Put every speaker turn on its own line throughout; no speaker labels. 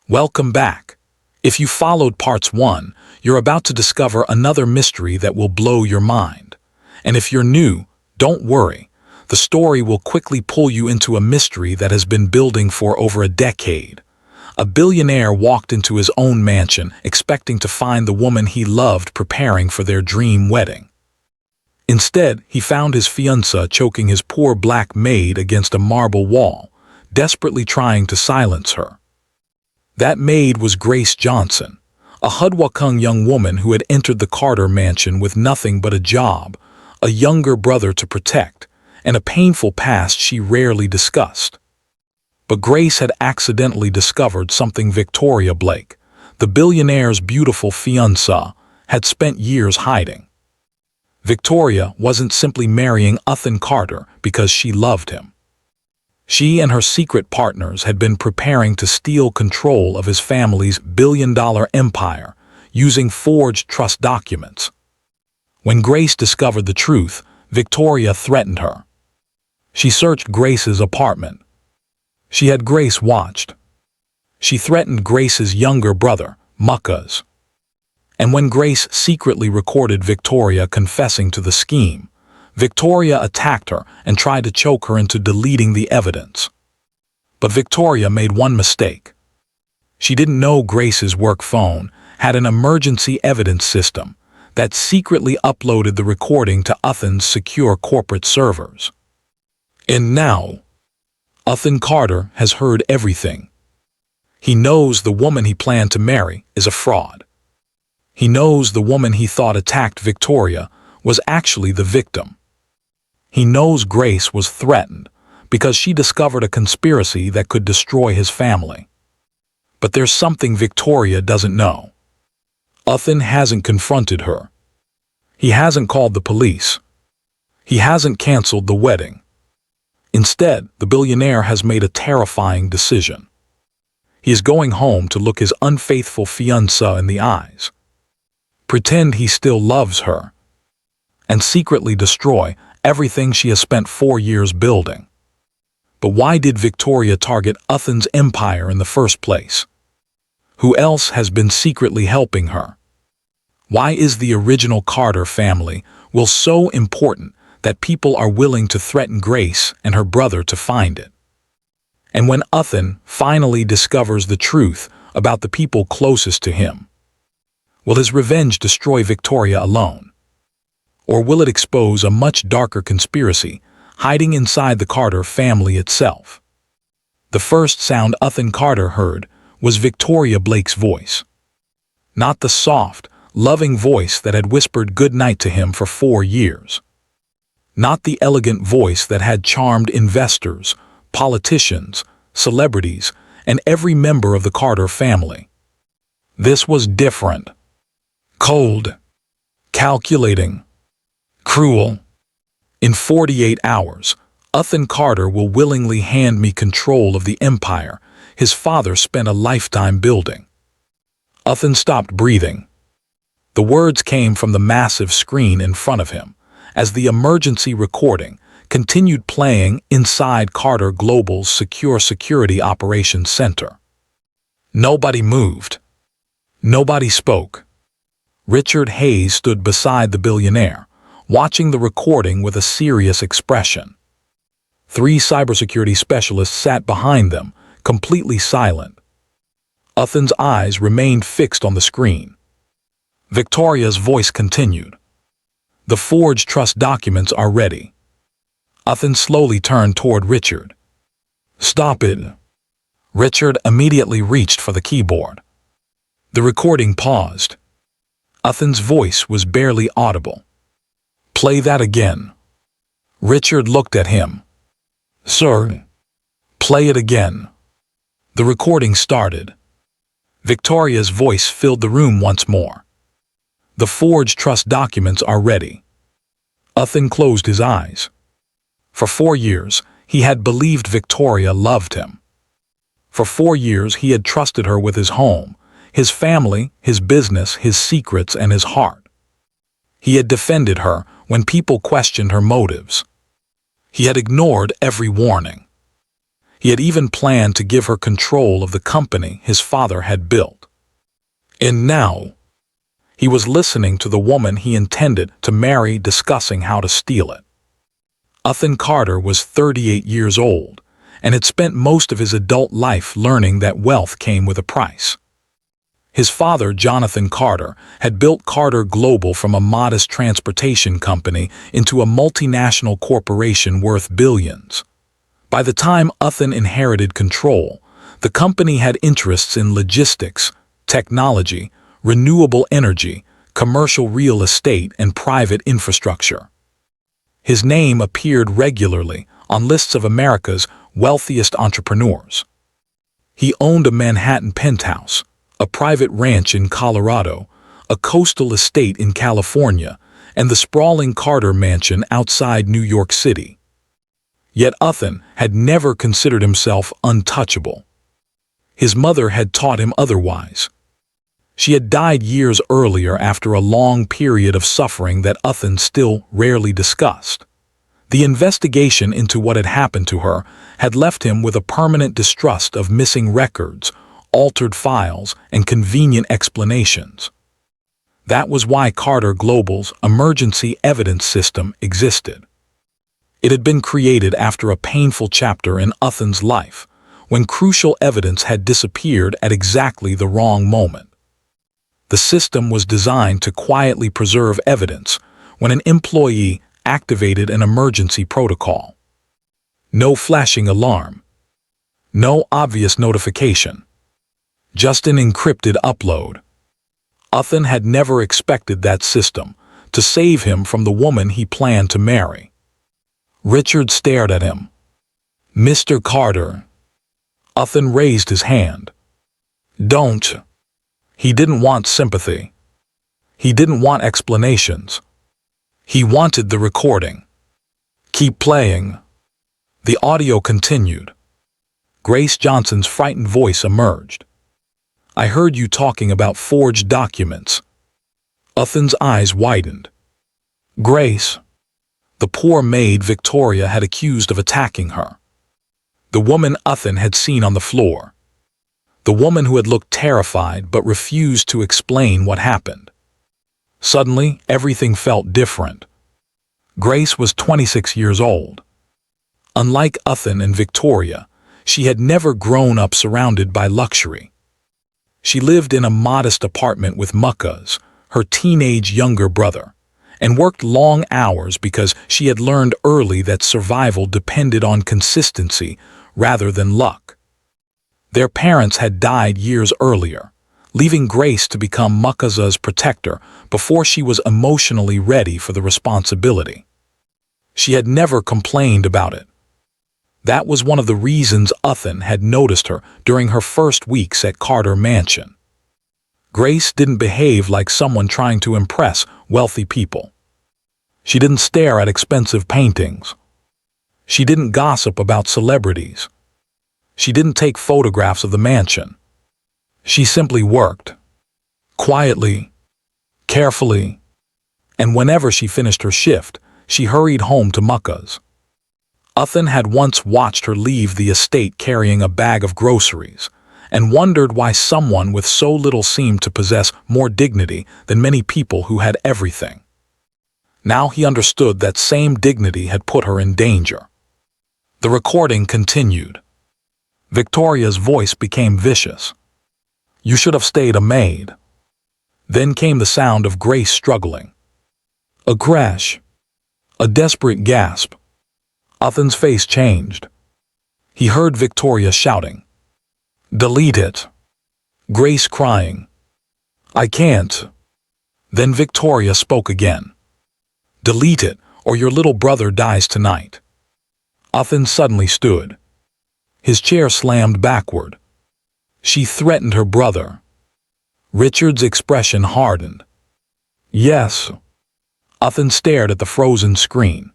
Welcome back. If you followed parts 1, you're about to discover another mystery that will blow your mind. And if you're new, don't worry. The story will quickly pull you into a mystery that has been building for over a decade. A billionaire walked into his own mansion, expecting to find the woman he loved preparing for their dream wedding. Instead, he found his fiancée choking his poor black maid against a marble wall, desperately trying to silence her. That maid was Grace Johnson, a hardworking young woman who had entered the Carter mansion with nothing but a job, a younger brother to protect, and a painful past she rarely discussed. But Grace had accidentally discovered something Victoria Blake, the billionaire's beautiful fiancée, had spent years hiding. Victoria wasn't simply marrying Hight Carter because she loved him. She and her secret partners had been preparing to steal control of his family's billion-dollar empire using forged trust documents. When Grace discovered the truth, Victoria threatened her. She searched Grace's apartment. She had Grace watched. She threatened Grace's younger brother, Mucka's. And when Grace secretly recorded Victoria confessing to the scheme, Victoria attacked her and tried to choke her into deleting the evidence. But Victoria made one mistake. She didn't know Grace's work phone had an emergency evidence system that secretly uploaded the recording to Hight's secure corporate servers. And now, Hight Carter has heard everything. He knows the woman he planned to marry is a fraud. He knows the woman he thought attacked Victoria was actually the victim. He knows Grace was threatened because she discovered a conspiracy that could destroy his family. But there's something Victoria doesn't know. Hight hasn't confronted her. He hasn't called the police. He hasn't canceled the wedding. Instead, the billionaire has made a terrifying decision. He is going home to look his unfaithful fiancée in the eyes, pretend he still loves her, and secretly destroy everything she has spent 4 years building. But why did Victoria target Hight's empire in the first place? Who else has been secretly helping her? Why is the original Carter family will so important that people are willing to threaten Grace and her brother to find it? And when Hight finally discovers the truth about the people closest to him, will his revenge destroy Victoria alone? Or will it expose a much darker conspiracy hiding inside the Carter family itself? The first sound Hight Carter heard was Victoria Blake's voice. Not the soft, loving voice that had whispered goodnight to him for 4 years. Not the elegant voice that had charmed investors, politicians, celebrities, and every member of the Carter family. This was different. Cold. Calculating. Cruel. In 48 hours, Hight Carter will willingly hand me control of the empire his father spent a lifetime building. Hight stopped breathing. The words came from the massive screen in front of him as the emergency recording continued playing inside Carter Global's secure security operations center. Nobody moved. Nobody spoke. Richard Hayes stood beside the billionaire, watching the recording with a serious expression. 3 cybersecurity specialists sat behind them, completely silent. Hight's eyes remained fixed on the screen. Victoria's voice continued. The forged trust documents are ready. Hight slowly turned toward Richard. Stop it. Richard immediately reached for the keyboard. The recording paused. Hight's voice was barely audible. Play that again. Richard looked at him. Sir. Play it again. The recording started. Victoria's voice filled the room once more. The forged trust documents are ready. Hight closed his eyes. For 4 years, he had believed Victoria loved him. For 4 years, he had trusted her with his home, his family, his business, his secrets, and his heart. He had defended her when people questioned her motives. He had ignored every warning. He had even planned to give her control of the company his father had built. And now, he was listening to the woman he intended to marry discussing how to steal it. Ethan Carter was 38 years old and had spent most of his adult life learning that wealth came with a price. His father, Jonathan Carter, had built Carter Global from a modest transportation company into a multinational corporation worth billions. By the time Ethan inherited control, the company had interests in logistics, technology, renewable energy, commercial real estate, and private infrastructure. His name appeared regularly on lists of America's wealthiest entrepreneurs. He owned a Manhattan penthouse, a private ranch in Colorado, a coastal estate in California, and the sprawling Carter mansion outside New York City. Yet Ethan had never considered himself untouchable. His mother had taught him otherwise. She had died years earlier after a long period of suffering that Ethan still rarely discussed. The investigation into what had happened to her had left him with a permanent distrust of missing records, altered files, and convenient explanations. That was why Carter Global's emergency evidence system existed. It had been created after a painful chapter in Ethan's life, when crucial evidence had disappeared at exactly the wrong moment. The system was designed to quietly preserve evidence when an employee activated an emergency protocol. No flashing alarm. No obvious notification. Just an encrypted upload. Ethan had never expected that system to save him from the woman he planned to marry. Richard stared at him. "Mr. Carter." Ethan raised his hand. "Don't." He didn't want sympathy. He didn't want explanations. He wanted the recording. "Keep playing." The audio continued. Grace Johnson's frightened voice emerged. "I heard you talking about forged documents." Ethan's eyes widened. Grace, the poor maid Victoria had accused of attacking her. The woman Ethan had seen on the floor. The woman who had looked terrified but refused to explain what happened. Suddenly, everything felt different. Grace was 26 years old. Unlike Ethan and Victoria, she had never grown up surrounded by luxury. She lived in a modest apartment with Muckas, her teenage younger brother, and worked long hours because she had learned early that survival depended on consistency rather than luck. Their parents had died years earlier, leaving Grace to become Mucka's protector before she was emotionally ready for the responsibility. She had never complained about it. That was one of the reasons Ethan had noticed her during her first weeks at Carter Mansion. Grace didn't behave like someone trying to impress wealthy people. She didn't stare at expensive paintings. She didn't gossip about celebrities. She didn't take photographs of the mansion. She simply worked. Quietly, carefully, and whenever she finished her shift, she hurried home to Mucka's. Ethan had once watched her leave the estate carrying a bag of groceries, and wondered why someone with so little seemed to possess more dignity than many people who had everything. Now he understood that same dignity had put her in danger. The recording continued. Victoria's voice became vicious. "You should have stayed a maid." Then came the sound of Grace struggling. A crash. A desperate gasp. Ethan's face changed. He heard Victoria shouting, "Delete it." Grace crying, "I can't." Then Victoria spoke again. "Delete it, or your little brother dies tonight." Ethan suddenly stood. His chair slammed backward. She threatened her brother. Richard's expression hardened. "Yes." Ethan stared at the frozen screen.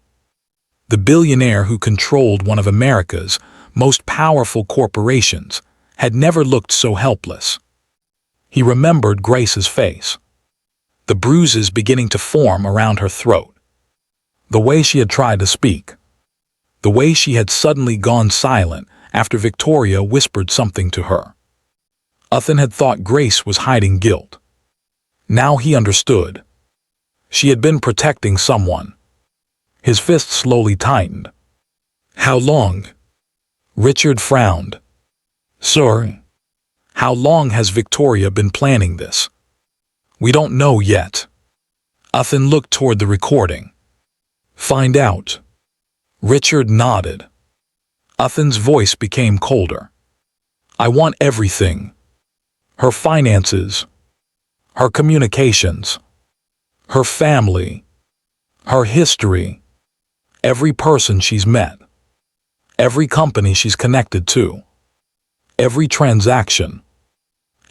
The billionaire who controlled one of America's most powerful corporations had never looked so helpless. He remembered Grace's face. The bruises beginning to form around her throat. The way she had tried to speak. The way she had suddenly gone silent after Victoria whispered something to her. Uthan had thought Grace was hiding guilt. Now he understood. She had been protecting someone. His fist slowly tightened. "How long?" Richard frowned. "Sir, how long has Victoria been planning this?" "We don't know yet." Uthan looked toward the recording. "Find out." Richard nodded. Uthan's voice became colder. "I want everything. Her finances, her communications, her family, her history, every person she's met, every company she's connected to, every transaction,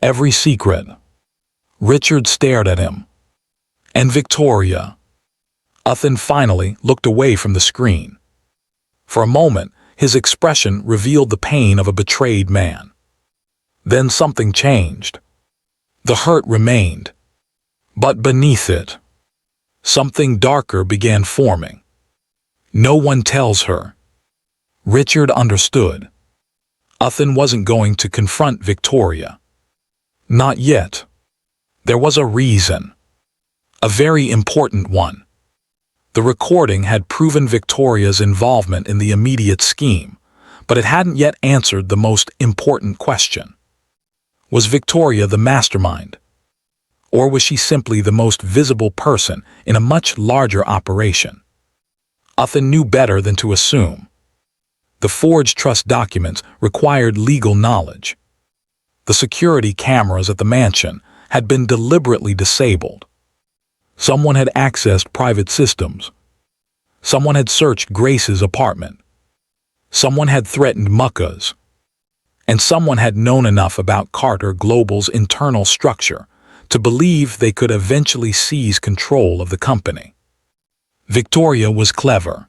every secret." Richard stared at him. "And Victoria." Uthan finally looked away from the screen. For a moment, his expression revealed the pain of a betrayed man. Then something changed. The hurt remained, but beneath it, something darker began forming. "No one tells her." Richard understood. Uthan wasn't going to confront Victoria. Not yet. There was a reason. A very important one. The recording had proven Victoria's involvement in the immediate scheme, but it hadn't yet answered the most important question. Was Victoria the mastermind? Or was she simply the most visible person in a much larger operation? Uthan knew better than to assume. The forged trust documents required legal knowledge. The security cameras at the mansion had been deliberately disabled. Someone had accessed private systems. Someone had searched Grace's apartment. Someone had threatened Mucka's. And someone had known enough about Carter Global's internal structure to believe they could eventually seize control of the company. Victoria was clever,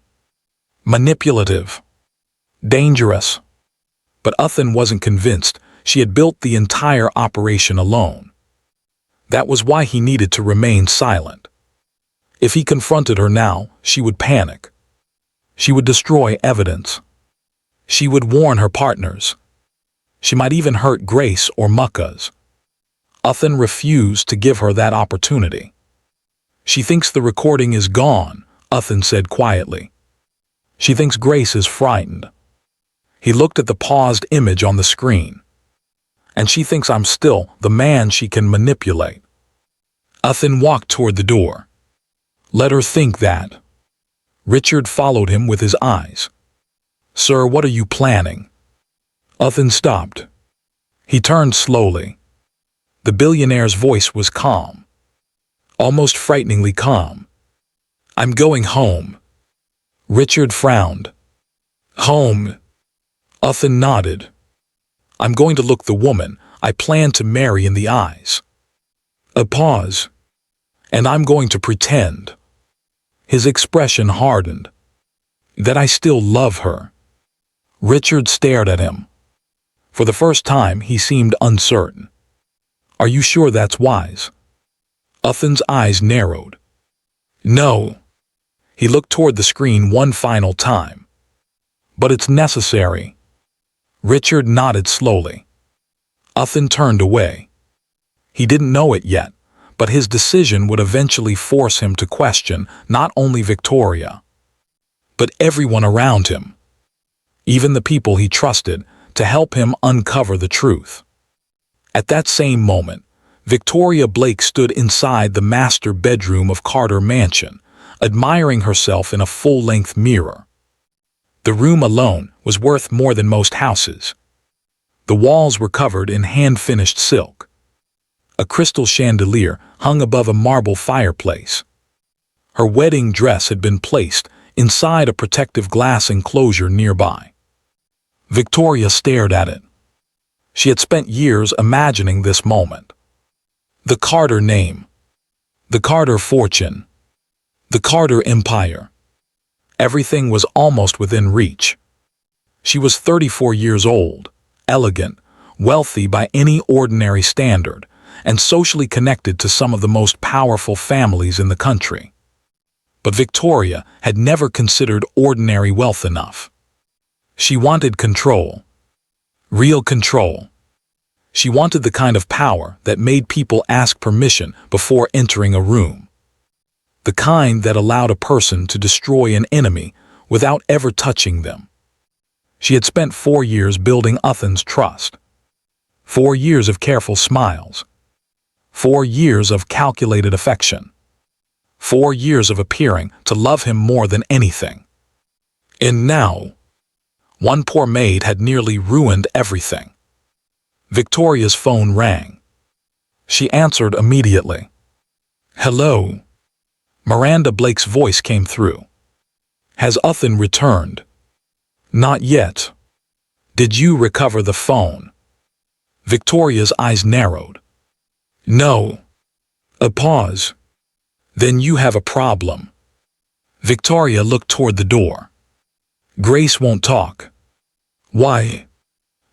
manipulative, dangerous. But Uthan wasn't convinced she had built the entire operation alone. That was why he needed to remain silent. If he confronted her now, she would panic. She would destroy evidence. She would warn her partners. She might even hurt Grace or Mucka's. Uthan refused to give her that opportunity. "She thinks the recording is gone," Uthan said quietly. "She thinks Grace is frightened." He looked at the paused image on the screen. "And she thinks I'm still the man she can manipulate." Uthan walked toward the door. "Let her think that." Richard followed him with his eyes. "Sir, what are you planning?" Uthan stopped. He turned slowly. The billionaire's voice was calm, almost frighteningly calm. "I'm going home." Richard frowned. "Home?" Uthan nodded. "I'm going to look the woman I plan to marry in the eyes." A pause. "And I'm going to pretend." His expression hardened. "That I still love her." Richard stared at him. For the first time, he seemed uncertain. "Are you sure that's wise?" Uthan's eyes narrowed. "No." He looked toward the screen one final time. "But it's necessary." Richard nodded slowly. Uthan turned away. He didn't know it yet, but his decision would eventually force him to question not only Victoria, but everyone around him, even the people he trusted, to help him uncover the truth. At that same moment, Victoria Blake stood inside the master bedroom of Carter Mansion, admiring herself in a full-length mirror. The room alone was worth more than most houses. The walls were covered in hand-finished silk. A crystal chandelier hung above a marble fireplace. Her wedding dress had been placed inside a protective glass enclosure nearby. Victoria stared at it. She had spent years imagining this moment. The Carter name, the Carter fortune, the Carter empire. Everything was almost within reach. She was 34 years old, elegant, wealthy by any ordinary standard, and socially connected to some of the most powerful families in the country. But Victoria had never considered ordinary wealth enough. She wanted control, Real control. She wanted the kind of power that made people ask permission before entering a room. The kind that allowed a person to destroy an enemy without ever touching them. She had spent 4 years building Uthan's trust. 4 years of careful smiles. 4 years of calculated affection. 4 years of appearing to love him more than anything. And now, one poor maid had nearly ruined everything. Victoria's phone rang. She answered immediately. "Hello." Miranda Blake's voice came through. "Has Uthan returned?" "Not yet." "Did you recover the phone?" Victoria's eyes narrowed. "No." A pause. "Then you have a problem." Victoria looked toward the door. "Grace won't talk." "Why?"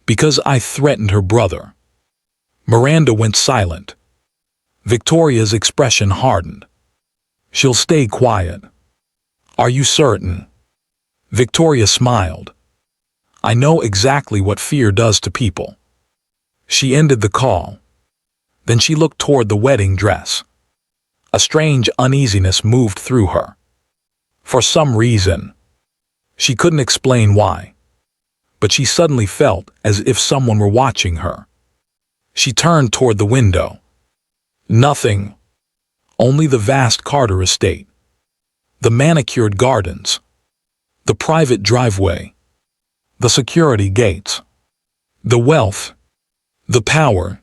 "Because I threatened her brother." Miranda went silent. Victoria's expression hardened. "She'll stay quiet." "Are you certain?" Victoria smiled. "I know exactly what fear does to people." She ended the call. Then she looked toward the wedding dress. A strange uneasiness moved through her. For some reason. She couldn't explain why. But she suddenly felt as if someone were watching her. She turned toward the window. Nothing. Only the vast Carter estate. The manicured gardens. The private driveway. The security gates. The wealth. The power.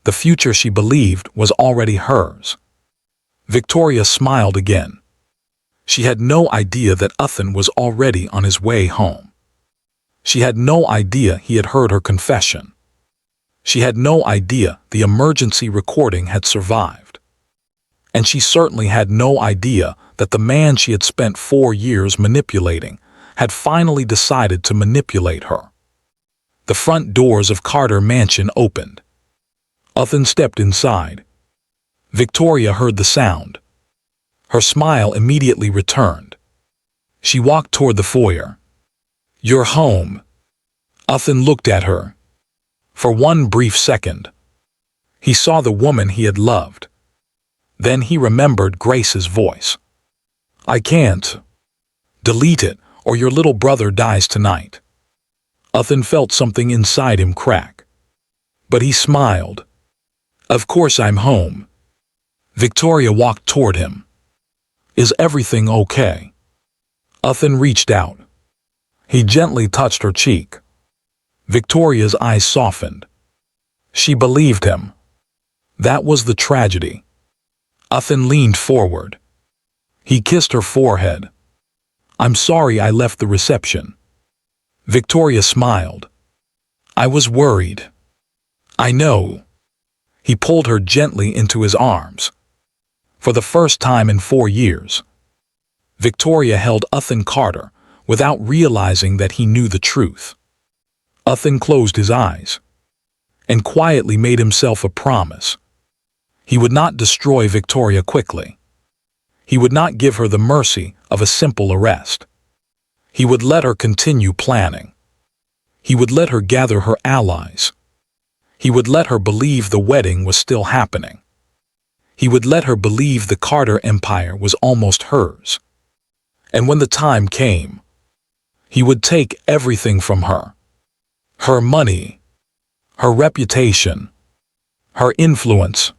The future she believed was already hers. Victoria smiled again. She had no idea that Uthan was already on his way home. She had no idea he had heard her confession. She had no idea the emergency recording had survived. And she certainly had no idea that the man she had spent 4 years manipulating had finally decided to manipulate her. The front doors of Carter Mansion opened. Uthan stepped inside. Victoria heard the sound. Her smile immediately returned. She walked toward the foyer. "You're home." Uthan looked at her. For one brief second, he saw the woman he had loved. Then he remembered Grace's voice. "I can't. Delete it, or your little brother dies tonight." Uthan felt something inside him crack. But he smiled. "Of course I'm home." Victoria walked toward him. "Is everything okay?" Uthan reached out. He gently touched her cheek. Victoria's eyes softened. She believed him. That was the tragedy. Uthan leaned forward. He kissed her forehead. "I'm sorry I left the reception." Victoria smiled. "I was worried." "I know." He pulled her gently into his arms. For the first time in 4 years, Victoria held Uthan Carter without realizing that he knew the truth. Uthan closed his eyes and quietly made himself a promise. He would not destroy Victoria quickly. He would not give her the mercy of a simple arrest. He would let her continue planning. He would let her gather her allies. He would let her believe the wedding was still happening. He would let her believe the Carter Empire was almost hers. And when the time came, he would take everything from her. Her money, her reputation, her influence,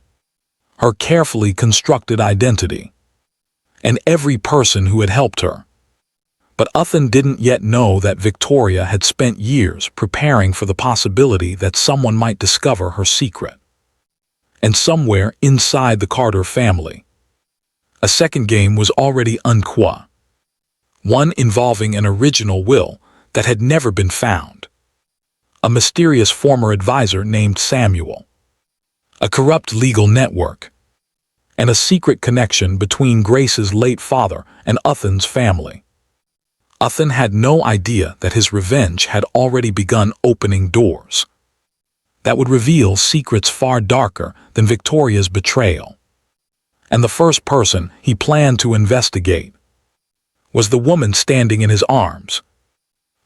her carefully constructed identity, and every person who had helped her. But Uthan didn't yet know that Victoria had spent years preparing for the possibility that someone might discover her secret. And somewhere inside the Carter family, a second game was already unqua. One involving an original will that had never been found. A mysterious former advisor named Samuel. A corrupt legal network. And a secret connection between Grace's late father and Uthan's family. Uthan had no idea that his revenge had already begun opening doors that would reveal secrets far darker than Victoria's betrayal. And the first person he planned to investigate was the woman standing in his arms,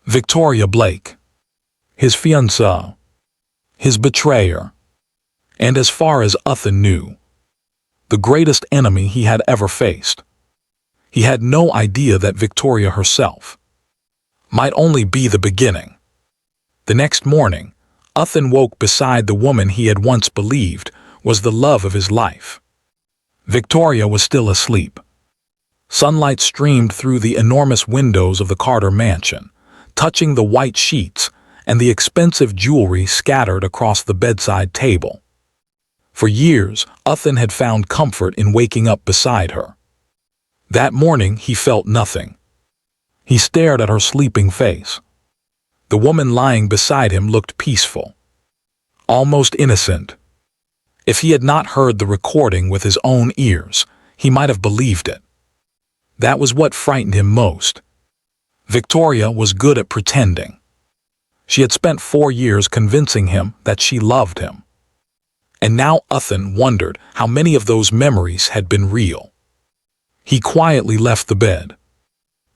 Victoria Blake. his fiancée, his betrayer, and as far as Uthan knew, the greatest enemy he had ever faced. He had no idea that Victoria herself might only be the beginning. The next morning, Uthan woke beside the woman he had once believed was the love of his life. Victoria was still asleep. Sunlight streamed through the enormous windows of the Carter mansion, touching the white sheets and the expensive jewelry scattered across the bedside table. For years, Uthan had found comfort in waking up beside her. That morning, he felt nothing. He stared at her sleeping face. The woman lying beside him looked peaceful, almost innocent. If he had not heard the recording with his own ears, he might have believed it. That was what frightened him most. Victoria was good at pretending. She had spent 4 years convincing him that she loved him. And now Uthan wondered how many of those memories had been real. He quietly left the bed.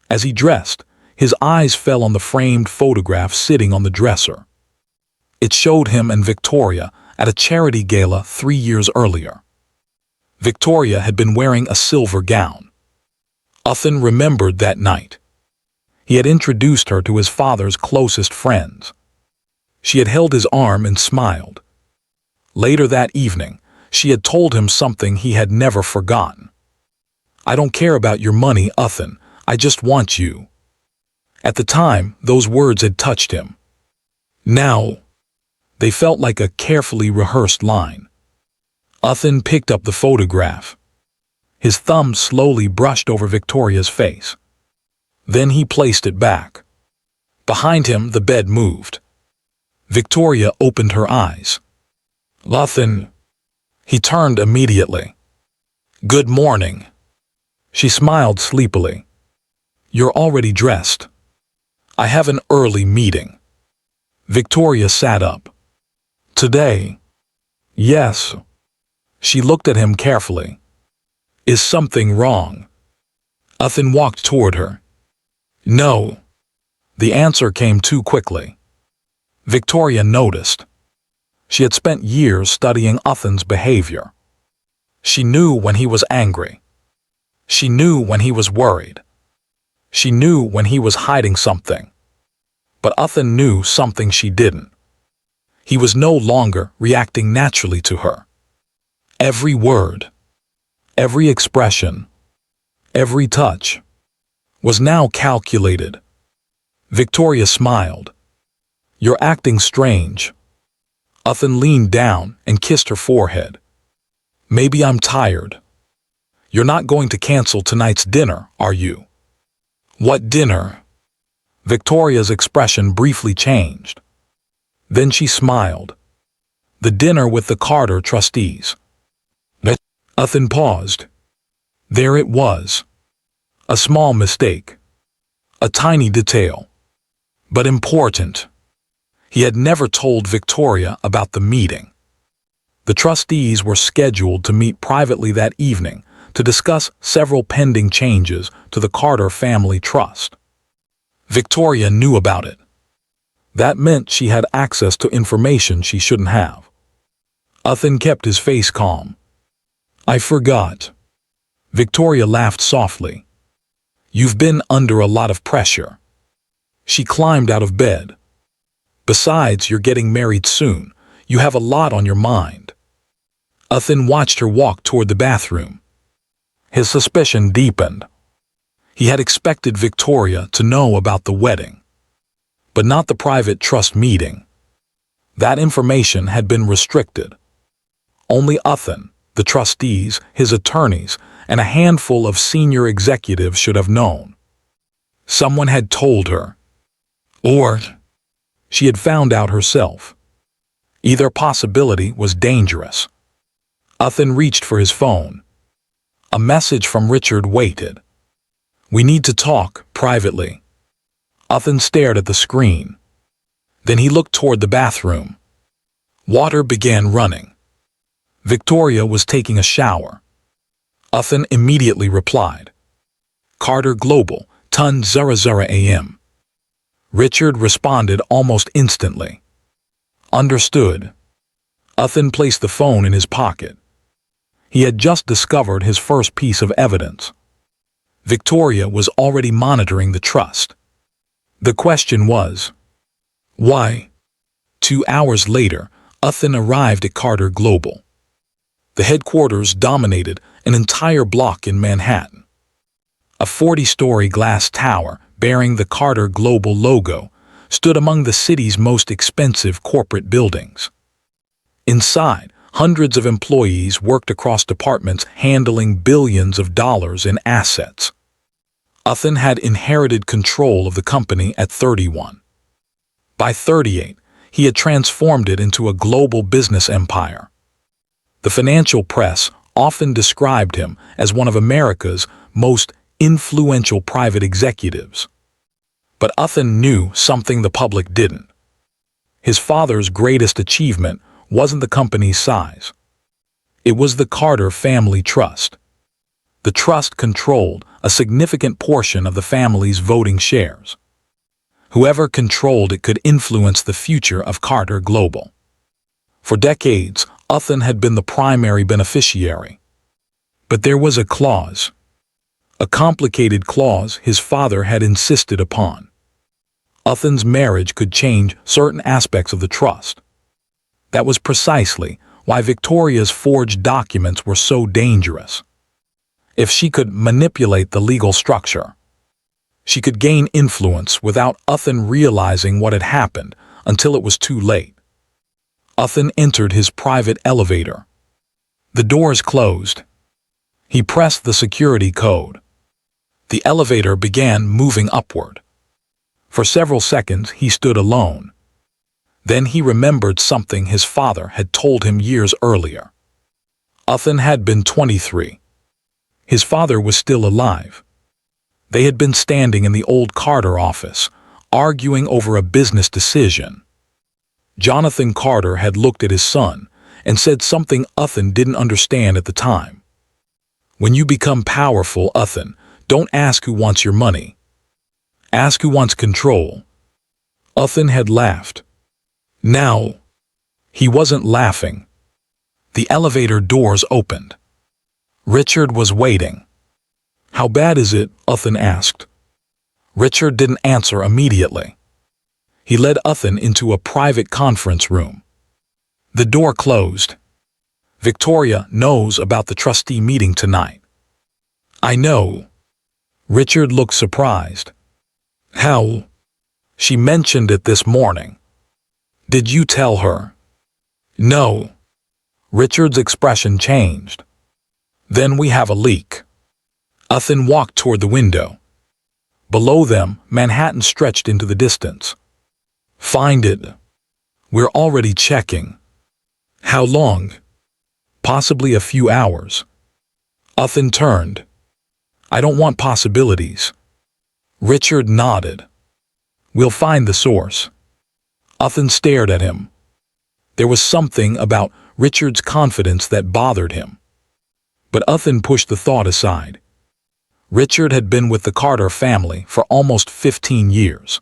As he dressed, his eyes fell on the framed photograph sitting on the dresser. It showed him and Victoria at a charity gala 3 years earlier. Victoria had been wearing a silver gown. Uthan remembered that night. He had introduced her to his father's closest friends. She had held his arm and smiled. Later that evening, she had told him something he had never forgotten. "I don't care about your money, Uthan. I just want you." At the time, those words had touched him. Now, they felt like a carefully rehearsed line. Uthan picked up the photograph. His thumb slowly brushed over Victoria's face. Then he placed it back. Behind him, the bed moved. Victoria opened her eyes. "Uthan." He turned immediately. "Good morning." She smiled sleepily. "You're already dressed. I have an early meeting." Victoria sat up. "Today?" "Yes." She looked at him carefully. "Is something wrong?" Uthan walked toward her. "No." The answer came too quickly. Victoria noticed. She had spent years studying Uthan's behavior. She knew when he was angry. She knew when he was worried. She knew when he was hiding something. But Uthan knew something she didn't. He was no longer reacting naturally to her. Every word, every expression, every touch was now calculated. Victoria smiled. "You're acting strange." Uthan leaned down and kissed her forehead. "Maybe I'm tired." "You're not going to cancel tonight's dinner, are you?" "What dinner?" Victoria's expression briefly changed. Then she smiled. "The dinner with the Carter trustees." Uthan paused. There it was. A small mistake. A tiny detail. But important. He had never told Victoria about the meeting. The trustees were scheduled to meet privately that evening to discuss several pending changes to the Carter family trust. Victoria knew about it. That meant she had access to information she shouldn't have. Uthan kept his face calm. "I forgot." Victoria laughed softly. "You've been under a lot of pressure." She climbed out of bed. "Besides, you're getting married soon. You have a lot on your mind." Uthan watched her walk toward the bathroom. His suspicion deepened. He had expected Victoria to know about the wedding, but not the private trust meeting. That information had been restricted. Only Uthan, the trustees, his attorneys, and a handful of senior executives should have known. Someone had told her. Or she had found out herself. Either possibility was dangerous. Uthan reached for his phone. A message from Richard waited. "We need to talk, privately." Uthan stared at the screen. Then he looked toward the bathroom. Water began running. Victoria was taking a shower. Uthan immediately replied. "Carter Global, 10:00 a.m. Richard responded almost instantly. Understood. Uthan placed the phone in his pocket. He had just discovered his first piece of evidence. Victoria was already monitoring the trust. The question was, why? 2 hours later, Uthan arrived at Carter Global. The headquarters dominated an entire block in Manhattan. A 40-story glass tower bearing the Carter Global logo stood among the city's most expensive corporate buildings. Inside, hundreds of employees worked across departments handling billions of dollars in assets. Uthan had inherited control of the company at 31. By 38, he had transformed it into a global business empire. The financial press often described him as one of America's most influential private executives. But Uthan knew something the public didn't. His father's greatest achievement wasn't the company's size. It was the Carter family trust. The trust controlled a significant portion of the family's voting shares. Whoever controlled it could influence the future of Carter Global. For decades, Uthan had been the primary beneficiary. But there was a clause. A complicated clause his father had insisted upon. Uthan's marriage could change certain aspects of the trust. That was precisely why Victoria's forged documents were so dangerous. If she could manipulate the legal structure, she could gain influence without Uthan realizing what had happened until it was too late. Uthan entered his private elevator. The doors closed. He pressed the security code. The elevator began moving upward. For several seconds he stood alone. Then he remembered something his father had told him years earlier. Uthan had been 23. His father was still alive. They had been standing in the old Carter office, arguing over a business decision. Jonathan Carter had looked at his son and said something Uthan didn't understand at the time. When you become powerful, Uthan, don't ask who wants your money. Ask who wants control. Uthan had laughed. Now, he wasn't laughing. The elevator doors opened. Richard was waiting. How bad is it? Uthan asked. Richard didn't answer immediately. He led Uthan into a private conference room. The door closed. Victoria knows about the trustee meeting tonight. I know. Richard looked surprised. How? She mentioned it this morning. Did you tell her? No. Richard's expression changed. Then we have a leak. Uthan walked toward the window. Below them, Manhattan stretched into the distance. Find it. We're already checking. How long? Possibly a few hours. Uthan turned. I don't want possibilities. Richard nodded. We'll find the source. Uthan stared at him. There was something about Richard's confidence that bothered him. But Uthan pushed the thought aside. Richard had been with the Carter family for almost 15 years.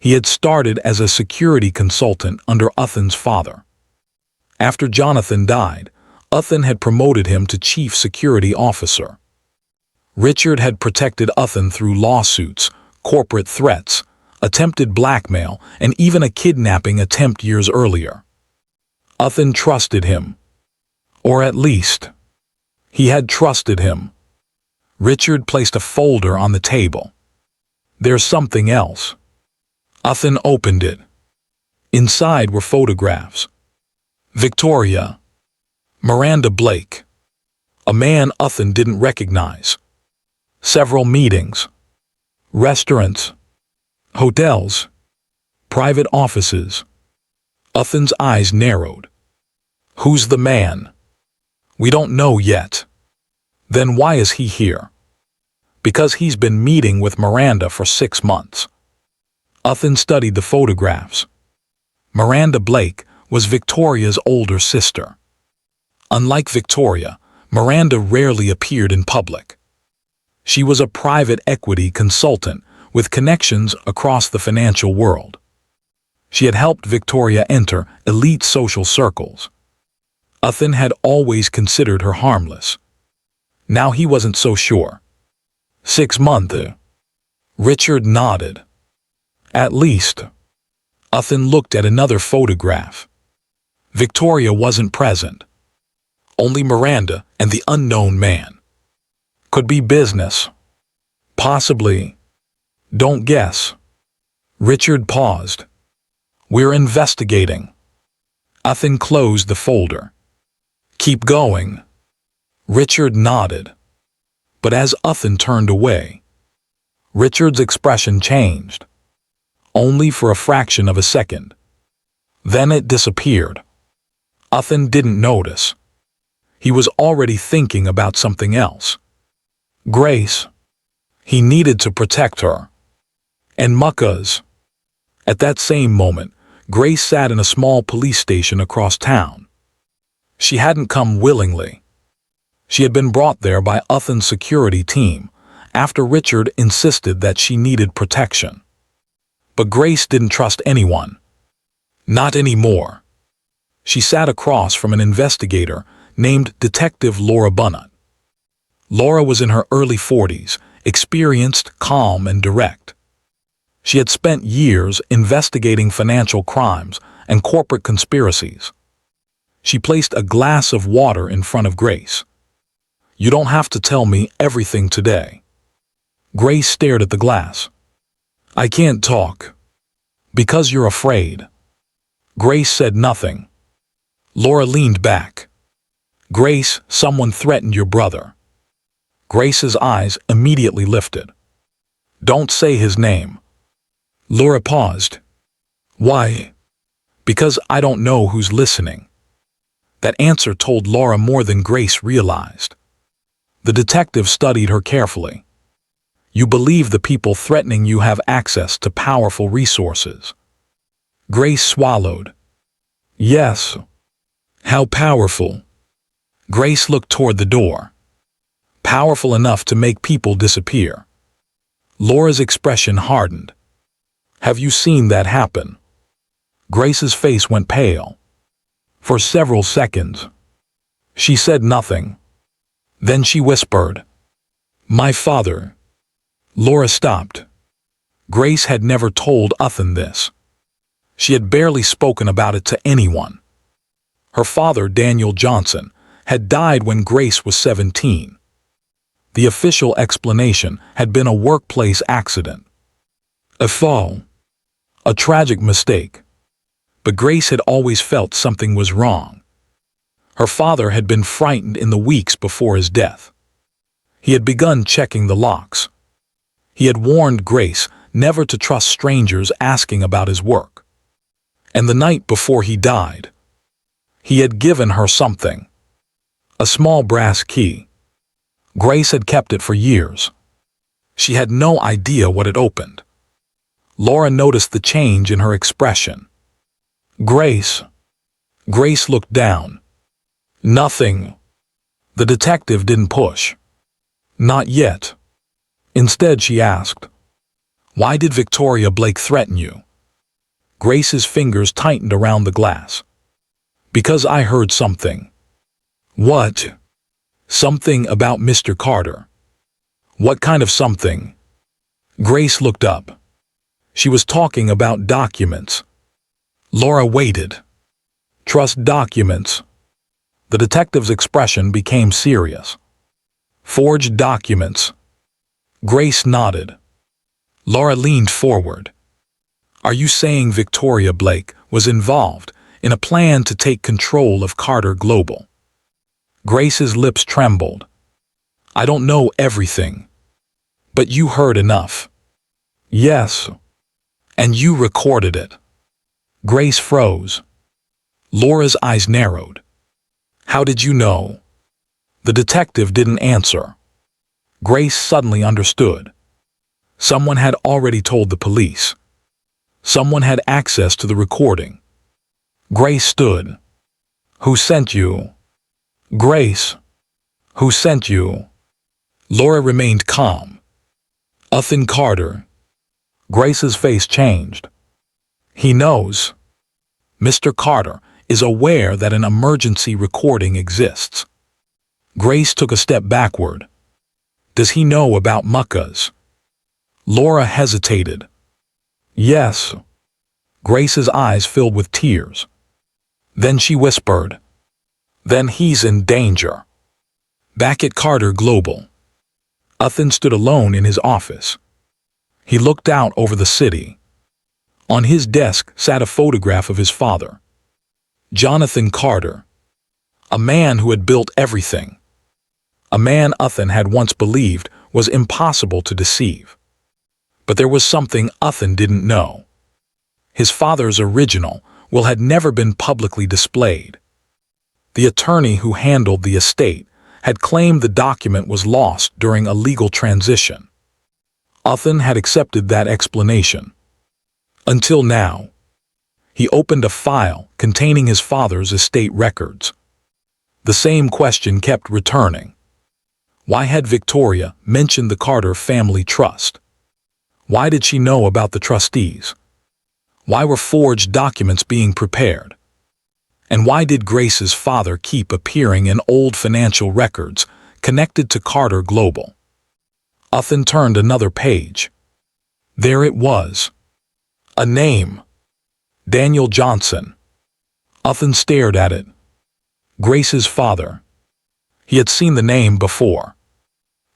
He had started as a security consultant under Uthan's father. After Jonathan died, Uthan had promoted him to chief security officer. Richard had protected Uthan through lawsuits, corporate threats, attempted blackmail, and even a kidnapping attempt years earlier. Uthan trusted him. Or at least, he had trusted him. Richard placed a folder on the table. There's something else. Uthan opened it. Inside were photographs. Victoria. Miranda Blake. A man Uthan didn't recognize. Several meetings. Restaurants. Hotels. Private offices. Uthan's eyes narrowed. Who's the man? We don't know yet. Then why is he here? Because he's been meeting with Miranda for 6 months. Uthan studied the photographs. Miranda Blake was Victoria's older sister. Unlike Victoria, Miranda rarely appeared in public. She was a private equity consultant with connections across the financial world. She had helped Victoria enter elite social circles. Uthan had always considered her harmless. Now he wasn't so sure. 6 months. Richard nodded. At least. Uthan looked at another photograph. Victoria wasn't present. Only Miranda and the unknown man. Could be business. Possibly. Don't guess. Richard paused. We're investigating. Uthan closed the folder. Keep going. Richard nodded. But as Uthan turned away, Richard's expression changed. Only for a fraction of a second. Then it disappeared. Uthan didn't notice. He was already thinking about something else. Grace. He needed to protect her. And Mucka's. At that same moment, Grace sat in a small police station across town. She hadn't come willingly. She had been brought there by Uthan's security team after Richard insisted that she needed protection. But Grace didn't trust anyone. Not anymore. She sat across from an investigator named Detective Laura Bunnett. Laura was in her early 40s, experienced, calm, and direct. She had spent years investigating financial crimes and corporate conspiracies. She placed a glass of water in front of Grace. You don't have to tell me everything today. Grace stared at the glass. I can't talk. Because you're afraid. Grace said nothing. Laura leaned back. Grace, someone threatened your brother. Grace's eyes immediately lifted. Don't say his name. Laura paused. Why? Because I don't know who's listening. That answer told Laura more than Grace realized. The detective studied her carefully. You believe the people threatening you have access to powerful resources. Grace swallowed. Yes. How powerful? Grace looked toward the door. Powerful enough to make people disappear. Laura's expression hardened. Have you seen that happen? Grace's face went pale. For several seconds. She said nothing. Then she whispered. My father. Laura stopped. Grace had never told Uthan this. She had barely spoken about it to anyone. Her father, Daniel Johnson, had died when Grace was 17. The official explanation had been a workplace accident. A fall. A tragic mistake. But Grace had always felt something was wrong. Her father had been frightened in the weeks before his death. He had begun checking the locks. He had warned Grace never to trust strangers asking about his work. And the night before he died, he had given her something. A small brass key. Grace had kept it for years. She had no idea what it opened. Laura noticed the change in her expression. Grace. Grace looked down. Nothing. The detective didn't push. Not yet. Instead, she asked, why did Victoria Blake threaten you? Grace's fingers tightened around the glass. Because I heard something. What? Something about Mr. Carter. What kind of something? Grace looked up. She was talking about documents. Laura waited. Trust documents. The detective's expression became serious. Forged documents. Grace nodded. Laura leaned forward. Are you saying Victoria Blake was involved in a plan to take control of Carter Global? Grace's lips trembled. I don't know everything. But you heard enough. Yes. And you recorded it. Grace froze. Laura's eyes narrowed. How did you know? The detective didn't answer. Grace suddenly understood. Someone had already told the police. Someone had access to the recording. Grace stood. Who sent you? Grace. Who sent you? Laura remained calm. Uthan Carter. Grace's face changed. He knows. Mr. Carter is aware that an emergency recording exists. Grace took a step backward. Does he know about muckas? Laura hesitated. Yes. Grace's eyes filled with tears. Then she whispered, then he's in danger. Back at Carter Global, Uthan stood alone in his office. He looked out over the city. On his desk sat a photograph of his father, Jonathan Carter, a man who had built everything, a man Uthan had once believed was impossible to deceive. But there was something Uthan didn't know. His father's original will had never been publicly displayed. The attorney who handled the estate had claimed the document was lost during a legal transition. Uthan had accepted that explanation. Until now, he opened a file containing his father's estate records. The same question kept returning. Why had Victoria mentioned the Carter family trust? Why did she know about the trustees? Why were forged documents being prepared? And why did Grace's father keep appearing in old financial records connected to Carter Global? Uthan turned another page. There it was. A name. Daniel Johnson. Uthan stared at it. Grace's father. He had seen the name before.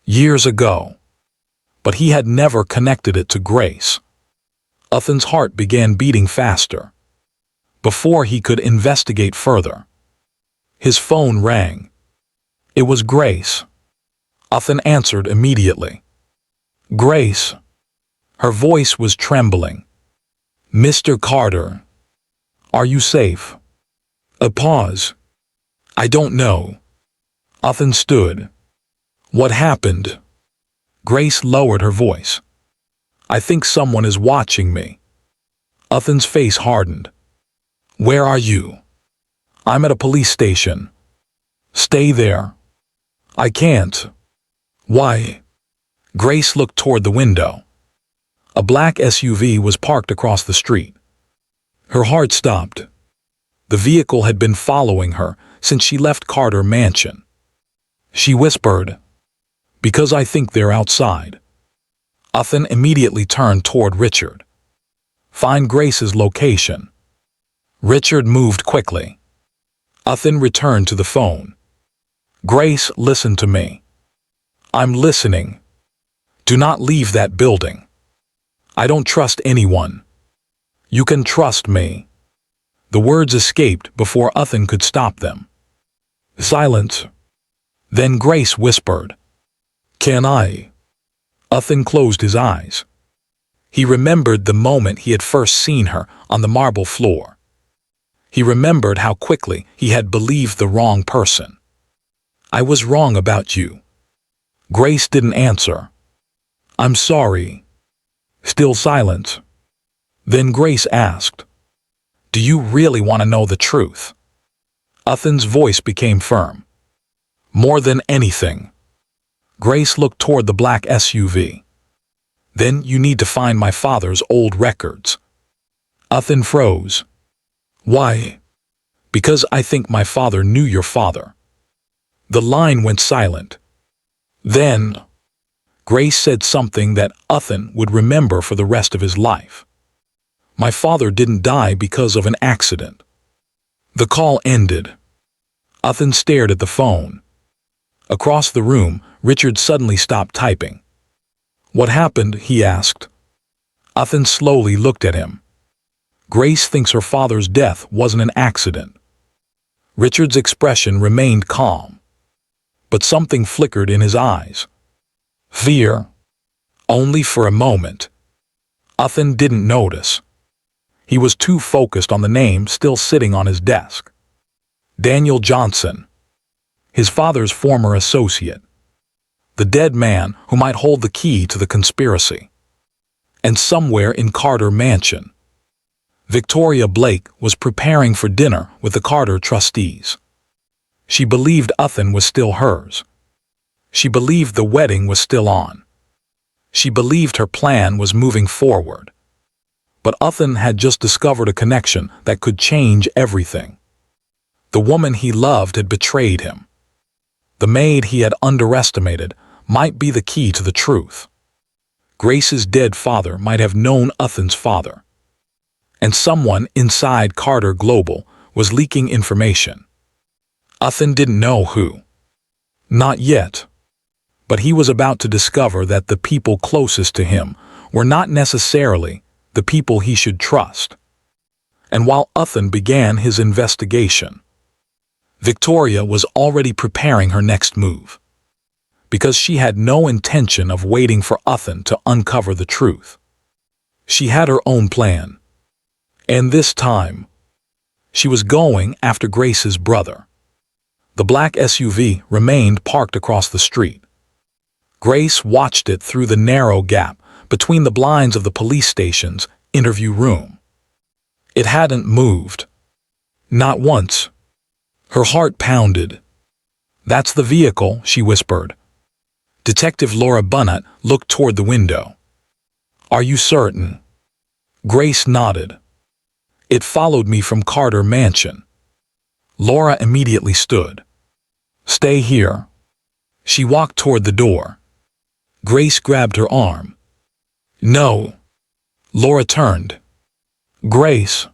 Years ago. But he had never connected it to Grace. Uthan's heart began beating faster. Before he could investigate further, his phone rang. It was Grace. Uthan answered immediately. Grace. Her voice was trembling. Mr. Carter. Are you safe? A pause. I don't know. Uthan stood. What happened? Grace lowered her voice. I think someone is watching me. Uthan's face hardened. Where are you? I'm at a police station. Stay there. I can't. Why? Grace looked toward the window. A black SUV was parked across the street. Her heart stopped. The vehicle had been following her since she left Carter Mansion. She whispered, because I think they're outside. Uthan immediately turned toward Richard. Find Grace's location. Richard moved quickly. Uthan returned to the phone. Grace, listen to me. I'm listening. Do not leave that building. I don't trust anyone. You can trust me. The words escaped before Uthan could stop them. Silence. Then Grace whispered, Can I? Uthan closed his eyes. He remembered the moment he had first seen her on the marble floor. He remembered how quickly he had believed the wrong person. I was wrong about you. Grace didn't answer. I'm sorry. Still silence. Then Grace asked, Do you really want to know the truth? Uthan's voice became firm. More than anything. Grace looked toward the black SUV. Then you need to find my father's old records. Uthan froze. Why? Because I think my father knew your father. The line went silent. Then, Grace said something that Uthan would remember for the rest of his life. My father didn't die because of an accident. The call ended. Uthan stared at the phone. Across the room, Richard suddenly stopped typing. What happened? He asked. Uthan slowly looked at him. Grace thinks her father's death wasn't an accident. Richard's expression remained calm. But something flickered in his eyes. Fear. Only for a moment. Uthan didn't notice. He was too focused on the name still sitting on his desk. Daniel Johnson. His father's former associate. The dead man who might hold the key to the conspiracy. And somewhere in Carter Mansion, Victoria Blake was preparing for dinner with the Carter trustees. She believed Uthan was still hers. She believed the wedding was still on. She believed her plan was moving forward. But Uthan had just discovered a connection that could change everything. The woman he loved had betrayed him. The maid he had underestimated might be the key to the truth. Grace's dead father might have known Uthan's father. And someone inside Carter Global was leaking information. Uthan didn't know who. Not yet. But he was about to discover that the people closest to him were not necessarily the people he should trust. And while Uthan began his investigation, Victoria was already preparing her next move. Because she had no intention of waiting for Uthan to uncover the truth. She had her own plan. And this time, she was going after Grace's brother. The black SUV remained parked across the street. Grace watched it through the narrow gap between the blinds of the police station's interview room. It hadn't moved. Not once. Her heart pounded. "That's the vehicle," she whispered. Detective Laura Bunnett looked toward the window. "Are you certain?" Grace nodded. "It followed me from Carter Mansion." Laura immediately stood. "Stay here." She walked toward the door. Grace grabbed her arm. "No." Laura turned. "Grace,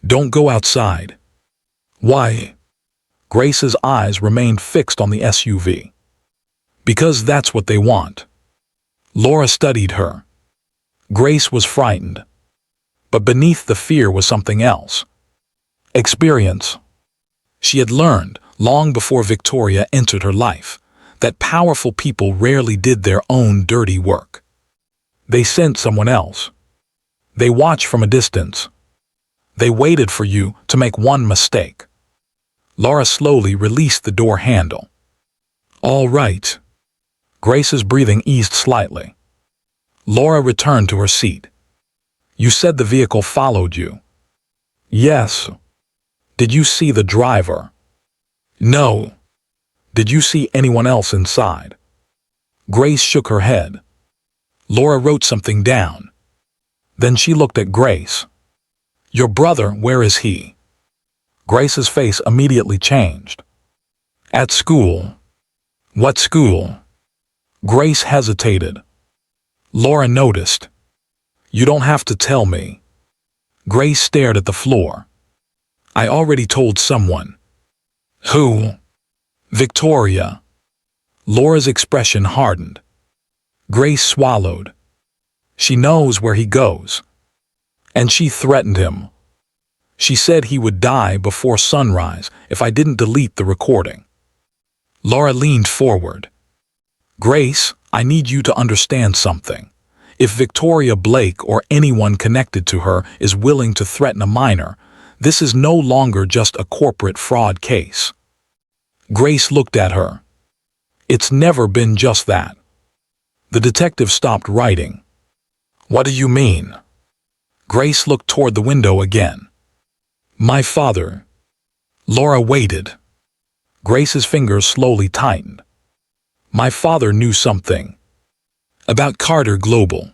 don't go outside." "Why?" Grace's eyes remained fixed on the SUV. "Because that's what they want." Laura studied her. Grace was frightened. But beneath the fear was something else. Experience. She had learned, long before Victoria entered her life, that powerful people rarely did their own dirty work. They sent someone else. They watched from a distance. They waited for you to make one mistake. Laura slowly released the door handle. "All right." Grace's breathing eased slightly. Laura returned to her seat. "You said the vehicle followed you." "Yes." "Did you see the driver?" "No." "Did you see anyone else inside?" Grace shook her head. Laura wrote something down. Then she looked at Grace. "Your brother, where is he?" Grace's face immediately changed. "At school." "What school?" Grace hesitated. Laura noticed. "You don't have to tell me." Grace stared at the floor. "I already told someone." "Who?" "Victoria." Laura's expression hardened. Grace swallowed. "She knows where he goes." "And she threatened him." "She said he would die before sunrise if I didn't delete the recording." Laura leaned forward. "Grace, I need you to understand something. If Victoria Blake or anyone connected to her is willing to threaten a minor, this is no longer just a corporate fraud case." Grace looked at her. "It's never been just that." The detective stopped writing. "What do you mean?" Grace looked toward the window again. "My father." Laura waited. Grace's fingers slowly tightened. "My father knew something." "About Carter Global."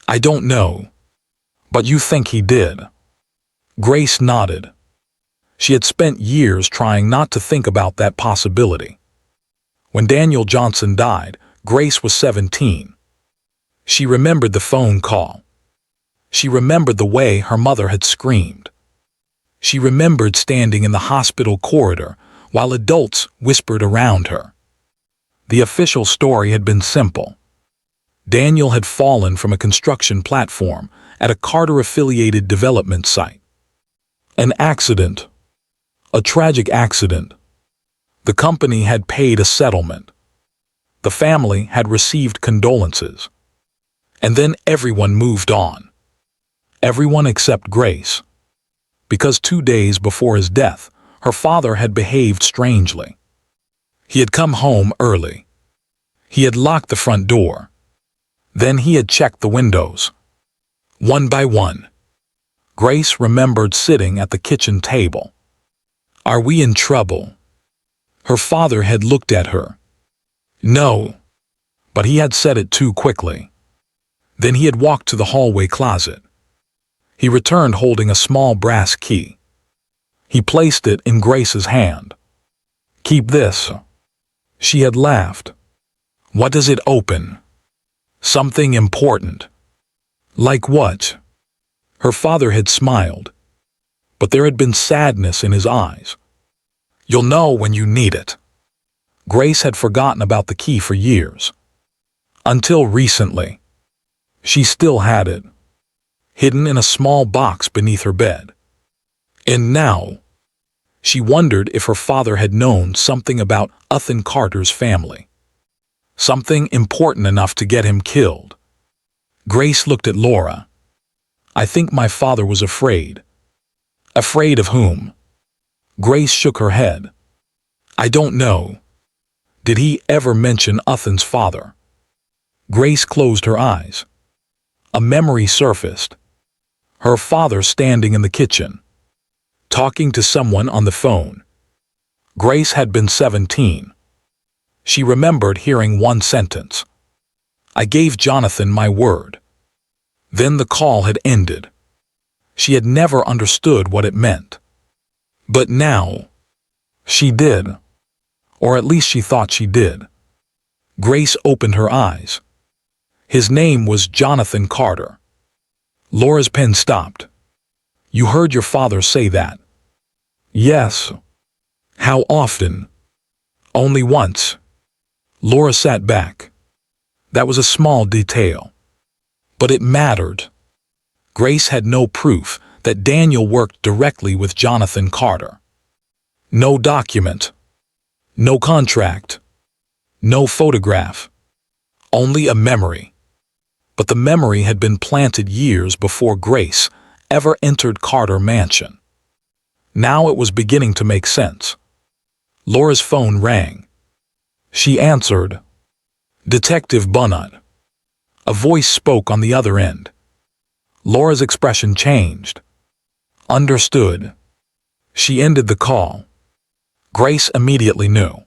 "I don't know." "But you think he did?" Grace nodded. She had spent years trying not to think about that possibility. When Daniel Johnson died, Grace was 17. She remembered the phone call. She remembered the way her mother had screamed. She remembered standing in the hospital corridor while adults whispered around her. The official story had been simple. Daniel had fallen from a construction platform at a Carter-affiliated development site. An accident. A tragic accident. The company had paid a settlement. The family had received condolences. And then everyone moved on. Everyone except Grace. Because 2 days before his death, her father had behaved strangely. He had come home early. He had locked the front door. Then he had checked the windows. One by one. Grace remembered sitting at the kitchen table. "Are we in trouble?" Her father had looked at her. "No." but he had said it too quickly. Then he had walked to the hallway closet. He returned holding a small brass key. He placed it in Grace's hand. "Keep this." She had laughed. "What does it open?" "Something important." "Like what?" Her father had smiled, but there had been sadness in his eyes. "You'll know when you need it." Grace had forgotten about the key for years. Until recently. She still had it, hidden in a small box beneath her bed. And now, she wondered if her father had known something about Ethan Carter's family. Something important enough to get him killed. Grace looked at Laura. "I think my father was afraid." "Afraid of whom?" Grace shook her head. "I don't know." "Did he ever mention Ethan's father?" Grace closed her eyes. A memory surfaced. Her father standing in the kitchen, talking to someone on the phone. Grace had been 17. She remembered hearing one sentence. "I gave Jonathan my word." Then the call had ended. She had never understood what it meant. But now, she did. Or at least she thought she did. Grace opened her eyes. His name was Jonathan Carter. Laura's pen stopped. "You heard your father say that?" "Yes." "How often?" "Only once." Laura sat back. That was a small detail. But it mattered. Grace had no proof that Daniel worked directly with Jonathan Carter. No document. No contract. No photograph. Only a memory. But the memory had been planted years before Grace ever entered Carter Mansion. Now it was beginning to make sense. Laura's phone rang. She answered. "Detective Bunnut." A voice spoke on the other end. Laura's expression changed. "Understood." She ended the call. Grace immediately knew.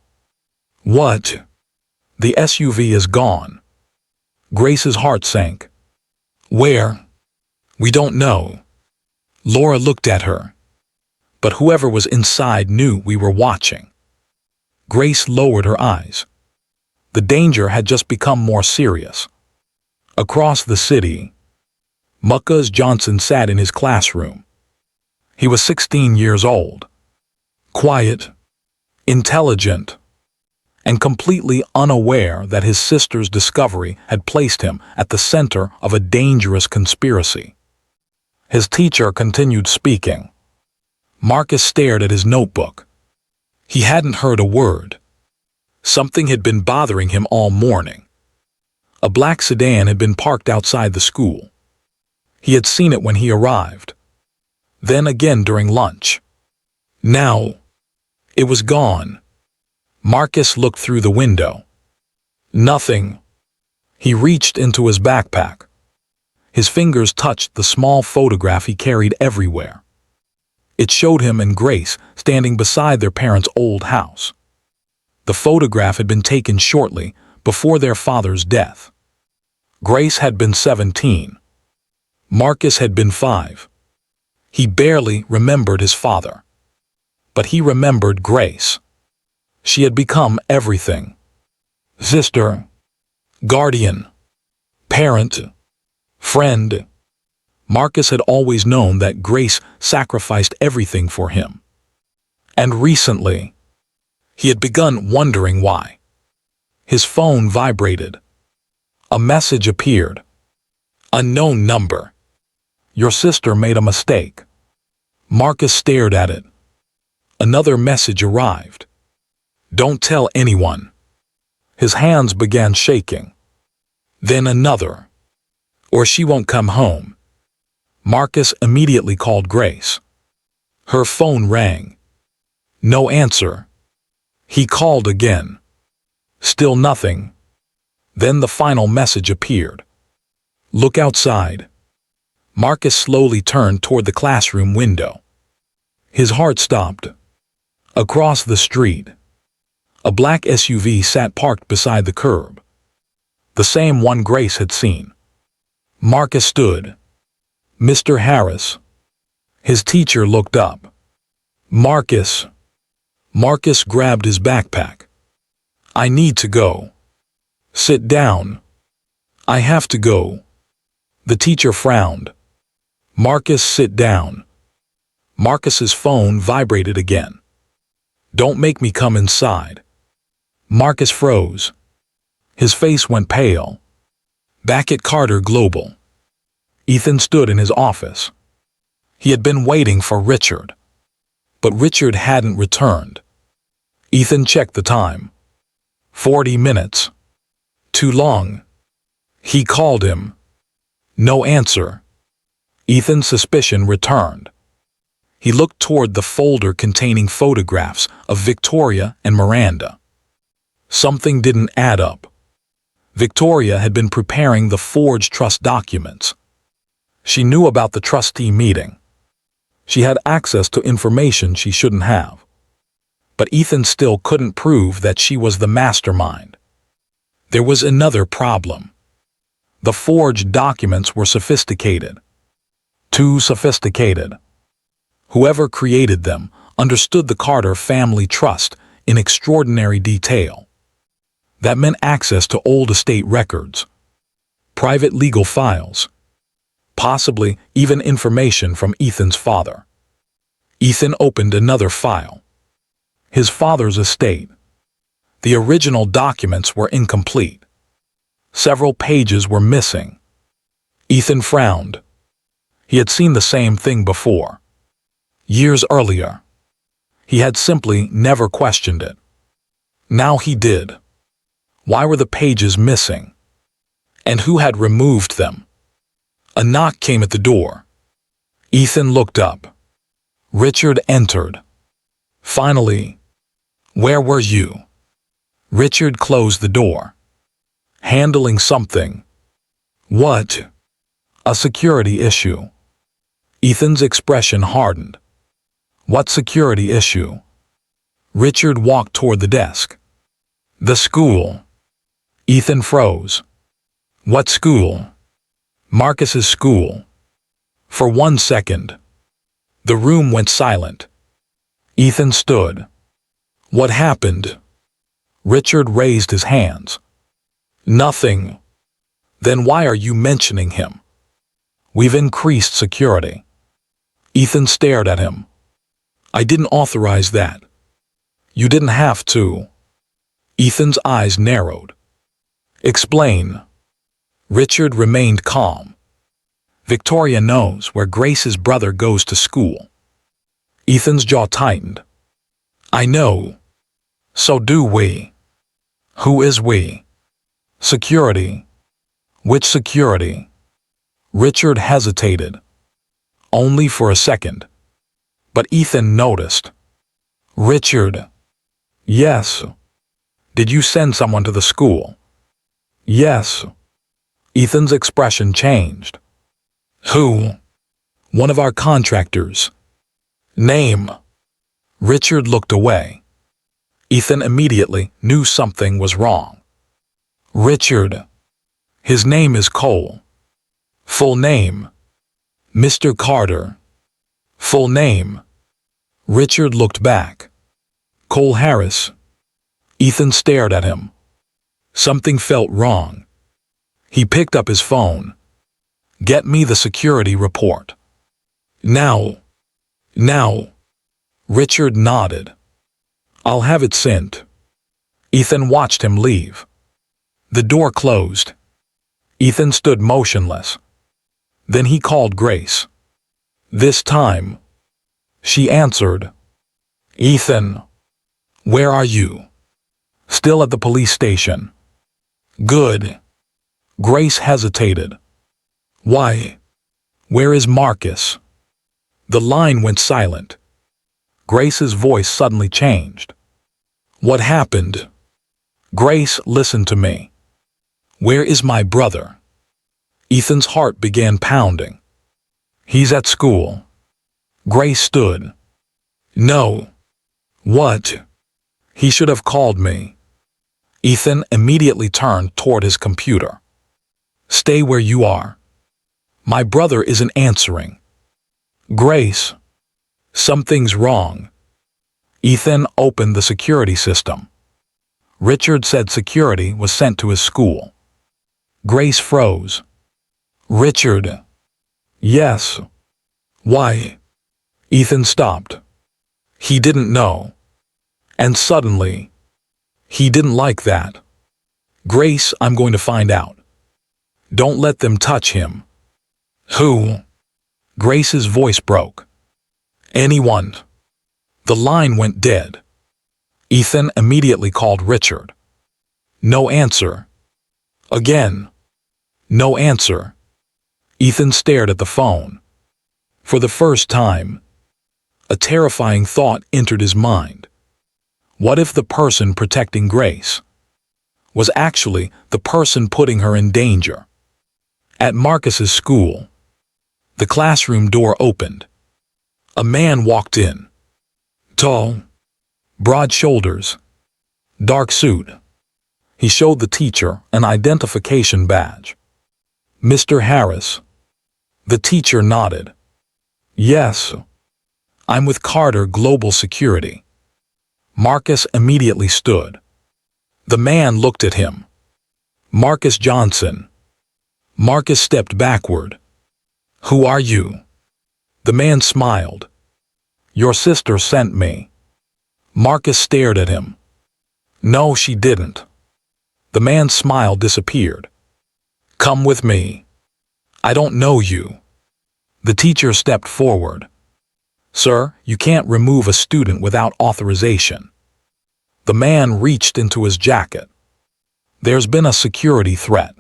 "What?" "The SUV is gone." Grace's heart sank. "Where?" "We don't know." Laura looked at her. But whoever was inside knew we were watching. Grace lowered her eyes. The danger had just become more serious. Across the city, Muckus Johnson sat in his classroom. He was 16 years old. Quiet, intelligent, and completely unaware that his sister's discovery had placed him at the center of a dangerous conspiracy. His teacher continued speaking. Marcus stared at his notebook. He hadn't heard a word. Something had been bothering him all morning. A black sedan had been parked outside the school. He had seen it when he arrived. Then again during lunch. Now, it was gone. Marcus looked through the window. Nothing. He reached into his backpack. His fingers touched the small photograph he carried everywhere. It showed him and Grace standing beside their parents' old house. The photograph had been taken shortly before their father's death. Grace had been 17. Marcus had been 5. He barely remembered his father. But he remembered Grace. She had become everything. Sister, guardian, parent, friend. Marcus had always known that Grace sacrificed everything for him. And recently, he had begun wondering why. His phone vibrated. A message appeared. Unknown number. Your sister made a mistake. Marcus stared at it. Another message arrived. Don't tell anyone. His hands began shaking. Then another. Or she won't come home. Marcus immediately called Grace. Her phone rang. No answer. He called again. Still nothing. Then the final message appeared. Look outside. Marcus slowly turned toward the classroom window. His heart stopped. Across the street, a black SUV sat parked beside the curb. the same one Grace had seen. Marcus stood. "Mr. Harris." His teacher looked up. "Marcus." Marcus grabbed his backpack. "I need to go." "Sit down." "I have to go." The teacher frowned. "Marcus, sit down." Marcus's phone vibrated again. "Don't make me come inside." Marcus froze. His face went pale. Back at Carter Global, Ethan stood in his office. He had been waiting for Richard. But Richard hadn't returned. Ethan checked the time. 40 minutes. Too long. He called him. No answer. Ethan's suspicion returned. He looked toward the folder containing photographs of Victoria and Miranda. Something didn't add up. Victoria had been preparing the forged trust documents. She knew about the trustee meeting. She had access to information she shouldn't have. But Ethan still couldn't prove that she was the mastermind. There was another problem. The forged documents were sophisticated. Too sophisticated. Whoever created them understood the Carter family trust in extraordinary detail. That meant access to old estate records, private legal files, possibly even information from Ethan's father. Ethan opened another file. His father's estate. The original documents were incomplete. Several pages were missing. Ethan frowned. He had seen the same thing before. Years earlier. He had simply never questioned it. Now he did. Why were the pages missing? And who had removed them? A knock came at the door. Ethan looked up. Richard entered. Finally. "Where were you?" Richard closed the door. "Handling something." "What?" "A security issue." Ethan's expression hardened. "What security issue?" Richard walked toward the desk. "The school." Ethan froze. "What school?" "Marcus's school." For 1 second, the room went silent. Ethan stood. "What happened?" Richard raised his hands. "Nothing." "Then why are you mentioning him?" "We've increased security." Ethan stared at him. "I didn't authorize that." "You didn't have to." Ethan's eyes narrowed. "Explain." Richard remained calm. "Victoria knows where Grace's brother goes to school." Ethan's jaw tightened. "I know. So do we." "Who is we?" "Security." "Which security?" Richard hesitated. Only for a second. But Ethan noticed. "Richard." "Yes." "Did you send someone to the school?" "Yes." Ethan's expression changed. "Who?" "One of our contractors." "Name?" Richard looked away. Ethan immediately knew something was wrong. "Richard." "His name is Cole." "Full name?" "Mr. Carter." "Full name?" Richard looked back. "Cole Harris." Ethan stared at him. Something felt wrong. He picked up his phone. "Get me the security report." "Now." "Now." Richard nodded. "I'll have it sent." Ethan watched him leave. The door closed. Ethan stood motionless. Then he called Grace. "This time." She answered. "Ethan." "Where are you?" "Still at the police station." "Good." Grace hesitated. "Why? Where is Marcus?" The line went silent. Grace's voice suddenly changed. "What happened?" "Grace, listen to me. Where is my brother?" Ethan's heart began pounding. "He's at school." Grace stood. "No." "What?" "He should have called me." Ethan immediately turned toward his computer. Stay where you are. My brother isn't answering. Grace. Something's wrong. Ethan opened the security system. Richard said security was sent to his school. Grace froze. Richard. Yes. Why? Ethan stopped. He didn't know. And suddenly, he didn't like that. Grace, I'm going to find out. Don't let them touch him. Who? Grace's voice broke. Anyone. The line went dead. Ethan immediately called Richard. No answer. Again. No answer. Ethan stared at the phone. For the first time, a terrifying thought entered his mind. What if the person protecting Grace was actually the person putting her in danger? At Marcus's school, the classroom door opened. A man walked in. Tall, broad shoulders, dark suit. He showed the teacher an identification badge. Mr. Harris. The teacher nodded. Yes. I'm with Carter Global Security. Marcus immediately stood. The man looked at him. Marcus Johnson. Marcus stepped backward. Who are you? The man smiled. Your sister sent me. Marcus stared at him. No, she didn't. The man's smile disappeared. Come with me. I don't know you. The teacher stepped forward. Sir, you can't remove a student without authorization. The man reached into his jacket. There's been a security threat.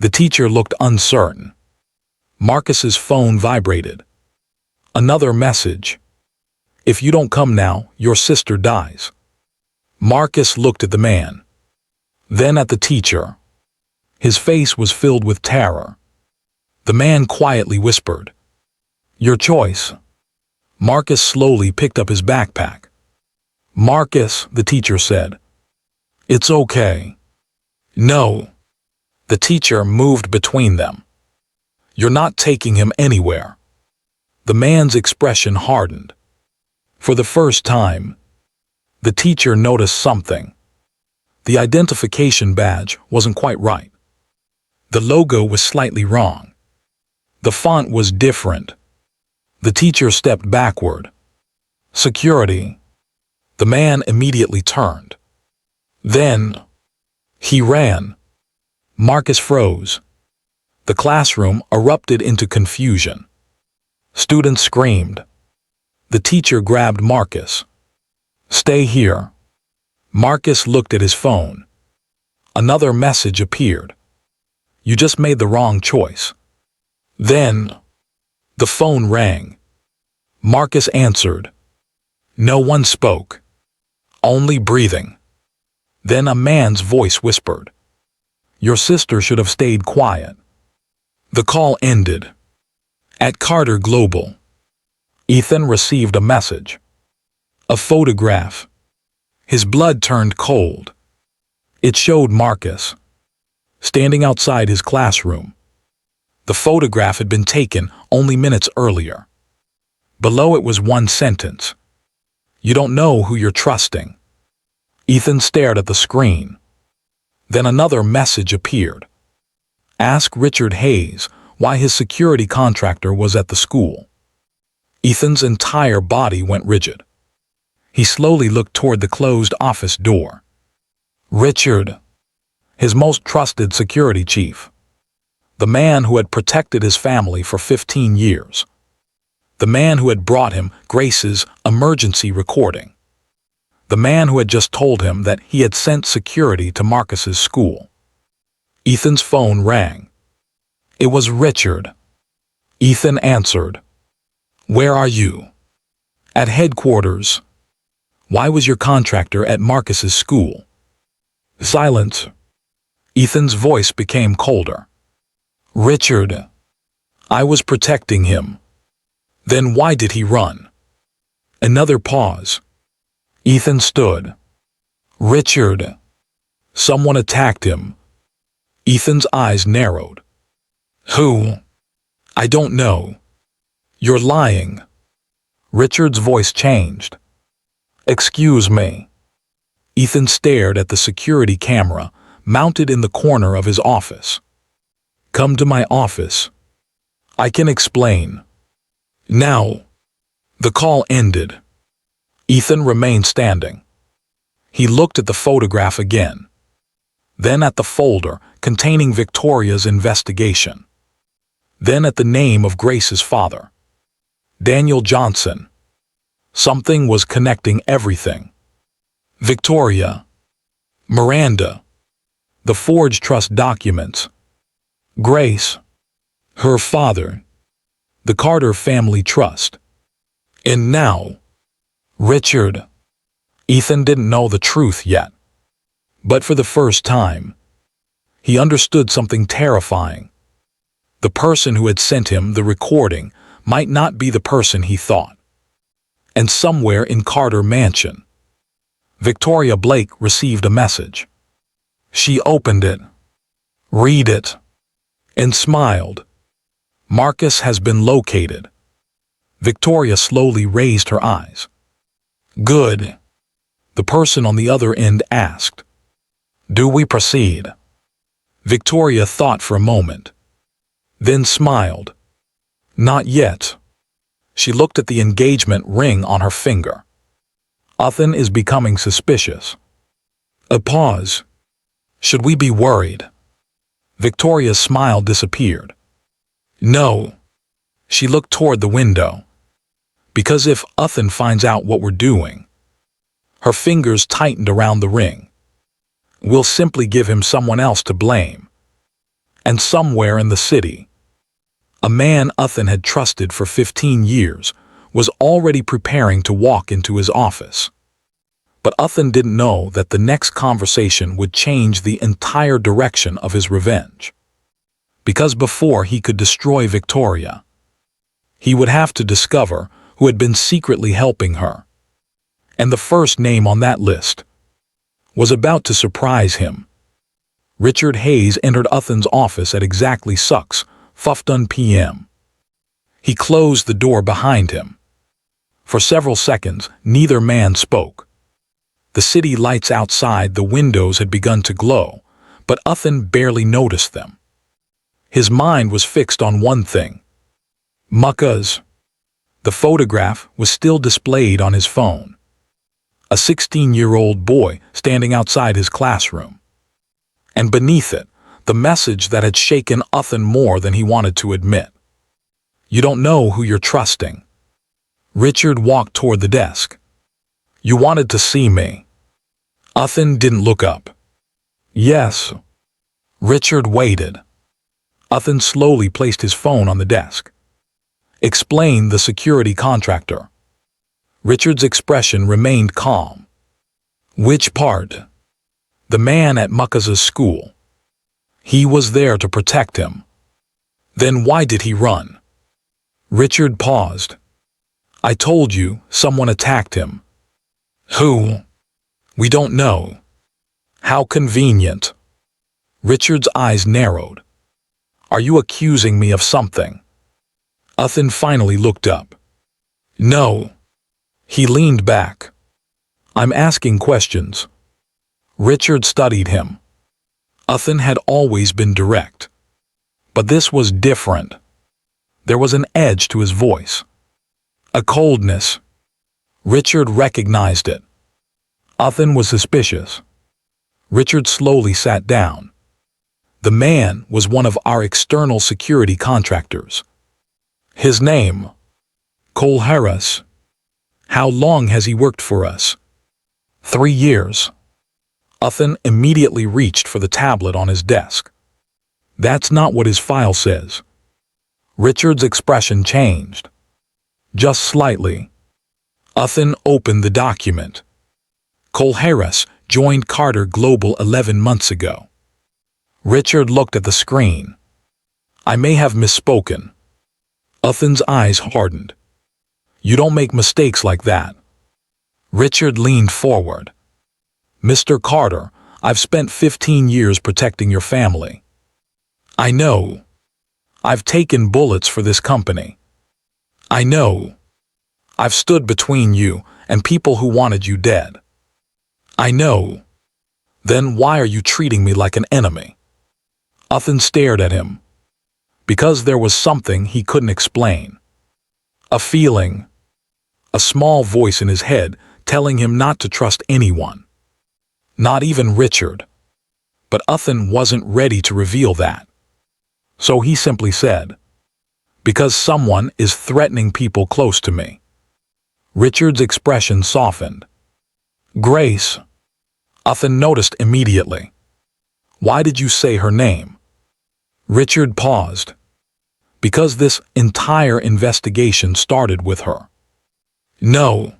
The teacher looked uncertain. Marcus's phone vibrated. Another message. If you don't come now, your sister dies. Marcus looked at the man. Then at the teacher. His face was filled with terror. The man quietly whispered, Your choice. Marcus slowly picked up his backpack. Marcus, the teacher said. It's okay. No. The teacher moved between them. You're not taking him anywhere. The man's expression hardened. For the first time, the teacher noticed something. The identification badge wasn't quite right. The logo was slightly wrong. The font was different. The teacher stepped backward. Security. The man immediately turned. Then, he ran. Marcus froze. The classroom erupted into confusion. Students screamed. The teacher grabbed Marcus. Stay here. Marcus looked at his phone. Another message appeared. You just made the wrong choice. Then, the phone rang. Marcus answered. No one spoke. Only breathing. Then a man's voice whispered. Your sister should have stayed quiet. The call ended. At Carter Global, Ethan received a message. A photograph. His blood turned cold. It showed Marcus, standing outside his classroom. The photograph had been taken only minutes earlier. Below it was one sentence. You don't know who you're trusting. Ethan stared at the screen. Then another message appeared. Ask Richard Hayes why his security contractor was at the school. Ethan's entire body went rigid. He slowly looked toward the closed office door. Richard, his most trusted security chief. The man who had protected his family for 15 years. The man who had brought him Grace's emergency recording. The man who had just told him that he had sent security to Marcus's school. Ethan's phone rang. It was Richard. Ethan answered. Where are you? At headquarters. Why was your contractor at Marcus's school? Silence. Ethan's voice became colder. Richard. I was protecting him. Then why did he run? Another pause. Ethan stood. Richard. Someone attacked him. Ethan's eyes narrowed. Who? I don't know. You're lying. Richard's voice changed. Excuse me. Ethan stared at the security camera mounted in the corner of his office. Come to my office. I can explain. Now. The call ended. Ethan remained standing. He looked at the photograph again, then at the folder containing Victoria's investigation, then at the name of Grace's father, Daniel Johnson. Something was connecting everything. Victoria, Miranda, the forged trust documents, Grace, her father, the Carter family trust, and now, Richard. Ethan didn't know the truth yet, but for the first time, he understood something terrifying. The person who had sent him the recording might not be the person he thought. And somewhere in Carter Mansion, Victoria Blake received a message. She opened it, read it, and smiled. Marcus has been located. Victoria slowly raised her eyes. Good. The person on the other end asked. Do we proceed? Victoria thought for a moment, then smiled. Not yet. She looked at the engagement ring on her finger. Ethan is becoming suspicious. A pause. Should we be worried? Victoria's smile disappeared. No. She looked toward the window. Because if Ethan finds out what we're doing, her fingers tightened around the ring. We'll simply give him someone else to blame. And somewhere in the city, a man Ethan had trusted for 15 years was already preparing to walk into his office. But Ethan didn't know that the next conversation would change the entire direction of his revenge. Because before he could destroy Victoria, he would have to discover who had been secretly helping her. And the first name on that list was about to surprise him. Richard Hayes entered Ethan's office at exactly 6:15 p.m. He closed the door behind him. For several seconds, neither man spoke. The city lights outside the windows had begun to glow, but Ethan barely noticed them. His mind was fixed on one thing. Mucka's. The photograph was still displayed on his phone. A 16-year-old boy standing outside his classroom. And beneath it, the message that had shaken Ethan more than he wanted to admit. You don't know who you're trusting. Richard walked toward the desk. You wanted to see me. Ethan didn't look up. Yes. Richard waited. Ethan slowly placed his phone on the desk. Explain the security contractor. Richard's expression remained calm. Which part? The man at Mucka's school. He was there to protect him. Then why did he run? Richard paused. I told you someone attacked him. Who? We don't know. How convenient. Richard's eyes narrowed. Are you accusing me of something? Ethan finally looked up. No. He leaned back. I'm asking questions. Richard studied him. Ethan had always been direct. But this was different. There was an edge to his voice. A coldness. Richard recognized it. Ethan was suspicious. Richard slowly sat down. The man was one of our external security contractors. His name, Cole Harris. How long has he worked for us? 3 years. Ethan immediately reached for the tablet on his desk. That's not what his file says. Richard's expression changed. Just slightly. Ethan opened the document. Cole Harris joined Carter Global 11 months ago. Richard looked at the screen. I may have misspoken. Ethan's eyes hardened. You don't make mistakes like that. Richard leaned forward. Mr. Carter, I've spent 15 years protecting your family. I know. I've taken bullets for this company. I know. I've stood between you and people who wanted you dead. I know. Then why are you treating me like an enemy? Uthan stared at him. Because there was something he couldn't explain. A feeling. A small voice in his head telling him not to trust anyone. Not even Richard. But Uthan wasn't ready to reveal that. So he simply said, because someone is threatening people close to me. Richard's expression softened. Grace. Uthan noticed immediately. Why did you say her name? Richard paused. Because this entire investigation started with her. No.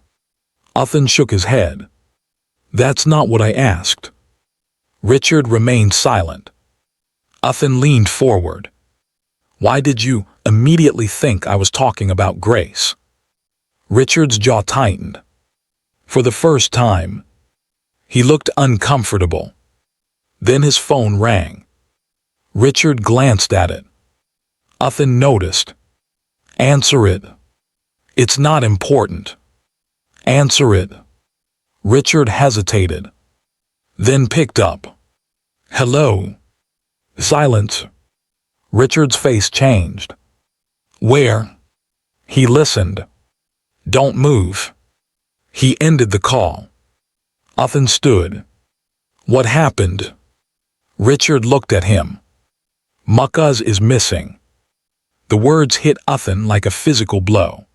Uthan shook his head. That's not what I asked. Richard remained silent. Uthan leaned forward. Why did you immediately think I was talking about Grace? Richard's jaw tightened. For the first time, he looked uncomfortable. Then his phone rang. Richard glanced at it. Uthan noticed. Answer it. It's not important. Answer it. Richard hesitated. Then picked up. Hello. Silence. Richard's face changed. Where? He listened. Don't move. He ended the call. Uthan stood. What happened? Richard looked at him. Muckaz is missing. The words hit Uthan like a physical blow.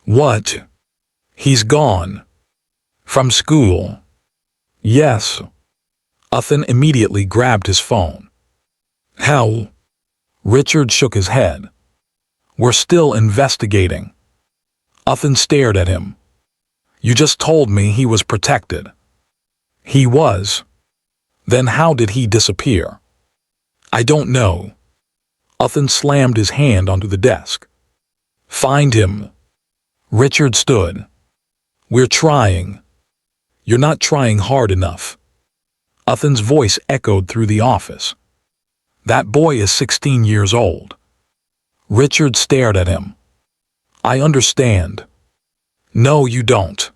What? He's gone. From school. Yes. Uthan immediately grabbed his phone. How? Richard shook his head. We're still investigating. Uthan stared at him. You just told me he was protected. He was. Then how did he disappear? I don't know. Uthan slammed his hand onto the desk. Find him. Richard stood. We're trying. You're not trying hard enough. Uthan's voice echoed through the office. That boy is 16 years old. Richard stared at him. I understand. No, you don't.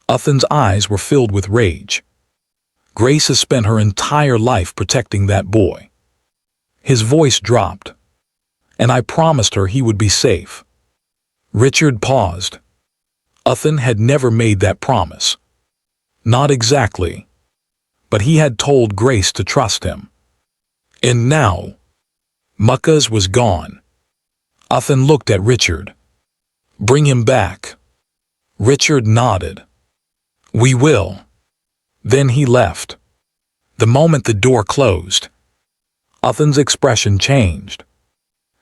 Uthan's eyes were filled with rage. Grace has spent her entire life protecting that boy. His voice dropped. And I promised her he would be safe. Richard paused. Uthan had never made that promise. Not exactly. But he had told Grace to trust him. And now, Muckaz was gone. Uthan looked at Richard. Bring him back. Richard nodded. We will. Then he left. The moment the door closed, Uthan's expression changed.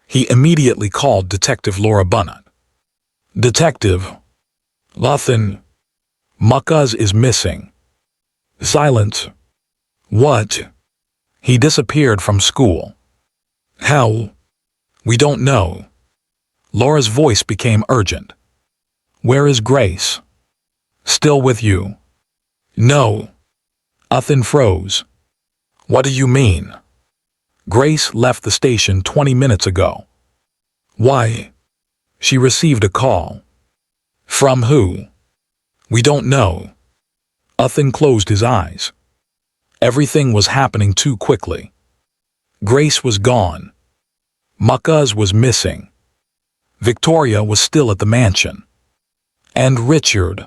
He immediately called Detective Laura Bunnett. Detective. Uthan. Muckaz is missing. Silence. What? He disappeared from school. How? We don't know. Laura's voice became urgent. Where is Grace? Still with you? No. Uthan froze. What do you mean? Grace left the station 20 minutes ago. Why? She received a call. From who? We don't know. Uthan closed his eyes. Everything was happening too quickly. Grace was gone. Muckaz was missing. Victoria was still at the mansion. And Richard.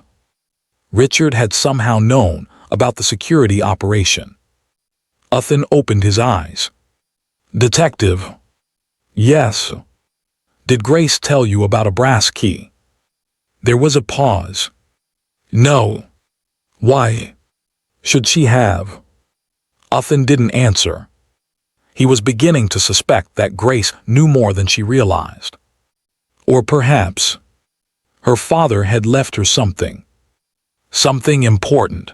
Richard had somehow known about the security operation. Uthan opened his eyes. Detective. Yes. Did Grace tell you about a brass key? There was a pause. No. Why? Should she have? Uthan didn't answer. He was beginning to suspect that Grace knew more than she realized. Or perhaps her father had left her something. Something important.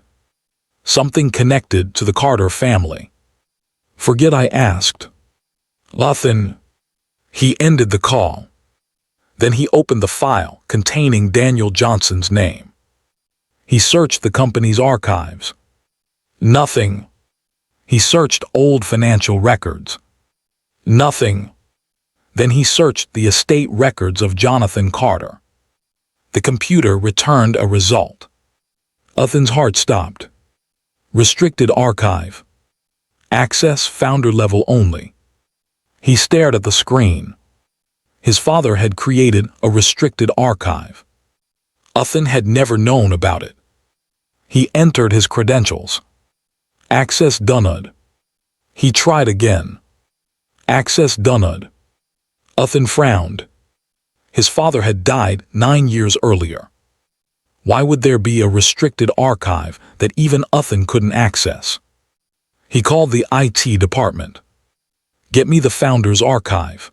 Something connected to the Carter family. Forget I asked. Uthan. He ended the call. Then he opened the file containing Daniel Johnson's name. He searched the company's archives. Nothing. He searched old financial records. Nothing. Then he searched the estate records of Jonathan Carter. The computer returned a result. Ethan's heart stopped. Restricted archive. Access founder level only. He stared at the screen. His father had created a restricted archive. Ethan had never known about it. He entered his credentials. Access denied. He tried again. Access denied. Ethan frowned. His father had died 9 years earlier. Why would there be a restricted archive that even Ethan couldn't access? He called the IT department. Get me the founder's archive.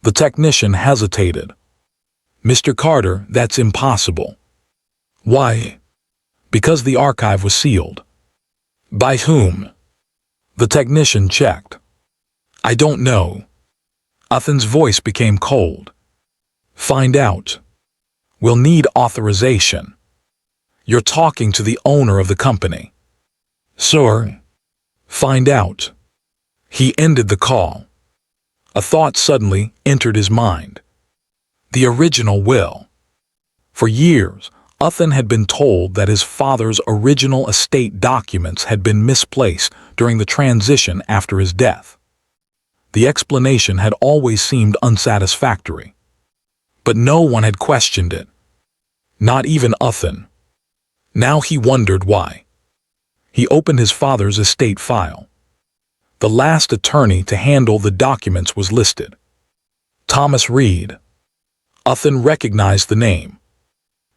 The technician hesitated. Mr. Carter, that's impossible. Why? Because the archive was sealed. By whom? The technician checked. I don't know. Ethan's voice became cold. Find out. We'll need authorization. You're talking to the owner of the company. Sir. Find out. He ended the call. A thought suddenly entered his mind. The original will. For years, Ethan had been told that his father's original estate documents had been misplaced during the transition after his death. The explanation had always seemed unsatisfactory. But no one had questioned it. Not even Ethan. Now he wondered why. He opened his father's estate file. The last attorney to handle the documents was listed. Thomas Reed. Ethan recognized the name.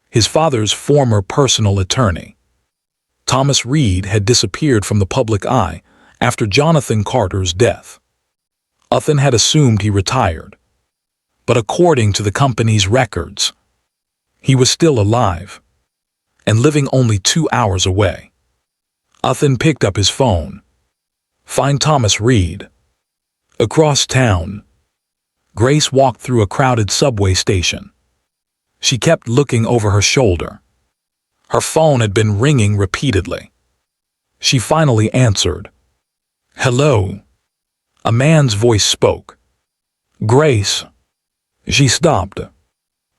His father's former personal attorney. Thomas Reed had disappeared from the public eye after Jonathan Carter's death. Ethan had assumed he retired. But according to the company's records, he was still alive and living only 2 hours away. Ethan picked up his phone. Find Thomas Reed. Across town. Grace walked through a crowded subway station. She kept looking over her shoulder. Her phone had been ringing repeatedly. She finally answered. Hello. A man's voice spoke. Grace. She stopped.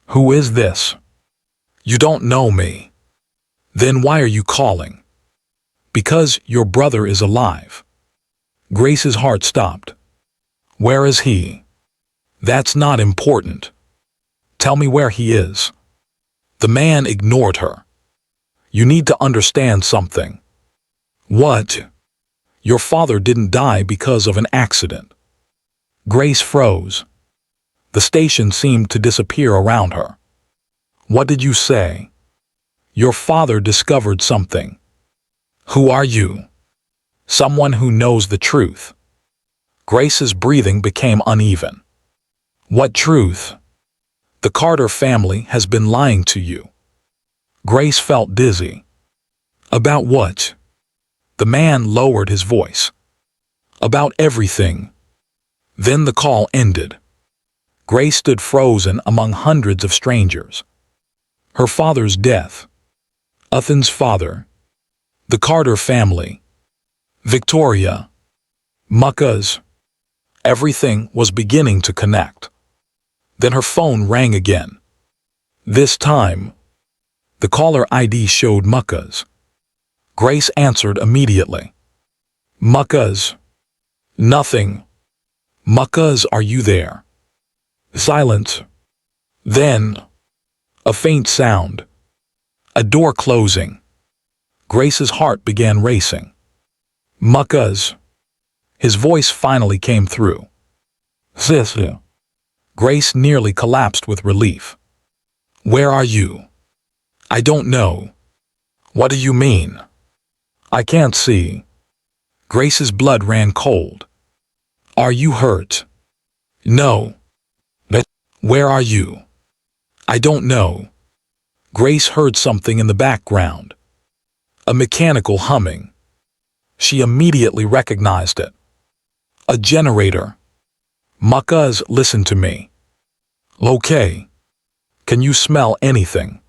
Who is this? You don't know me. Then why are you calling? Because your brother is alive. Grace's heart stopped. Where is he? That's not important. Tell me where he is. The man ignored her. You need to understand something. What? Your father didn't die because of an accident. Grace froze. The station seemed to disappear around her. What did you say? Your father discovered something. Who are you? Someone who knows the truth. Grace's breathing became uneven. What truth? The Carter family has been lying to you. Grace felt dizzy. About what? The man lowered his voice. About everything. Then the call ended. Grace stood frozen among hundreds of strangers. Her father's death. Ethan's father. The Carter family. Victoria. Mucka's. Everything was beginning to connect. Then her phone rang again. This time, the caller ID showed Mucka's. Grace answered immediately. Mucka's. Nothing. Mucka's, are you there? Silence. Then, a faint sound. A door closing. Grace's heart began racing. Mucka's. His voice finally came through. Sister. Grace nearly collapsed with relief. Where are you? I don't know. What do you mean? I can't see. Grace's blood ran cold. Are you hurt? No. But where are you? I don't know. Grace heard something in the background. A mechanical humming. She immediately recognized it. A generator. Mucka's, listen to me. Okay. Can you smell anything?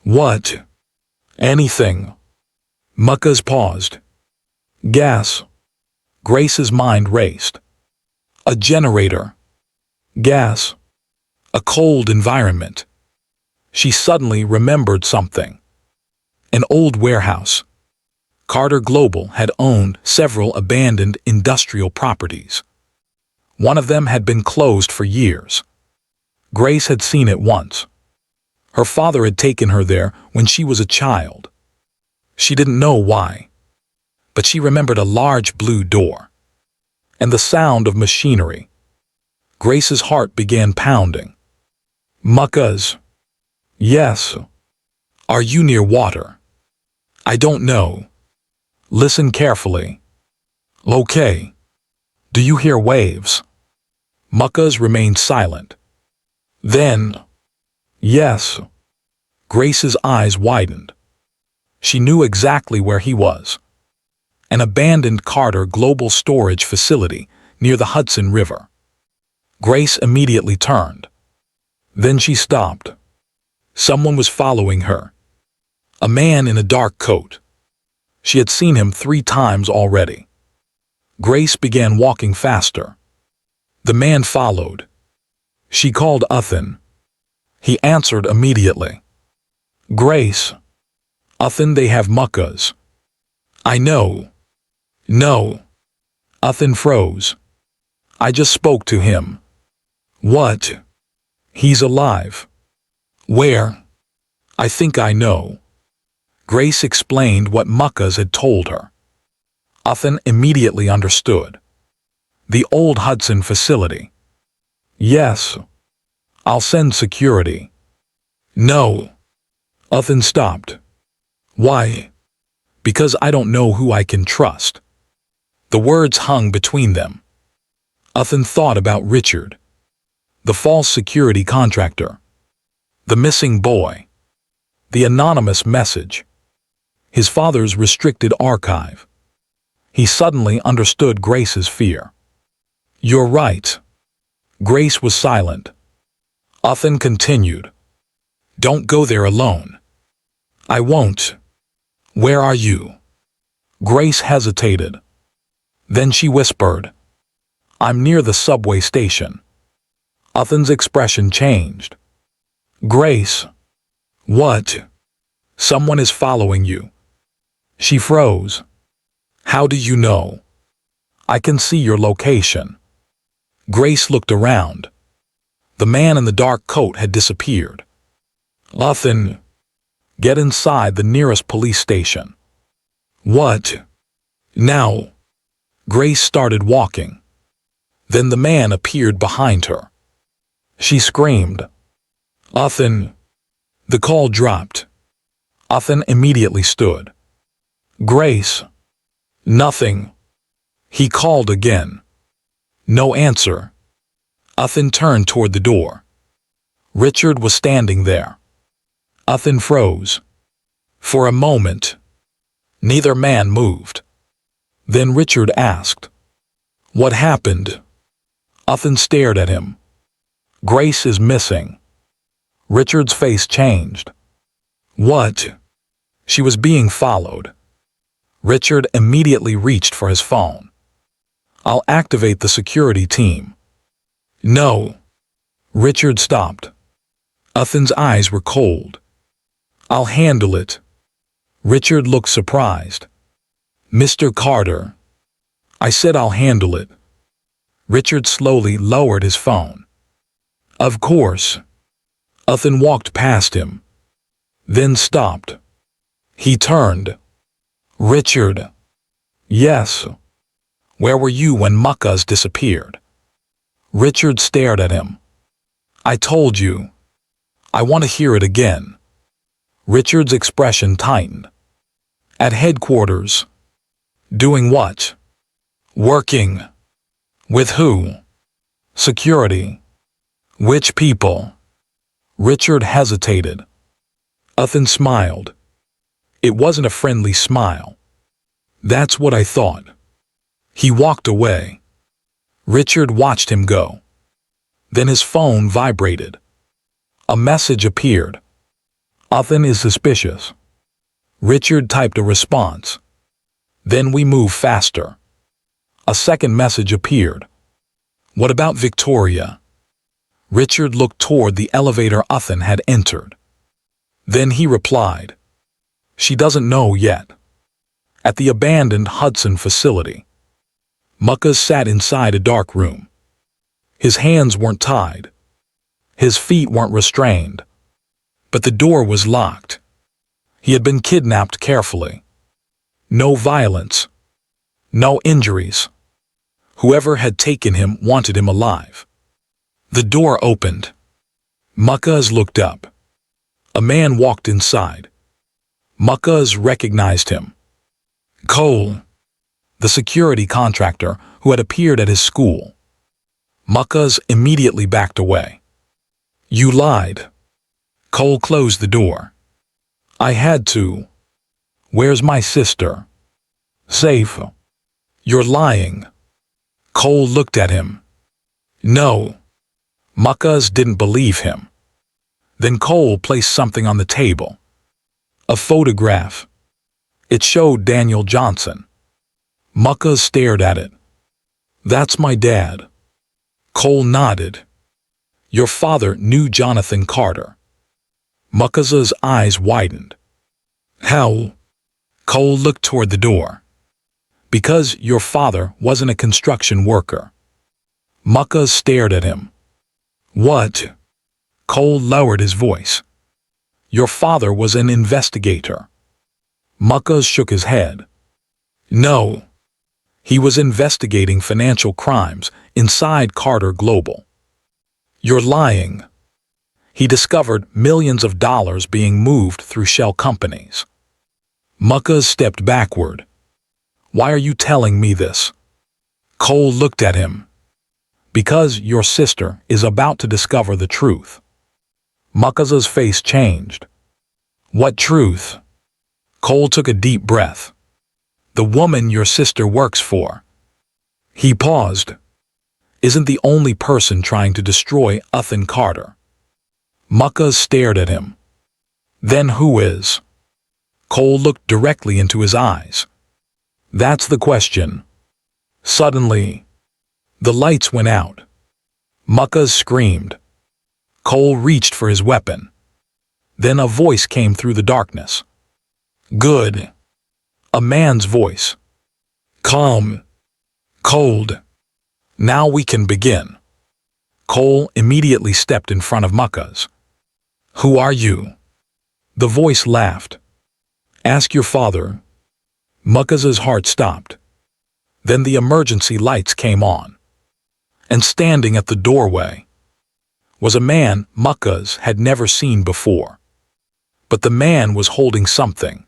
What? Anything. Mucka's paused. Gas. Grace's mind raced. A generator. Gas. A cold environment. She suddenly remembered something. An old warehouse. Carter Global had owned several abandoned industrial properties. One of them had been closed for years. Grace had seen it once. Her father had taken her there when she was a child. She didn't know why, but she remembered a large blue door and the sound of machinery. Grace's heart began pounding. Muckas. Yes. Are you near water? I don't know. Listen carefully. Okay. Do you hear waves? Muckas remained silent. Then, yes. Grace's eyes widened. She knew exactly where he was. An abandoned Carter Global storage facility near the Hudson River. Grace immediately turned. Then she stopped. Someone was following her. A man in a dark coat. She had seen him 3 times already. Grace began walking faster. The man followed. She called Uthan. He answered immediately. Grace. Uthan, they have muckas. I know. No. Uthan froze. I just spoke to him. What? He's alive. Where? I think I know. Grace explained what Muckas had told her. Uthan immediately understood. The old Hudson facility. Yes. I'll send security. No. Uthan stopped. Why? Because I don't know who I can trust. The words hung between them. Uthan thought about Richard. The false security contractor. The missing boy. The anonymous message. His father's restricted archive. He suddenly understood Grace's fear. You're right. Grace was silent. Uthan continued. Don't go there alone. I won't. Where are you? Grace hesitated. Then she whispered. I'm near the subway station. Uthan's expression changed. Grace. What? Someone is following you. She froze. How do you know? I can see your location. Grace looked around. The man in the dark coat had disappeared. Uthan. Get inside the nearest police station. What? Now. Grace started walking. Then the man appeared behind her. She screamed. Uthan. The call dropped. Uthan immediately stood. Grace. Nothing. He called again. No answer. Uthan turned toward the door. Richard was standing there. Uthan froze. For a moment. Neither man moved. Then Richard asked, What happened? Uthan stared at him. Grace is missing. Richard's face changed. What? She was being followed. Richard immediately reached for his phone. I'll activate the security team. No. Richard stopped. Uthan's eyes were cold. I'll handle it. Richard looked surprised. Mr. Carter. I said I'll handle it. Richard slowly lowered his phone. Of course. Uthan walked past him. Then stopped. He turned. Richard. Yes. Where were you when Muckas disappeared? Richard stared at him. I told you. I want to hear it again. Richard's expression tightened. At headquarters. Doing what? Working. With who? Security. Which people? Richard hesitated. Uthan smiled. It wasn't a friendly smile. That's what I thought. He walked away. Richard watched him go. Then his phone vibrated. A message appeared. Uthan is suspicious. Richard typed a response. Then we move faster. A second message appeared. What about Victoria? Richard looked toward the elevator Uthan had entered. Then he replied, She doesn't know yet. At the abandoned Hudson facility. Muckas sat inside a dark room. His hands weren't tied. His feet weren't restrained. But the door was locked. He had been kidnapped carefully. No violence. No injuries. Whoever had taken him wanted him alive. The door opened. Muckas looked up. A man walked inside. Muckas recognized him. Cole, the security contractor who had appeared at his school. Muckas immediately backed away. You lied. Cole closed the door. I had to. Where's my sister? Safe. You're lying. Cole looked at him. No. Muckas didn't believe him. Then Cole placed something on the table. A photograph. It showed Daniel Johnson. Muckas stared at it. That's my dad. Cole nodded. Your father knew Jonathan Carter. Muckas's eyes widened. How? Cole looked toward the door. Because your father wasn't a construction worker. Muckas stared at him. What? Cole lowered his voice. Your father was an investigator. Muckas shook his head. No. He was investigating financial crimes inside Carter Global. You're lying. He discovered millions of dollars being moved through shell companies. Muckas stepped backward. Why are you telling me this? Cole looked at him. Because your sister is about to discover the truth. Muckas's face changed. What truth? Cole took a deep breath. The woman your sister works for. He paused. Isn't the only person trying to destroy Uthan Carter. Muckas stared at him. Then who is? Cole looked directly into his eyes. That's the question. Suddenly, the lights went out. Muckas screamed. Cole reached for his weapon. Then a voice came through the darkness. Good. A man's voice. Calm. Cold. Now we can begin. Cole immediately stepped in front of Muckas. Who are you? The voice laughed. Ask your father. Muckas's heart stopped. Then the emergency lights came on. And standing at the doorway was a man Muckas had never seen before. But the man was holding something.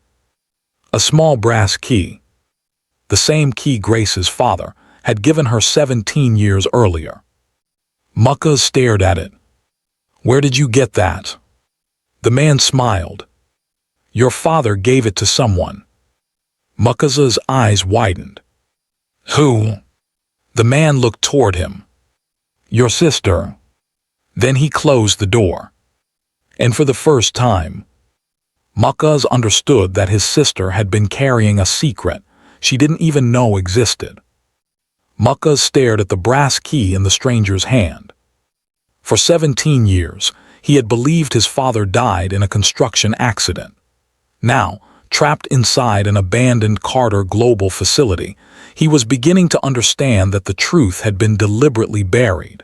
A small brass key. The same key Grace's father had given her 17 years earlier. Muckas stared at it. Where did you get that? The man smiled. Your father gave it to someone. Muckas's eyes widened. Who? The man looked toward him. Your sister. Then he closed the door. And for the first time, Muckas understood that his sister had been carrying a secret she didn't even know existed. Muckas stared at the brass key in the stranger's hand. For 17 years, he had believed his father died in a construction accident. Now, trapped inside an abandoned Carter Global facility, he was beginning to understand that the truth had been deliberately buried.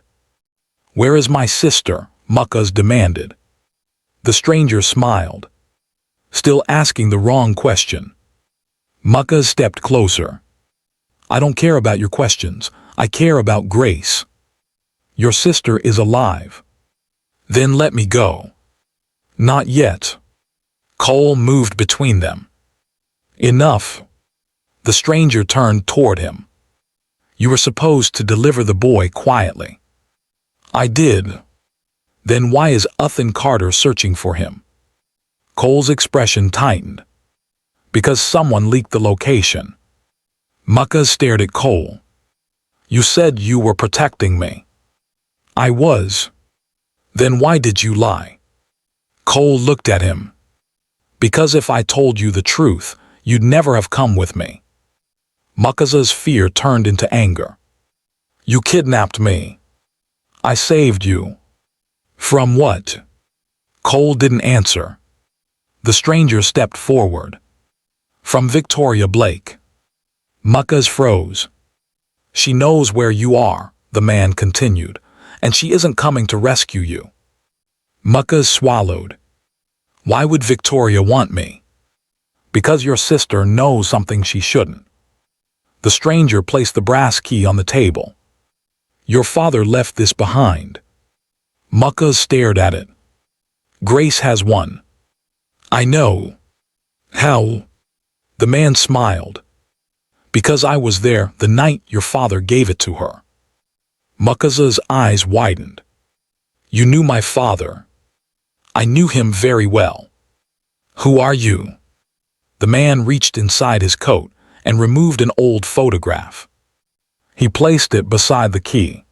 Where is my sister? Muckas demanded. The stranger smiled, still asking the wrong question. Muckas stepped closer. I don't care about your questions. I care about Grace. Your sister is alive. Then let me go. Not yet. Cole moved between them. Enough. The stranger turned toward him. You were supposed to deliver the boy quietly. I did. Then why is Uthan Carter searching for him? Cole's expression tightened. Because someone leaked the location. Muckas stared at Cole. You said you were protecting me. I was. Then why did you lie? Cole looked at him. Because if I told you the truth, you'd never have come with me. Mukasa's fear turned into anger. You kidnapped me. I saved you. From what? Cole didn't answer. The stranger stepped forward. From Victoria Blake. Muka's froze. She knows where you are, the man continued, and she isn't coming to rescue you. Muka's swallowed. Why would Victoria want me? Because your sister knows something she shouldn't. The stranger placed the brass key on the table. Your father left this behind. Muka stared at it. Grace has one. I know. How? The man smiled. Because I was there the night your father gave it to her. Mukasa's eyes widened. You knew my father. I knew him very well. Who are you? The man reached inside his coat and removed an old photograph. He placed it beside the key.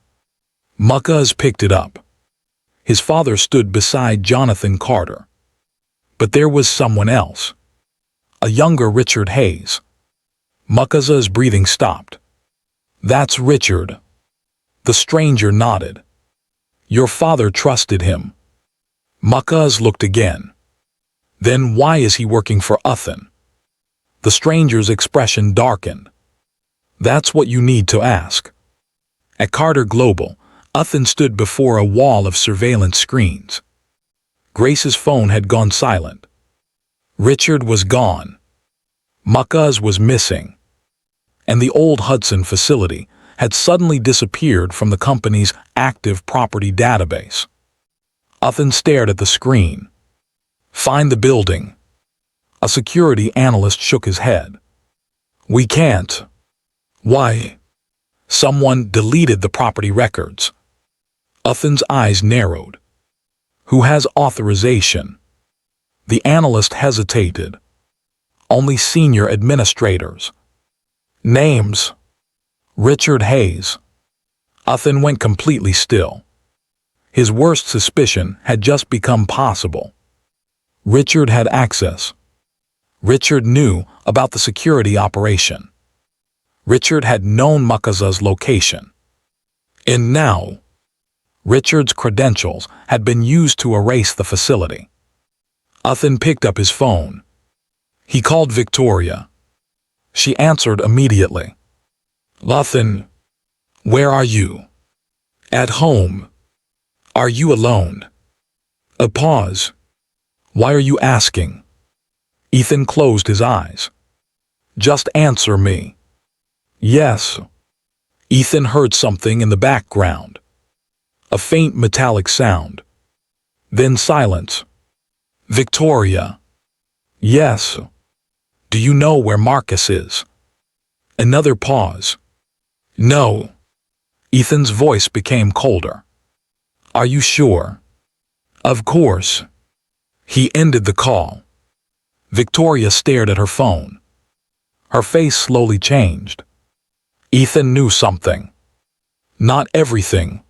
Mukas picked it up. His father stood beside Jonathan Carter. But there was someone else. A younger Richard Hayes. Mukasa's breathing stopped. That's Richard. The stranger nodded. Your father trusted him. Mukas looked again. Then why is he working for Uthan? The stranger's expression darkened. That's what you need to ask. At Carter Global, Uthan stood before a wall of surveillance screens. Grace's phone had gone silent. Richard was gone. Mukas was missing. And the old Hudson facility had suddenly disappeared from the company's active property database. Uthan stared at the screen. Find the building. A security analyst shook his head. We can't. Why? Someone deleted the property records. Uthan's eyes narrowed. Who has authorization? The analyst hesitated. Only senior administrators. Names. Richard Hayes. Uthan went completely still. His worst suspicion had just become possible. Richard had access. Richard knew about the security operation. Richard had known Mukasa's location. And now, Richard's credentials had been used to erase the facility. Uthan picked up his phone. He called Victoria. She answered immediately. Uthan, where are you? At home. Are you alone? A pause. Why are you asking? Ethan closed his eyes. Just answer me. Yes. Ethan heard something in the background. A faint metallic sound. Then silence. Victoria. Yes. Do you know where Marcus is? Another pause. No. Ethan's voice became colder. Are you sure? Of course. He ended the call. Victoria stared at her phone. Her face slowly changed. Ethan knew something. Not everything,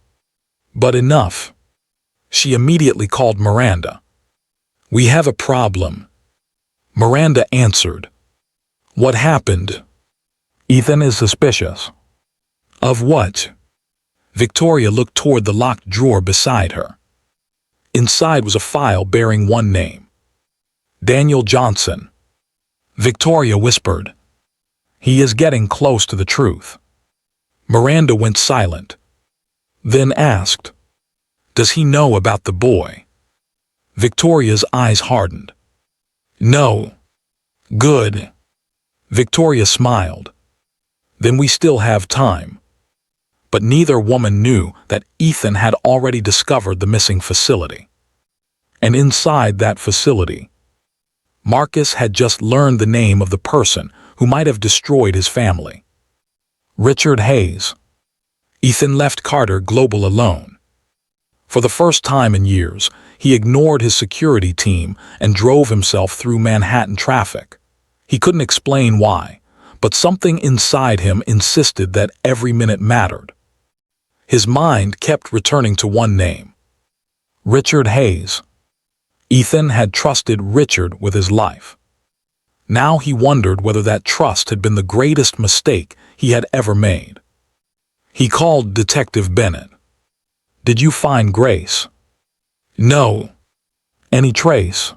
but enough. She immediately called Miranda. We have a problem. Miranda answered. What happened? Ethan is suspicious. Of what? Victoria looked toward the locked drawer beside her. Inside was a file bearing one name. Daniel Johnson. Victoria whispered. He is getting close to the truth. Miranda went silent. Then asked, does he know about the boy? Victoria's eyes hardened. No. Good. Victoria smiled. Then we still have time. But neither woman knew that Ethan had already discovered the missing facility. And inside that facility, Marcus had just learned the name of the person who might have destroyed his family. Richard Hayes. Ethan left Carter Global alone. For the first time in years, he ignored his security team and drove himself through Manhattan traffic. He couldn't explain why, but something inside him insisted that every minute mattered. His mind kept returning to one name. Richard Hayes. Ethan had trusted Richard with his life. Now he wondered whether that trust had been the greatest mistake he had ever made. He called Detective Bennett. "Did you find Grace?" "No." "Any trace?"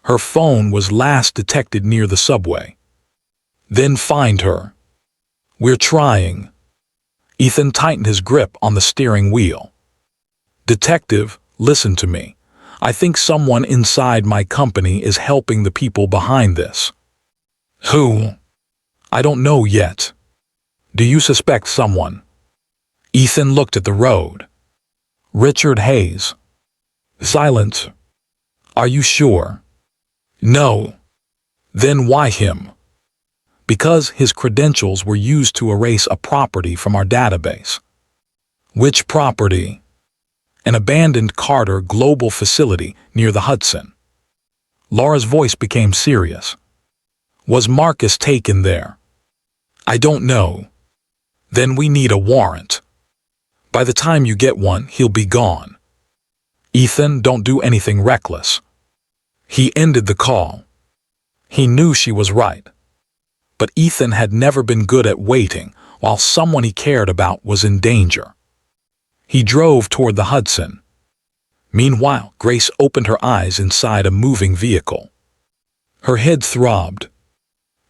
"Her phone was last detected near the subway." "Then find her." "We're trying." Ethan tightened his grip on the steering wheel. "Detective, listen to me. I think someone inside my company is helping the people behind this." "Who?" "I don't know yet." "Do you suspect someone?" Ethan looked at the road. "Richard Hayes." Silence. "Are you sure?" "No." "Then why him?" "Because his credentials were used to erase a property from our database." "Which property?" "An abandoned Carter Global facility near the Hudson." Laura's voice became serious. "Was Marcus taken there?" "I don't know." "Then we need a warrant. By the time you get one, he'll be gone." "Ethan, don't do anything reckless." He ended the call. He knew she was right. But Ethan had never been good at waiting while someone he cared about was in danger. He drove toward the Hudson. Meanwhile, Grace opened her eyes inside a moving vehicle. Her head throbbed.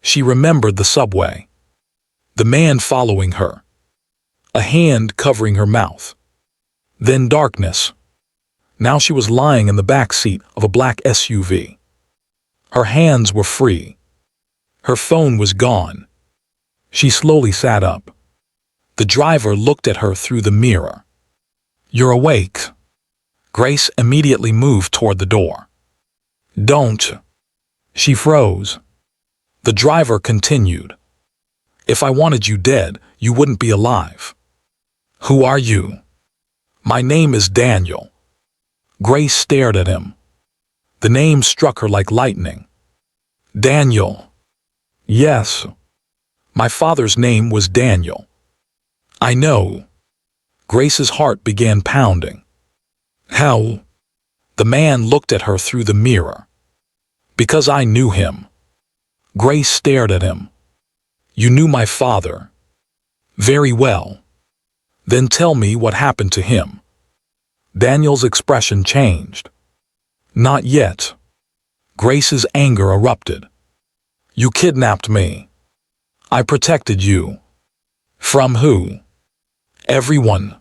She remembered the subway. The man following her. A hand covering her mouth. Then darkness. Now she was lying in the back seat of a black SUV. Her hands were free. Her phone was gone. She slowly sat up. The driver looked at her through the mirror. "You're awake." Grace immediately moved toward the door. "Don't." She froze. The driver continued. "If I wanted you dead, you wouldn't be alive." "Who are you?" "My name is Daniel." Grace stared at him. The name struck her like lightning. "Daniel." "Yes. My father's name was Daniel." "I know." Grace's heart began pounding. "How?" The man looked at her through the mirror. "Because I knew him." Grace stared at him. "You knew my father?" "Very well." "Then tell me what happened to him." Daniel's expression changed. "Not yet." Grace's anger erupted. "You kidnapped me." "I protected you." "From who?" "Everyone."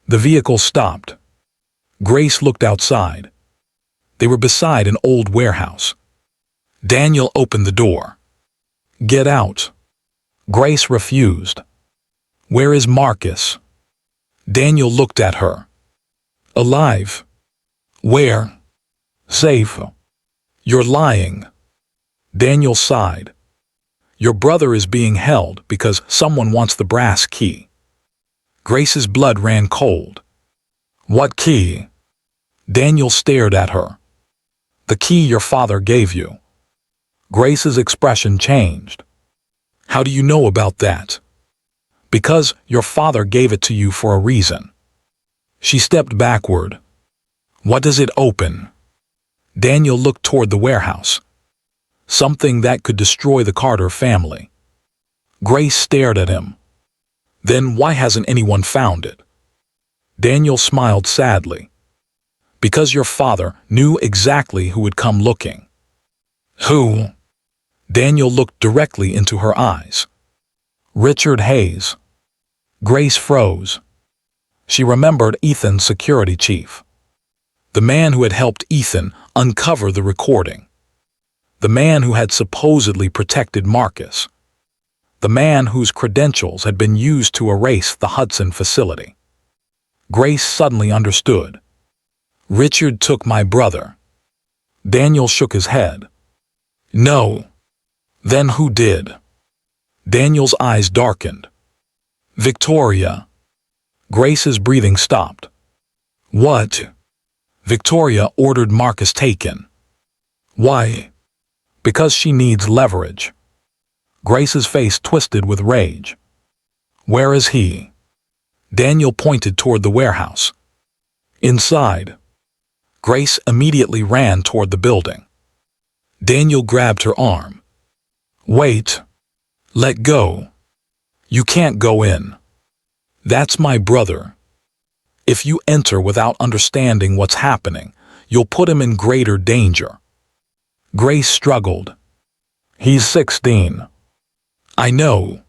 The vehicle stopped. Grace looked outside. They were beside an old warehouse. Daniel opened the door. "Get out." Grace refused. "Where is Marcus?" Daniel looked at her. "Alive." "Where?" "Safe." "You're lying." Daniel sighed. "Your brother is being held because someone wants the brass key." Grace's blood ran cold. "What key?" Daniel stared at her. "The key your father gave you." Grace's expression changed. "How do you know about that?" "Because your father gave it to you for a reason." She stepped backward. "What does it open?" Daniel looked toward the warehouse. "Something that could destroy the Carter family." Grace stared at him. "Then why hasn't anyone found it?" Daniel smiled sadly. "Because your father knew exactly who would come looking." "Who?" Daniel looked directly into her eyes. "Richard Hayes." Grace froze. She remembered Ethan's security chief. The man who had helped Ethan uncover the recording. The man who had supposedly protected Marcus. The man whose credentials had been used to erase the Hudson facility. Grace suddenly understood. "Richard took my brother." Daniel shook his head. "No." "Then who did?" Daniel's eyes darkened. "Victoria." Grace's breathing stopped. "What?" "Victoria ordered Marcus taken." "Why?" "Because she needs leverage." Grace's face twisted with rage. "Where is he?" Daniel pointed toward the warehouse. "Inside." Grace immediately ran toward the building. Daniel grabbed her arm. Wait. Let go. You can't go in. That's my brother. If you enter without understanding what's happening, you'll put him in greater danger. Grace struggled. He's 16. I know.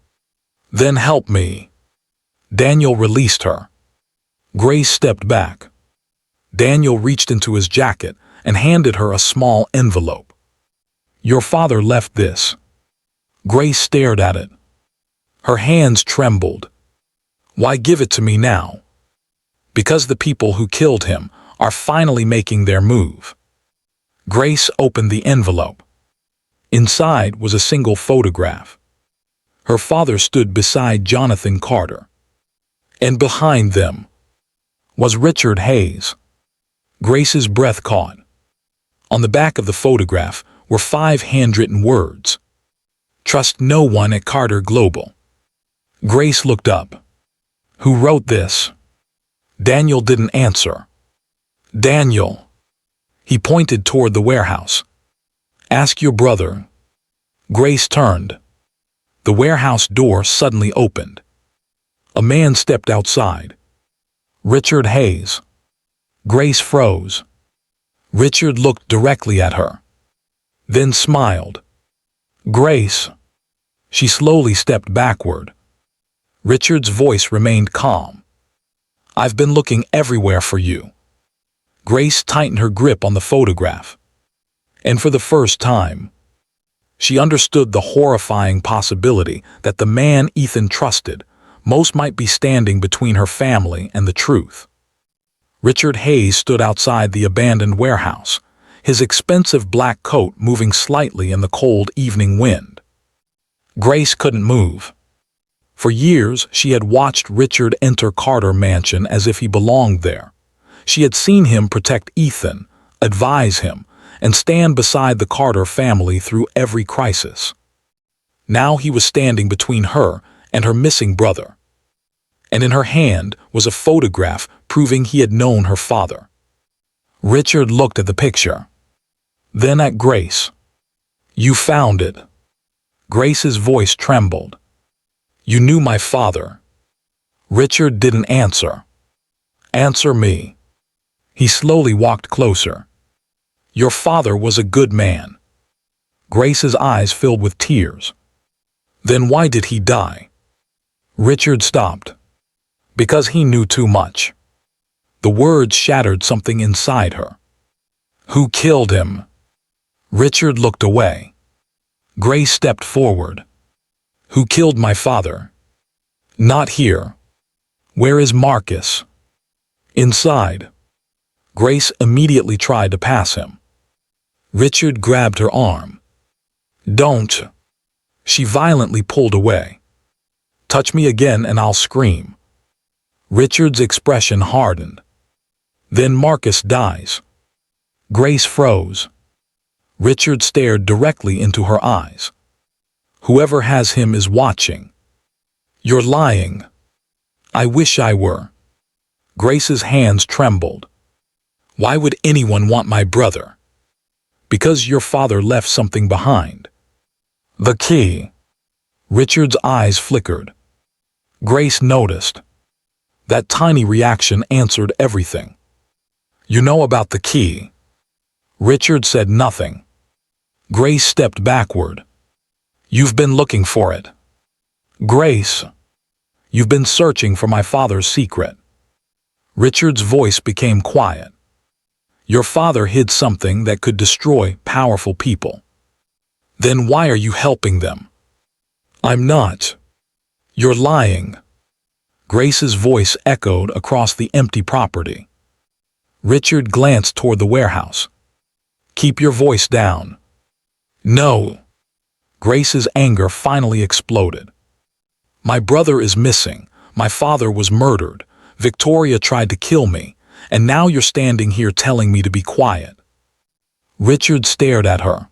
Then help me. Daniel released her. Grace stepped back. Daniel reached into his jacket and handed her a small envelope. Your father left this. Grace stared at it. Her hands trembled. Why give it to me now? Because the people who killed him are finally making their move. Grace opened the envelope. Inside was a single photograph. Her father stood beside Jonathan Carter. And behind them was Richard Hayes. Grace's breath caught. On the back of the photograph were 5 handwritten words. Trust no one at Carter Global. Grace looked up. Who wrote this? Daniel didn't answer. Daniel. He pointed toward the warehouse. Ask your brother. Grace turned. The warehouse door suddenly opened. A man stepped outside. Richard Hayes. Grace froze. Richard looked directly at her. Then smiled. Grace. She slowly stepped backward. Richard's voice remained calm. I've been looking everywhere for you. Grace tightened her grip on the photograph. And for the first time, she understood the horrifying possibility that the man Ethan trusted most might be standing between her family and the truth. Richard Hayes stood outside the abandoned warehouse, his expensive black coat moving slightly in the cold evening wind. Grace couldn't move. For years, she had watched Richard enter Carter Mansion as if he belonged there. She had seen him protect Ethan, advise him, and stand beside the Carter family through every crisis. Now he was standing between her and her missing brother. And in her hand was a photograph proving he had known her father. Richard looked at the picture. Then at Grace. You found it. Grace's voice trembled. You knew my father. Richard didn't answer. Answer me. He slowly walked closer. Your father was a good man. Grace's eyes filled with tears. Then why did he die? Richard stopped. Because he knew too much. The words shattered something inside her. Who killed him? Richard looked away. Grace stepped forward. Who killed my father? Not here. Where is Marcus? Inside. Grace immediately tried to pass him. Richard grabbed her arm. Don't. She violently pulled away. Touch me again and I'll scream. Richard's expression hardened. Then Marcus dies. Grace froze. Richard stared directly into her eyes. Whoever has him is watching. You're lying. I wish I were. Grace's hands trembled. Why would anyone want my brother? Because your father left something behind. The key. Richard's eyes flickered. Grace noticed. That tiny reaction answered everything. You know about the key. Richard said nothing. Grace stepped backward. You've been looking for it. Grace. You've been searching for my father's secret. Richard's voice became quiet. Your father hid something that could destroy powerful people. Then why are you helping them? I'm not. You're lying. Grace's voice echoed across the empty property. Richard glanced toward the warehouse. Keep your voice down. No. Grace's anger finally exploded. My brother is missing. My father was murdered. Victoria tried to kill me. And now you're standing here telling me to be quiet. Richard stared at her.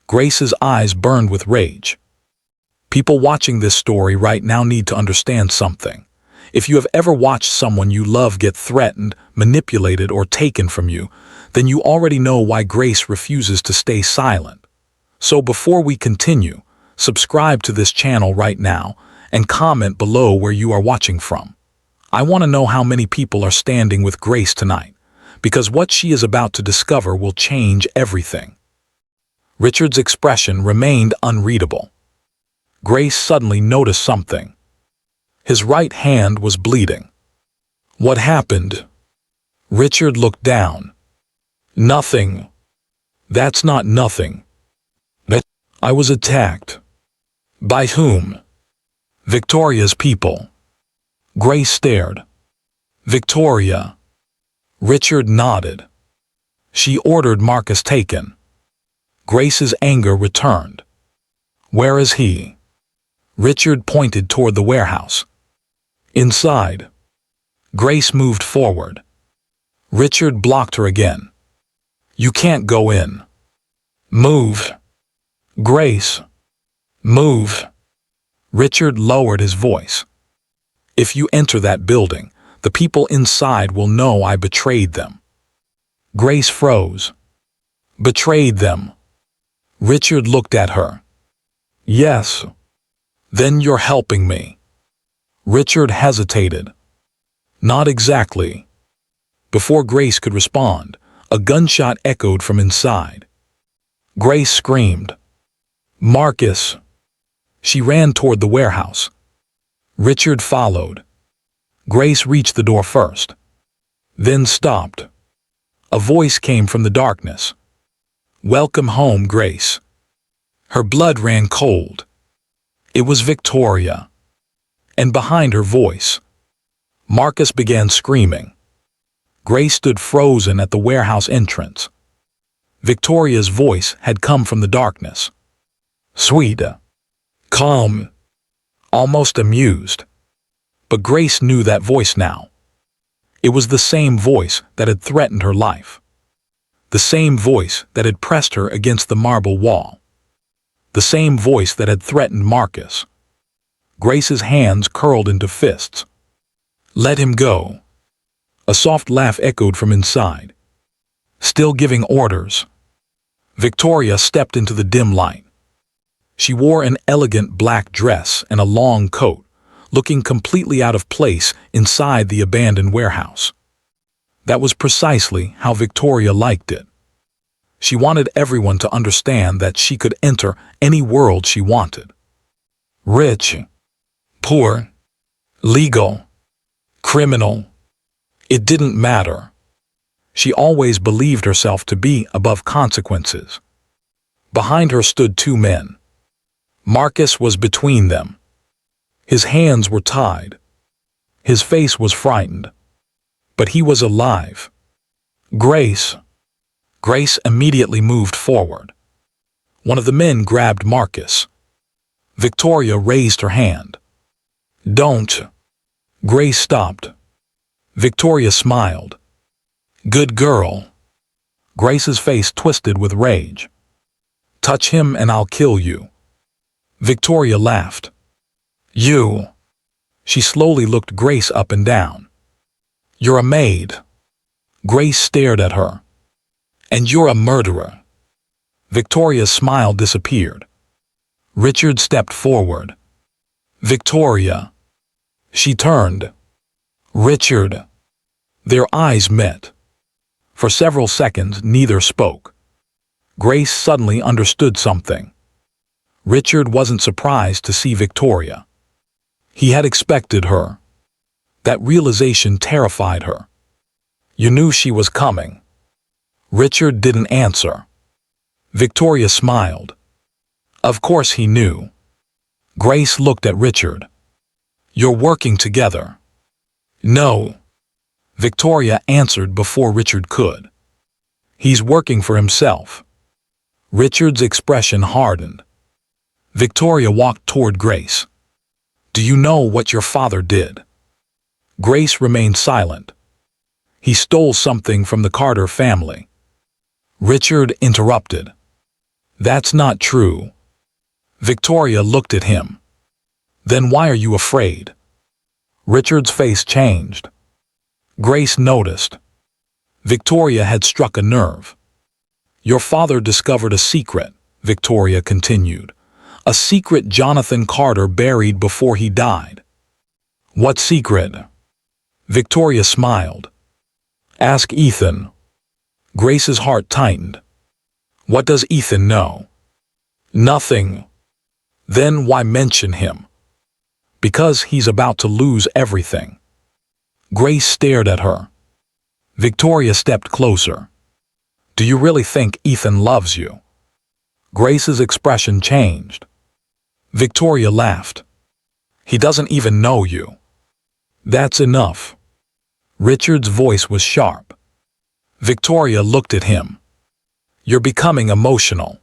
Grace's eyes burned with rage. People watching this story right now need to understand something. If you have ever watched someone you love get threatened, manipulated, or taken from you, then you already know why Grace refuses to stay silent. So before we continue, subscribe to this channel right now and comment below where you are watching from. I want to know how many people are standing with Grace tonight, because what she is about to discover will change everything. Richard's expression remained unreadable. Grace suddenly noticed something. His right hand was bleeding. What happened? Richard looked down. Nothing. That's not nothing. I was attacked. By whom? Victoria's people. Grace stared. Victoria. Richard nodded. She ordered Marcus taken. Grace's anger returned. Where is he? Richard pointed toward the warehouse. Inside. Grace moved forward. Richard blocked her again. You can't go in. Move. Grace. Move. Richard lowered his voice. If you enter that building, the people inside will know I betrayed them. Grace froze. Betrayed them. Richard looked at her. Yes. Then you're helping me. Richard hesitated. Not exactly. Before Grace could respond, a gunshot echoed from inside. Grace screamed. Marcus! She ran toward the warehouse. Richard followed. Grace reached the door first. Then stopped. A voice came from the darkness. Welcome home, Grace. Her blood ran cold. It was Victoria. And behind her voice, Marcus began screaming. Grace stood frozen at the warehouse entrance. Victoria's voice had come from the darkness. Sweet, calm, almost amused. But Grace knew that voice now. It was the same voice that had threatened her life. The same voice that had pressed her against the marble wall. The same voice that had threatened Marcus. Grace's hands curled into fists. Let him go. A soft laugh echoed from inside. Still giving orders. Victoria stepped into the dim light. She wore an elegant black dress and a long coat, looking completely out of place inside the abandoned warehouse. That was precisely how Victoria liked it. She wanted everyone to understand that she could enter any world she wanted. Rich, poor, legal, criminal. It didn't matter. She always believed herself to be above consequences. Behind her stood two men. Marcus was between them. His hands were tied. His face was frightened. But he was alive. Grace. Grace immediately moved forward. One of the men grabbed Marcus. Victoria raised her hand. Don't. Grace stopped. Victoria smiled. Good girl. Grace's face twisted with rage. Touch him and I'll kill you. Victoria laughed. You. She slowly looked Grace up and down. You're a maid. Grace stared at her. And you're a murderer. Victoria's smile disappeared. Richard stepped forward. Victoria. She turned. Richard. Their eyes met. For several seconds, neither spoke. Grace suddenly understood something. Richard wasn't surprised to see Victoria. He had expected her. That realization terrified her. You knew she was coming. Richard didn't answer. Victoria smiled. Of course he knew. Grace looked at Richard. You're working together. No. Victoria answered before Richard could. He's working for himself. Richard's expression hardened. Victoria walked toward Grace. Do you know what your father did? Grace remained silent. He stole something from the Carter family. Richard interrupted. That's not true. Victoria looked at him. Then why are you afraid? Richard's face changed. Grace noticed. Victoria had struck a nerve. Your father discovered a secret, Victoria continued. A secret Jonathan Carter buried before he died. What secret? Victoria smiled. Ask Ethan. Grace's heart tightened. What does Ethan know? Nothing. Then why mention him? Because he's about to lose everything. Grace stared at her. Victoria stepped closer. Do you really think Ethan loves you? Grace's expression changed. Victoria laughed. He doesn't even know you. That's enough. Richard's voice was sharp. Victoria looked at him. You're becoming emotional.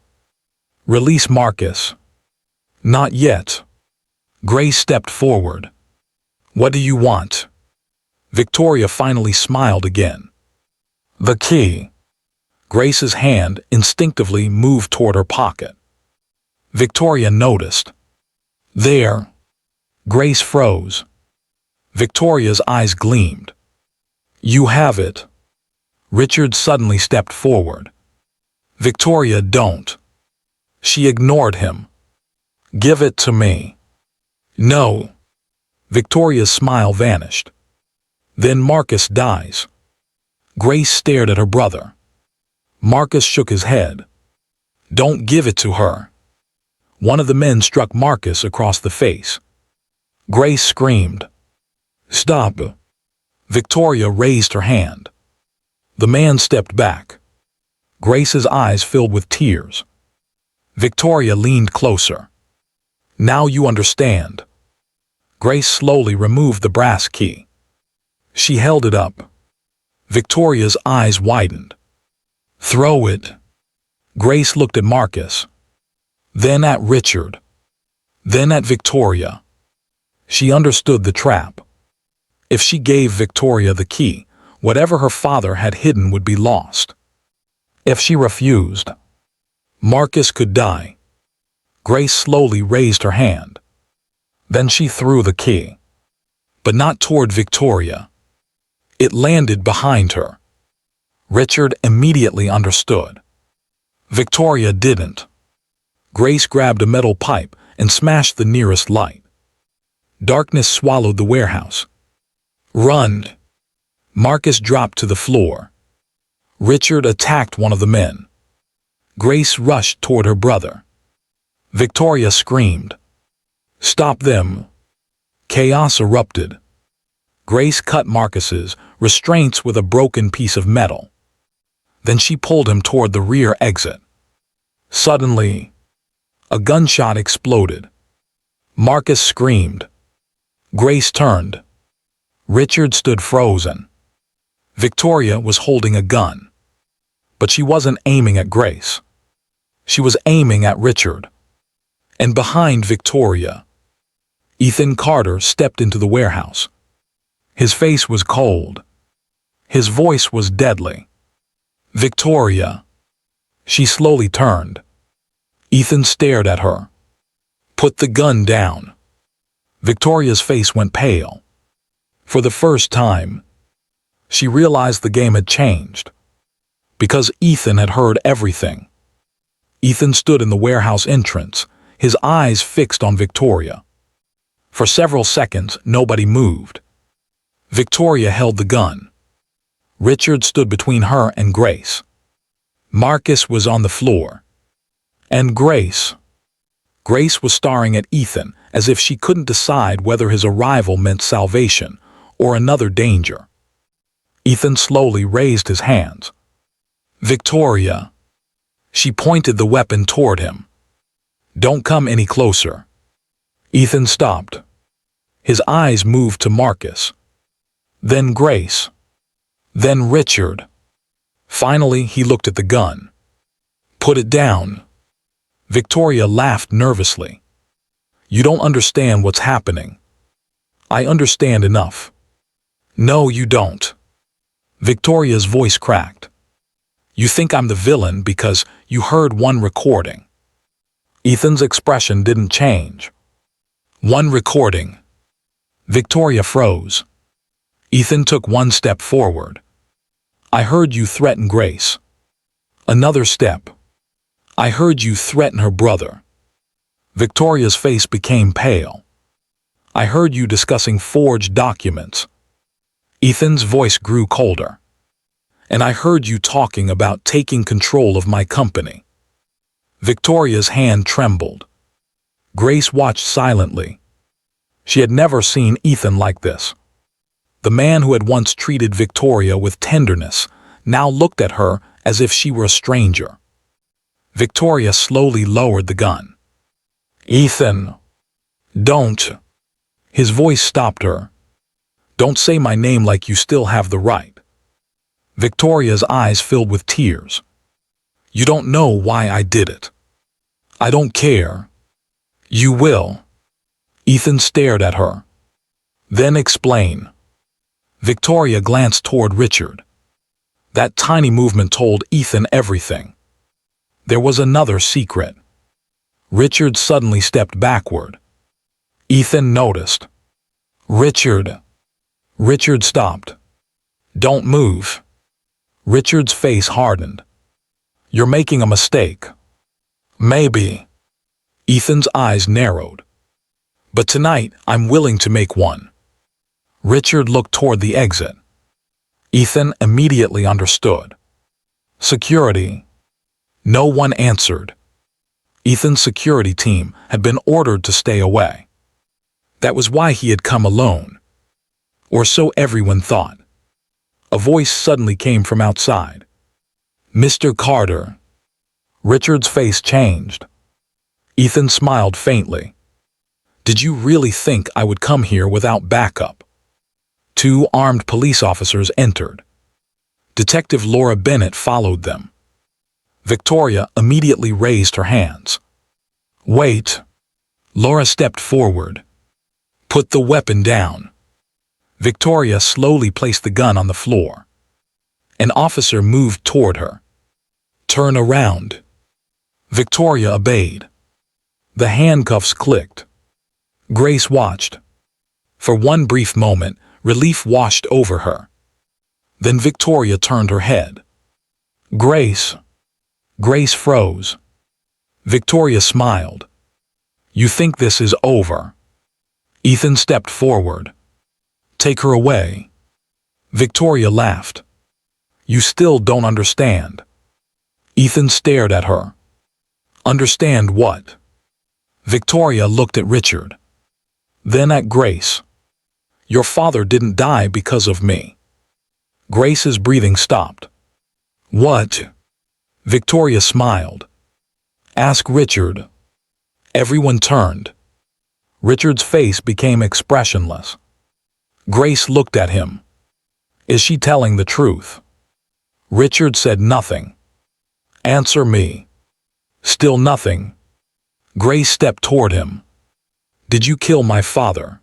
Release Marcus. Not yet. Grace stepped forward. What do you want? Victoria finally smiled again. The key. Grace's hand instinctively moved toward her pocket. Victoria noticed. There. Grace froze. Victoria's eyes gleamed. You have it. Richard suddenly stepped forward. Victoria, don't. She ignored him. Give it to me. No. Victoria's smile vanished. Then Marcus dies. Grace stared at her brother. Marcus shook his head. Don't give it to her. One of the men struck Marcus across the face. Grace screamed. Stop. Victoria raised her hand. The man stepped back. Grace's eyes filled with tears. Victoria leaned closer. Now you understand. Grace slowly removed the brass key. She held it up. Victoria's eyes widened. Throw it. Grace looked at Marcus. Then at Richard. Then at Victoria. She understood the trap. If she gave Victoria the key, whatever her father had hidden would be lost. If she refused, Marcus could die. Grace slowly raised her hand. Then she threw the key. But not toward Victoria. It landed behind her. Richard immediately understood. Victoria didn't. Grace grabbed a metal pipe and smashed the nearest light. Darkness swallowed the warehouse. Run! Marcus dropped to the floor. Richard attacked one of the men. Grace rushed toward her brother. Victoria screamed. Stop them! Chaos erupted. Grace cut Marcus's restraints with a broken piece of metal. Then she pulled him toward the rear exit. Suddenly, a gunshot exploded. Marcus screamed. Grace turned. Richard stood frozen. Victoria was holding a gun. But she wasn't aiming at Grace. She was aiming at Richard. And behind Victoria, Ethan Carter stepped into the warehouse. His face was cold. His voice was deadly. Victoria. She slowly turned. Ethan stared at her. Put the gun down. Victoria's face went pale. For the first time, she realized the game had changed. Because Ethan had heard everything. Ethan stood in the warehouse entrance, his eyes fixed on Victoria. For several seconds, nobody moved. Victoria held the gun. Richard stood between her and Grace. Marcus was on the floor. And Grace. Grace was staring at Ethan as if she couldn't decide whether his arrival meant salvation or another danger. Ethan slowly raised his hands. Victoria. She pointed the weapon toward him. Don't come any closer. Ethan stopped. His eyes moved to Marcus. Then Grace. Then Richard. Finally, he looked at the gun. Put it down. Victoria laughed nervously. You don't understand what's happening. I understand enough. No, you don't. Victoria's voice cracked. You think I'm the villain because you heard one recording. Ethan's expression didn't change. One recording. Victoria froze. Ethan took one step forward. I heard you threaten Grace. Another step. I heard you threaten her brother. Victoria's face became pale. I heard you discussing forged documents. Ethan's voice grew colder. And I heard you talking about taking control of my company. Victoria's hand trembled. Grace watched silently. She had never seen Ethan like this. The man who had once treated Victoria with tenderness now looked at her as if she were a stranger. Victoria slowly lowered the gun. Ethan, don't. His voice stopped her. Don't say my name like you still have the right. Victoria's eyes filled with tears. You don't know why I did it. I don't care. You will. Ethan stared at her. Then explain. Victoria glanced toward Richard. That tiny movement told Ethan everything. There was another secret. Richard suddenly stepped backward. Ethan noticed. Richard. Richard stopped. Don't move. Richard's face hardened. You're making a mistake. Maybe. Ethan's eyes narrowed. But tonight, I'm willing to make one. Richard looked toward the exit. Ethan immediately understood. Security. No one answered. Ethan's security team had been ordered to stay away. That was why he had come alone. Or so everyone thought. A voice suddenly came from outside. Mr. Carter. Richard's face changed. Ethan smiled faintly. Did you really think I would come here without backup? 2 armed police officers entered. Detective Laura Bennett followed them. Victoria immediately raised her hands. Wait. Laura stepped forward. Put the weapon down. Victoria slowly placed the gun on the floor. An officer moved toward her. Turn around. Victoria obeyed. The handcuffs clicked. Grace watched. For one brief moment, relief washed over her. Then Victoria turned her head. Grace. Grace froze. Victoria smiled. You think this is over? Ethan stepped forward. Take her away. Victoria laughed. You still don't understand. Ethan stared at her. Understand what? Victoria looked at Richard. Then at Grace. Your father didn't die because of me. Grace's breathing stopped. What? Victoria smiled. Ask Richard. Everyone turned. Richard's face became expressionless. Grace looked at him. Is she telling the truth? Richard said nothing. Answer me. Still nothing. Grace stepped toward him. Did you kill my father?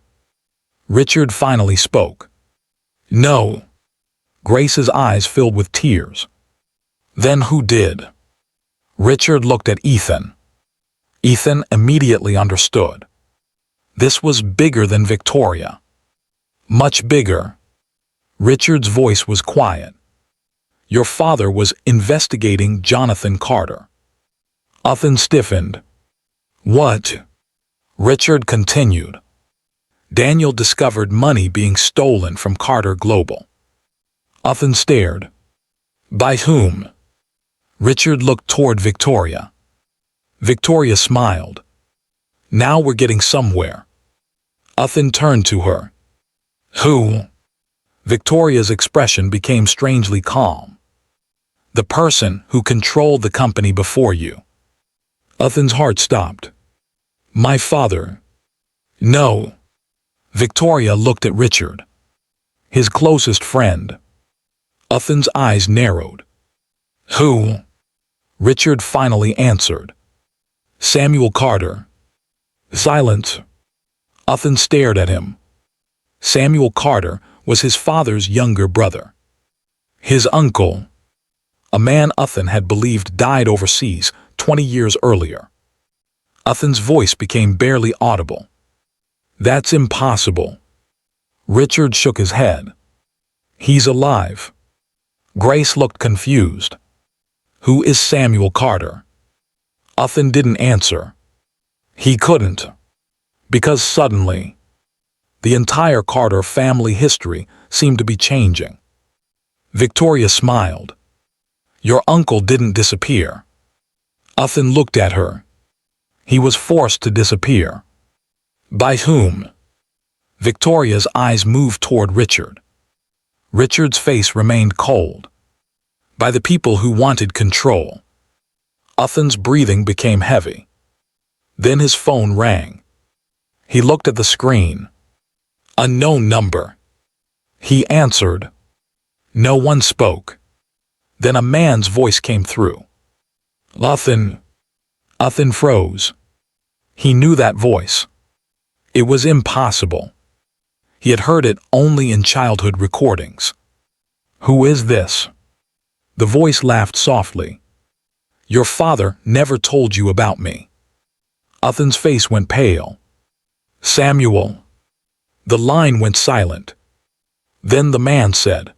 Richard finally spoke. No. Grace's eyes filled with tears. Then who did? Richard looked at Ethan. Ethan immediately understood. This was bigger than Victoria. Much bigger. Richard's voice was quiet. Your father was investigating Jonathan Carter. Ethan stiffened. What? Richard continued. Daniel discovered money being stolen from Carter Global. Ethan stared. By whom? Richard looked toward Victoria. Victoria smiled. Now we're getting somewhere. Ethan turned to her. Who? Victoria's expression became strangely calm. The person who controlled the company before you. Ethan's heart stopped. My father. No. Victoria looked at Richard. His closest friend. Ethan's eyes narrowed. Who? Richard finally answered. Samuel Carter. Silence. Ethan stared at him. Samuel Carter was his father's younger brother. His uncle. A man Ethan had believed died overseas 20 years earlier. Ethan's voice became barely audible. That's impossible. Richard shook his head. He's alive. Grace looked confused. Who is Samuel Carter? Uthan didn't answer. He couldn't. Because suddenly, the entire Carter family history seemed to be changing. Victoria smiled. Your uncle didn't disappear. Uthan looked at her. He was forced to disappear. By whom? Victoria's eyes moved toward Richard. Richard's face remained cold. By the people who wanted control. Uthan's breathing became heavy. Then his phone rang. He looked at the screen. Unknown number. He answered. No one spoke. Then a man's voice came through. Uthan. Uthan froze. He knew that voice. It was impossible. He had heard it only in childhood recordings. Who is this? The voice laughed softly. Your father never told you about me. Uthan's face went pale. Samuel. The line went silent. Then the man said,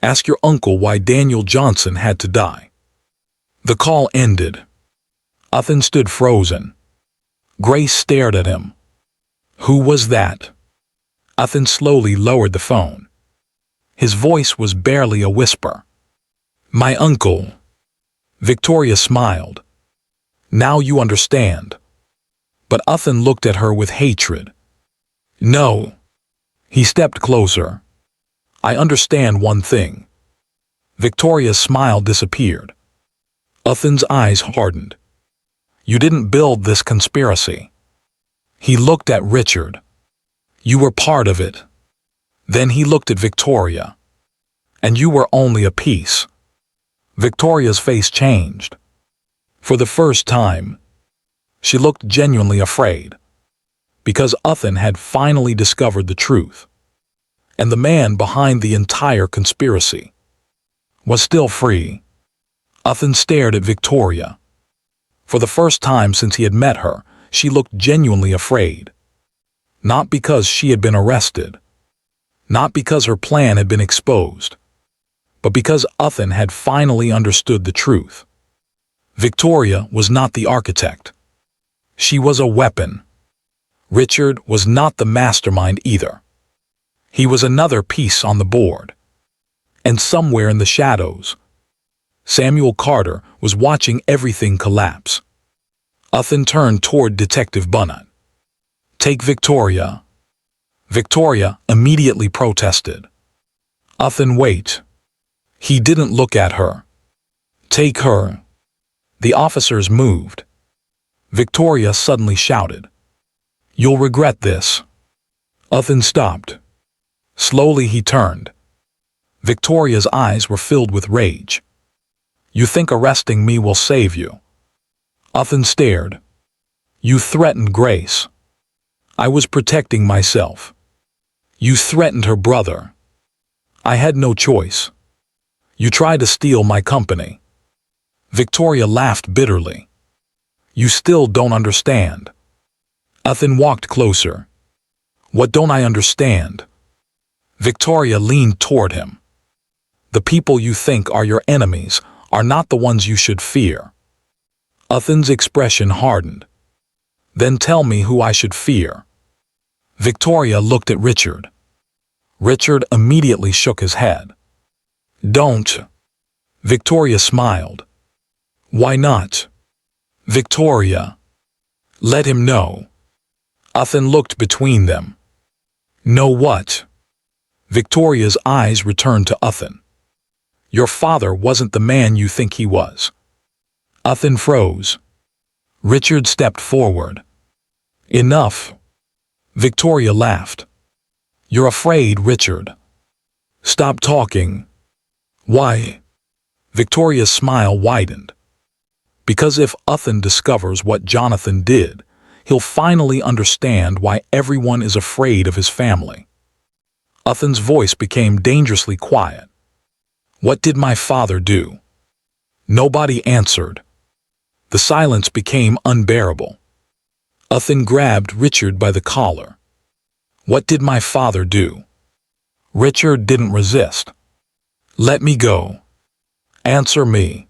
Ask your uncle why Daniel Johnson had to die. The call ended. Uthan stood frozen. Grace stared at him. Who was that? Uthan slowly lowered the phone. His voice was barely a whisper. My uncle. Victoria smiled. Now you understand. But Uthan looked at her with hatred. No. He stepped closer. I understand one thing. Victoria's smile disappeared. Uthan's eyes hardened. You didn't build this conspiracy. He looked at Richard. You were part of it. Then he looked at Victoria. And you were only a piece. Victoria's face changed. For the first time, she looked genuinely afraid. Because Uthan had finally discovered the truth. And the man behind the entire conspiracy was still free. Uthan stared at Victoria. For the first time since he had met her, she looked genuinely afraid. Not because she had been arrested. Not because her plan had been exposed. But because Uthan had finally understood the truth. Victoria was not the architect. She was a weapon. Richard was not the mastermind either. He was another piece on the board. And somewhere in the shadows, Samuel Carter was watching everything collapse. Uthan turned toward Detective Bunnett. Take Victoria. Victoria immediately protested. Uthan, wait. He didn't look at her. Take her. The officers moved. Victoria suddenly shouted. You'll regret this. Uthan stopped. Slowly he turned. Victoria's eyes were filled with rage. You think arresting me will save you? Uthan stared. You threatened Grace. I was protecting myself. You threatened her brother. I had no choice. You tried to steal my company. Victoria laughed bitterly. You still don't understand. Uthan walked closer. What don't I understand? Victoria leaned toward him. The people you think are your enemies are not the ones you should fear. Uthan's expression hardened. Then tell me who I should fear. Victoria looked at Richard. Richard immediately shook his head. Don't. Victoria smiled. Why not? Victoria. Let him know. Uthan looked between them. Know what? Victoria's eyes returned to Uthan. Your father wasn't the man you think he was. Uthan froze. Richard stepped forward. Enough. Victoria laughed. You're afraid, Richard. Stop talking. Why? Victoria's smile widened. Because if Uthan discovers what Jonathan did, he'll finally understand why everyone is afraid of his family. Uthan's voice became dangerously quiet. What did my father do? Nobody answered. The silence became unbearable. Uthan grabbed Richard by the collar. What did my father do? Richard didn't resist. Let me go. Answer me.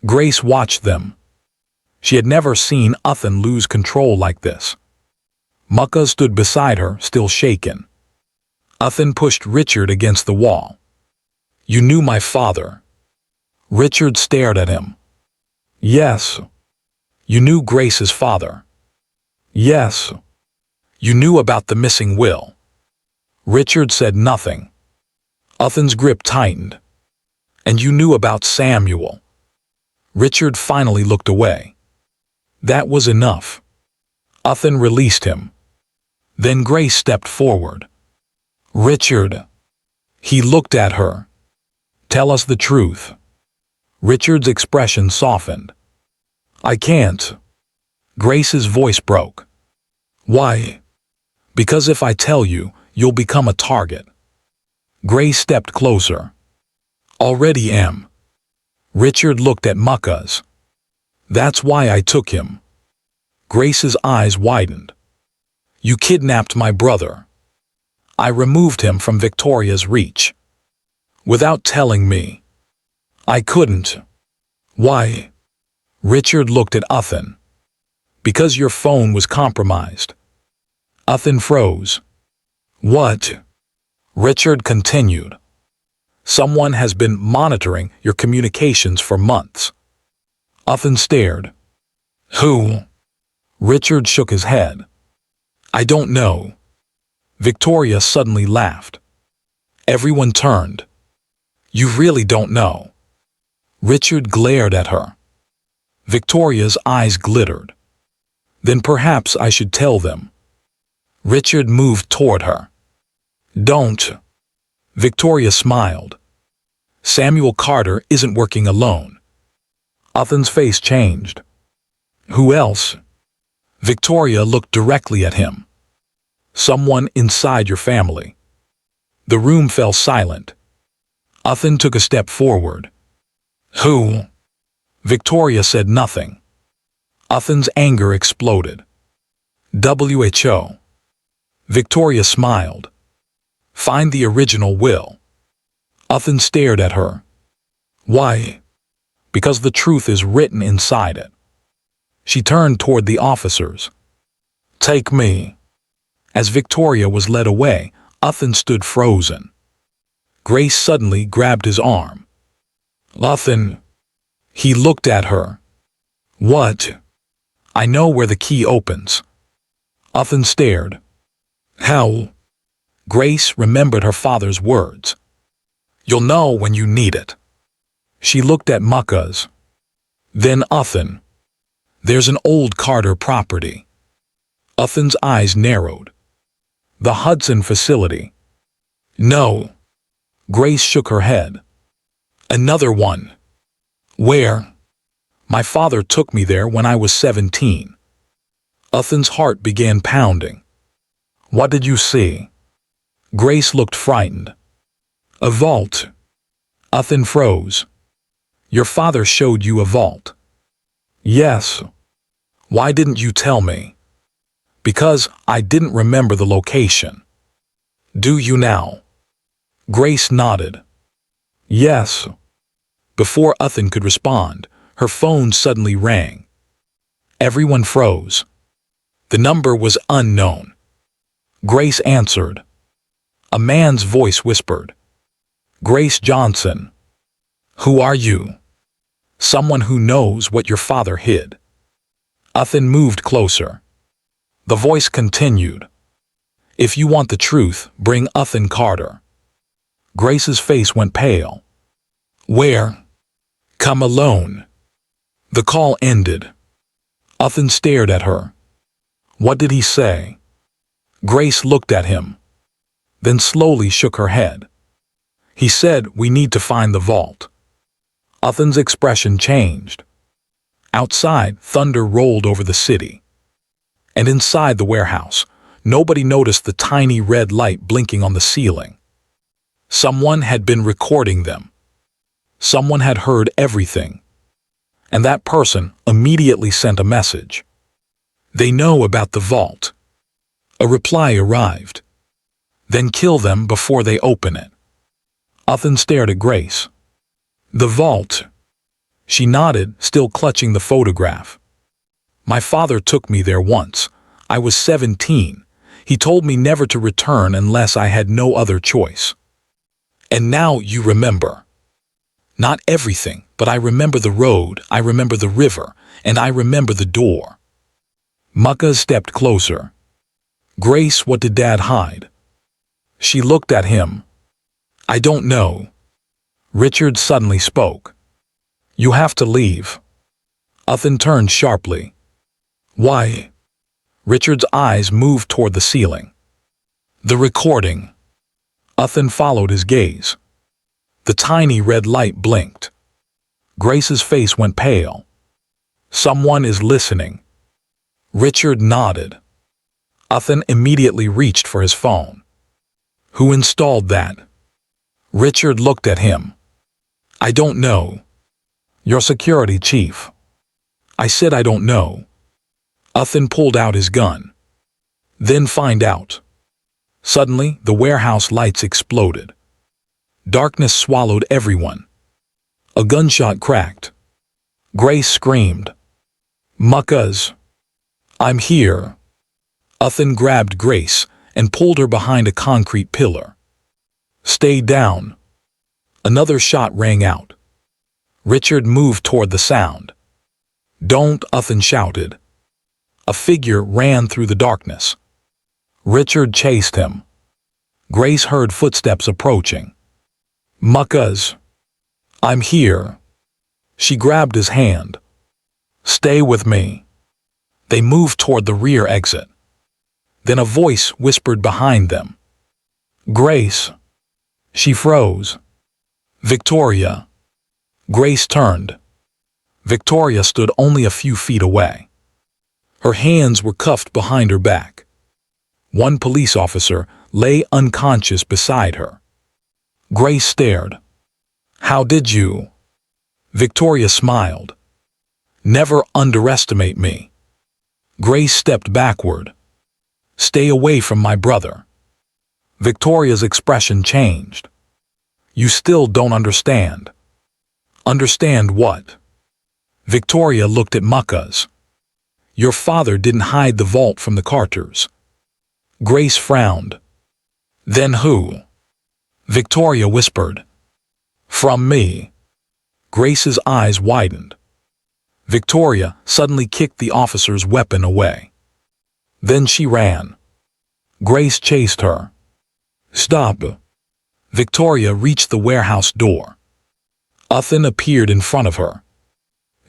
Grace watched them. She had never seen Uthan lose control like this. Mucka stood beside her, still shaken. Uthan pushed Richard against the wall. You knew my father. Richard stared at him. Yes. You knew Grace's father. Yes. You knew about the missing will. Richard said nothing. Uthan's grip tightened. And you knew about Samuel. Richard finally looked away. That was enough. Uthan released him. Then Grace stepped forward. Richard. He looked at her. Tell us the truth. Richard's expression softened. I can't. Grace's voice broke. Why? Because if I tell you, you'll become a target. Grace stepped closer. Already am. Richard looked at Mucka's. That's why I took him. Grace's eyes widened. You kidnapped my brother. I removed him from Victoria's reach. Without telling me. I couldn't. Why? Richard looked at Uthan. Because your phone was compromised. Uthan froze. What? Richard continued. Someone has been monitoring your communications for months. Uthan stared. Who? Richard shook his head. I don't know. Victoria suddenly laughed. Everyone turned. You really don't know. Richard glared at her. Victoria's eyes glittered. Then perhaps I should tell them. Richard moved toward her. Don't. Victoria smiled. Samuel Carter isn't working alone. Uthan's face changed. Who else? Victoria looked directly at him. Someone inside your family. The room fell silent. Uthan took a step forward. Who? Victoria said nothing. Uthan's anger exploded. WHO. Victoria smiled. Find the original will. Uthan stared at her. Why? Because the truth is written inside it. She turned toward the officers. Take me. As Victoria was led away, Uthan stood frozen. Grace suddenly grabbed his arm. Uthan. He looked at her. What? I know where the key opens. Uthan stared. How? Grace remembered her father's words. You'll know when you need it. She looked at Mucka's. Then Uthan. There's an old Carter property. Uthan's eyes narrowed. The Hudson facility. No. Grace shook her head. Another one. Where? My father took me there when I was 17. Uthan's heart began pounding. What did you see? Grace looked frightened. A vault. Uthan froze. Your father showed you a vault. Yes. Why didn't you tell me? Because I didn't remember the location. Do you now? Grace nodded. Yes. Before Uthan could respond, her phone suddenly rang. Everyone froze. The number was unknown. Grace answered. A man's voice whispered. Grace Johnson. Who are you? Someone who knows what your father hid. Uthan moved closer. The voice continued. If you want the truth, bring Uthan Carter. Grace's face went pale. Where? Come alone. The call ended. Uthan stared at her. What did he say? Grace looked at him. Then slowly shook her head. He said we need to find the vault. Uthan's expression changed. Outside, thunder rolled over the city. And inside the warehouse, nobody noticed the tiny red light blinking on the ceiling. Someone had been recording them. Someone had heard everything. And that person immediately sent a message. They know about the vault. A reply arrived. Then kill them before they open it. Uthan stared at Grace. The vault. She nodded, still clutching the photograph. My father took me there once. I was 17. He told me never to return unless I had no other choice. And now you remember. Not everything, but I remember the road, I remember the river, and I remember the door. Mucka stepped closer. Grace, what did Dad hide? She looked at him. I don't know. Richard suddenly spoke. You have to leave. Uthan turned sharply. Why? Richard's eyes moved toward the ceiling. The recording. Uthan followed his gaze. The tiny red light blinked. Grace's face went pale. Someone is listening. Richard nodded. Uthan immediately reached for his phone. Who installed that? Richard looked at him. I don't know. Your security chief. I said I don't know. Uthan pulled out his gun. Then find out. Suddenly, the warehouse lights exploded. Darkness swallowed everyone. A gunshot cracked. Grace screamed. Muckas. I'm here. Uthan grabbed Grace and pulled her behind a concrete pillar. Stay down. Another shot rang out. Richard moved toward the sound. Don't, Uthan shouted. A figure ran through the darkness. Richard chased him. Grace heard footsteps approaching. Muckas. I'm here. She grabbed his hand. Stay with me. They moved toward the rear exit. Then a voice whispered behind them. Grace. She froze. Victoria. Grace turned. Victoria stood only a few feet away. Her hands were cuffed behind her back. One police officer lay unconscious beside her. Grace stared. How did you? Victoria smiled. Never underestimate me. Grace stepped backward. Stay away from my brother. Victoria's expression changed. You still don't understand. Understand what? Victoria looked at Muckas. Your father didn't hide the vault from the Carters. Grace frowned. Then who? Victoria whispered. From me. Grace's eyes widened. Victoria suddenly kicked the officer's weapon away. Then she ran. Grace chased her. Stop. Victoria reached the warehouse door. Uthan appeared in front of her.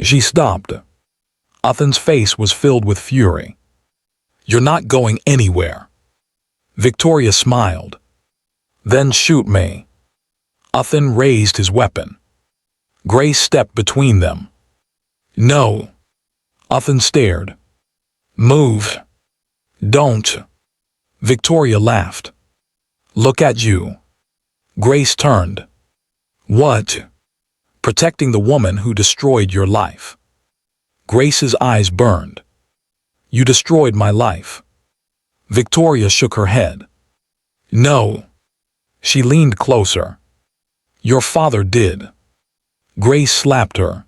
She stopped. Uthan's face was filled with fury. You're not going anywhere. Victoria smiled. Then shoot me. Uthan raised his weapon. Grace stepped between them. No. Uthan stared. Move. Don't. Victoria laughed. Look at you. Grace turned. What? Protecting the woman who destroyed your life. Grace's eyes burned. You destroyed my life. Victoria shook her head. No. She leaned closer. Your father did. Grace slapped her.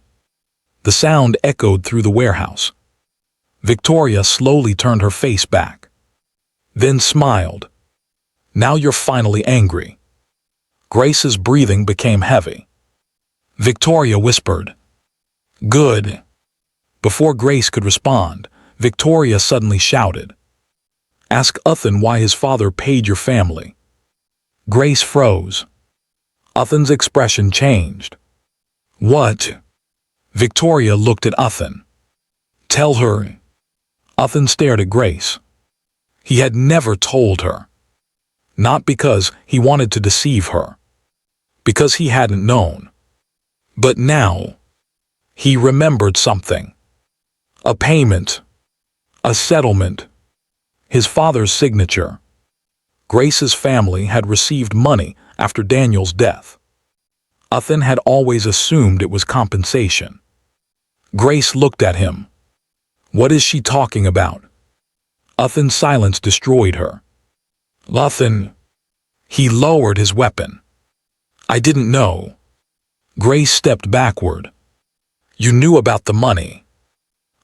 The sound echoed through the warehouse. Victoria slowly turned her face back. Then smiled. Now you're finally angry. Grace's breathing became heavy. Victoria whispered. Good. Before Grace could respond, Victoria suddenly shouted. Ask Uthan why his father paid your family. Grace froze. Uthan's expression changed. What? Victoria looked at Uthan. Tell her. Uthan stared at Grace. He had never told her. Not because he wanted to deceive her. Because he hadn't known. But now, he remembered something. A payment. A settlement. His father's signature. Grace's family had received money after Daniel's death. Uthan had always assumed it was compensation. Grace looked at him. What is she talking about? Uthan's silence destroyed her. Uthan. He lowered his weapon. I didn't know. Grace stepped backward. You knew about the money.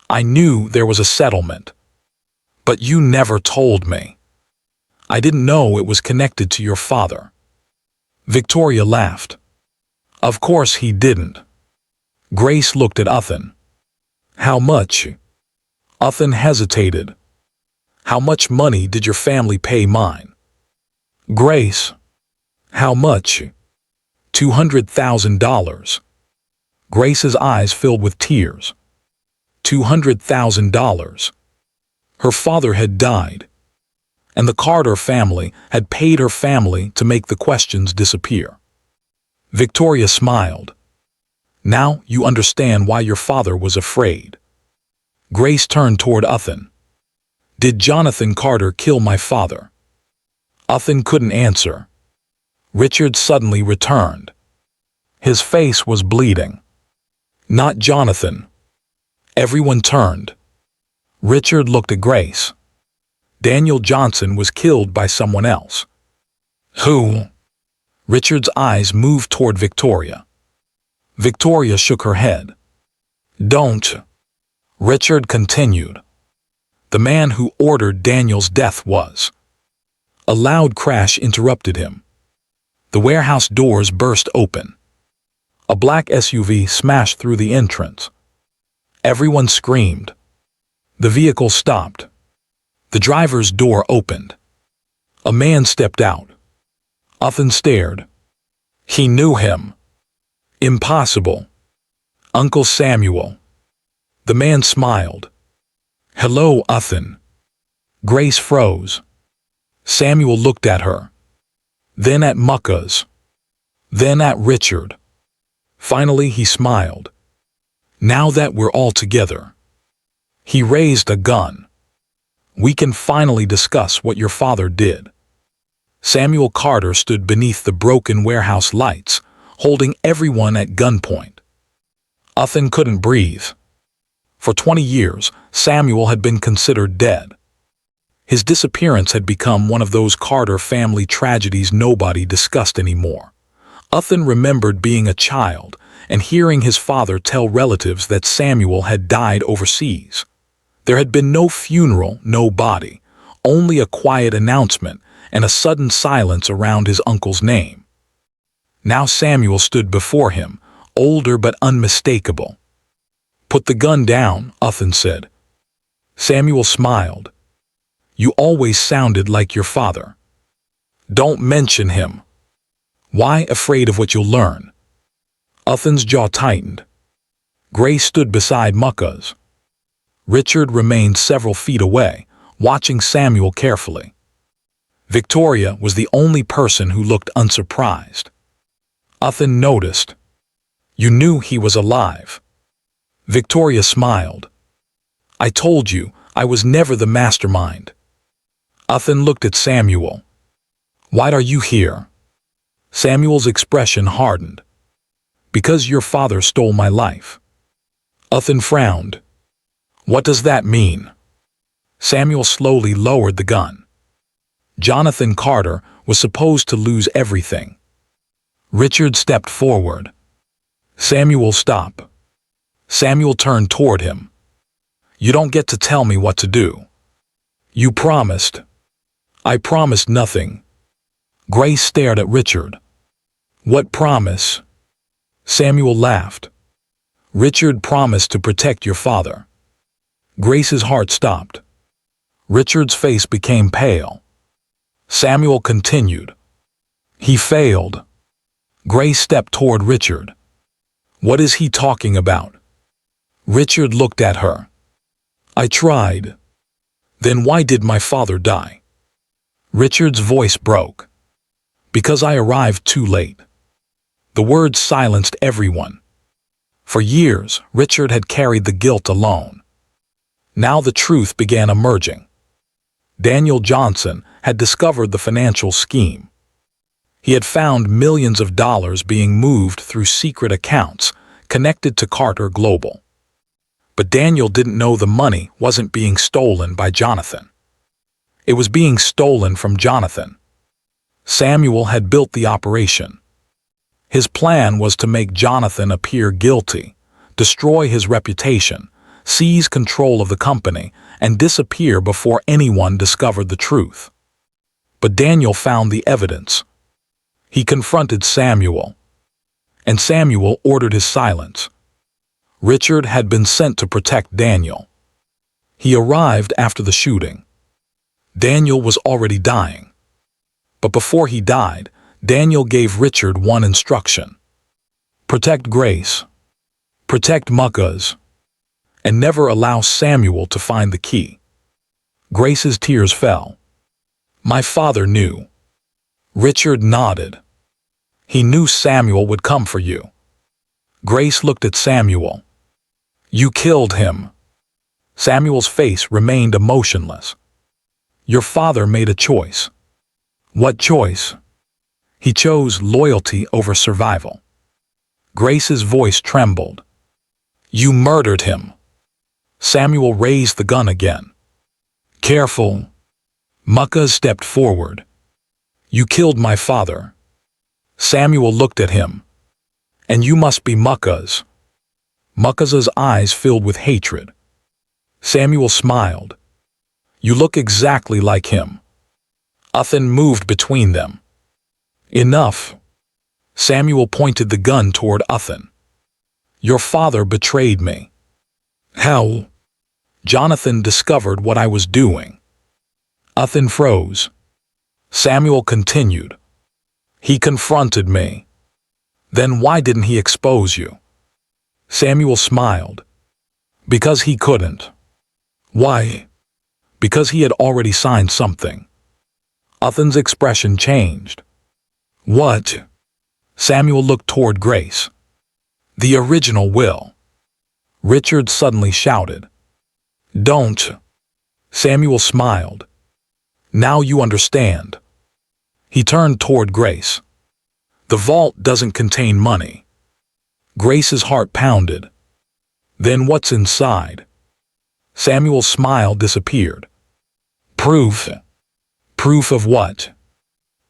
I knew there was a settlement. But you never told me. I didn't know it was connected to your father. Victoria laughed. Of course he didn't. Grace looked at Uthan. How much? Uthan hesitated. How much money did your family pay mine? Grace. How much? $200,000. Grace's eyes filled with tears. $200,000. Her father had died, and the Carter family had paid her family to make the questions disappear. Victoria smiled. Now you understand why your father was afraid. Grace turned toward Uthan. Did Jonathan Carter kill my father? Uthan couldn't answer. Richard suddenly returned. His face was bleeding. Not Jonathan. Everyone turned. Richard looked at Grace. Daniel Johnson was killed by someone else. Who? Richard's eyes moved toward Victoria. Victoria shook her head. Don't. Richard continued. The man who ordered Daniel's death was. A loud crash interrupted him. The warehouse doors burst open. A black SUV smashed through the entrance. Everyone screamed. The vehicle stopped. The driver's door opened. A man stepped out. Uthan stared. He knew him. Impossible. Uncle Samuel. The man smiled. Hello, Uthan. Grace froze. Samuel looked at her. Then at Mucka's. Then at Richard. Finally he smiled. Now that we're all together. He raised a gun. We can finally discuss what your father did. Samuel Carter stood beneath the broken warehouse lights, holding everyone at gunpoint. Uthan couldn't breathe. For 20 years, Samuel had been considered dead. His disappearance had become one of those Carter family tragedies nobody discussed anymore. Uthan remembered being a child and hearing his father tell relatives that Samuel had died overseas. There had been no funeral, no body, only a quiet announcement and a sudden silence around his uncle's name. Now Samuel stood before him, older but unmistakable. Put the gun down, Uthan said. Samuel smiled. You always sounded like your father. Don't mention him. Why afraid of what you'll learn? Uthan's jaw tightened. Grace stood beside Mucka's. Richard remained several feet away, watching Samuel carefully. Victoria was the only person who looked unsurprised. Uthan noticed. You knew he was alive. Victoria smiled. I told you, I was never the mastermind. Uthan looked at Samuel. Why are you here? Samuel's expression hardened. Because your father stole my life. Uthan frowned. What does that mean? Samuel slowly lowered the gun. Jonathan Carter was supposed to lose everything. Richard stepped forward. Samuel, stop. Samuel turned toward him. You don't get to tell me what to do. You promised. I promised nothing. Grace stared at Richard. What promise? Samuel laughed. Richard promised to protect your father. Grace's heart stopped. Richard's face became pale. Samuel continued. He failed. Grace stepped toward Richard. What is he talking about? Richard looked at her. I tried. Then why did my father die? Richard's voice broke. Because I arrived too late. The words silenced everyone. For years, Richard had carried the guilt alone. Now the truth began emerging. Daniel Johnson had discovered the financial scheme. He had found millions of dollars being moved through secret accounts connected to Carter Global. But Daniel didn't know the money wasn't being stolen by Jonathan. It was being stolen from Jonathan. Samuel had built the operation. His plan was to make Jonathan appear guilty, destroy his reputation, seize control of the company, and disappear before anyone discovered the truth. But Daniel found the evidence. He confronted Samuel, and Samuel ordered his silence. Richard had been sent to protect Daniel. He arrived after the shooting. Daniel was already dying. But before he died, Daniel gave Richard one instruction: protect Grace, protect Muckas, and never allow Samuel to find the key. Grace's tears fell. My father knew. Richard nodded. He knew Samuel would come for you. Grace looked at Samuel. You killed him. Samuel's face remained emotionless. Your father made a choice. What choice? He chose loyalty over survival. Grace's voice trembled. You murdered him. Samuel raised the gun again. Careful. Muckas stepped forward. You killed my father. Samuel looked at him. And you must be Muckas. Muckas's eyes filled with hatred. Samuel smiled. You look exactly like him. Uthan moved between them. Enough. Samuel pointed the gun toward Uthan. Your father betrayed me. How? Jonathan discovered what I was doing. Uthan froze. Samuel continued. He confronted me. Then why didn't he expose you? Samuel smiled. Because he couldn't. Why? Because he had already signed something. Uthan's expression changed. What? Samuel looked toward Grace. The original will. Richard suddenly shouted. Don't. Samuel smiled. Now you understand. He turned toward Grace. The vault doesn't contain money. Grace's heart pounded. Then what's inside? Samuel's smile disappeared. Proof. Proof of what?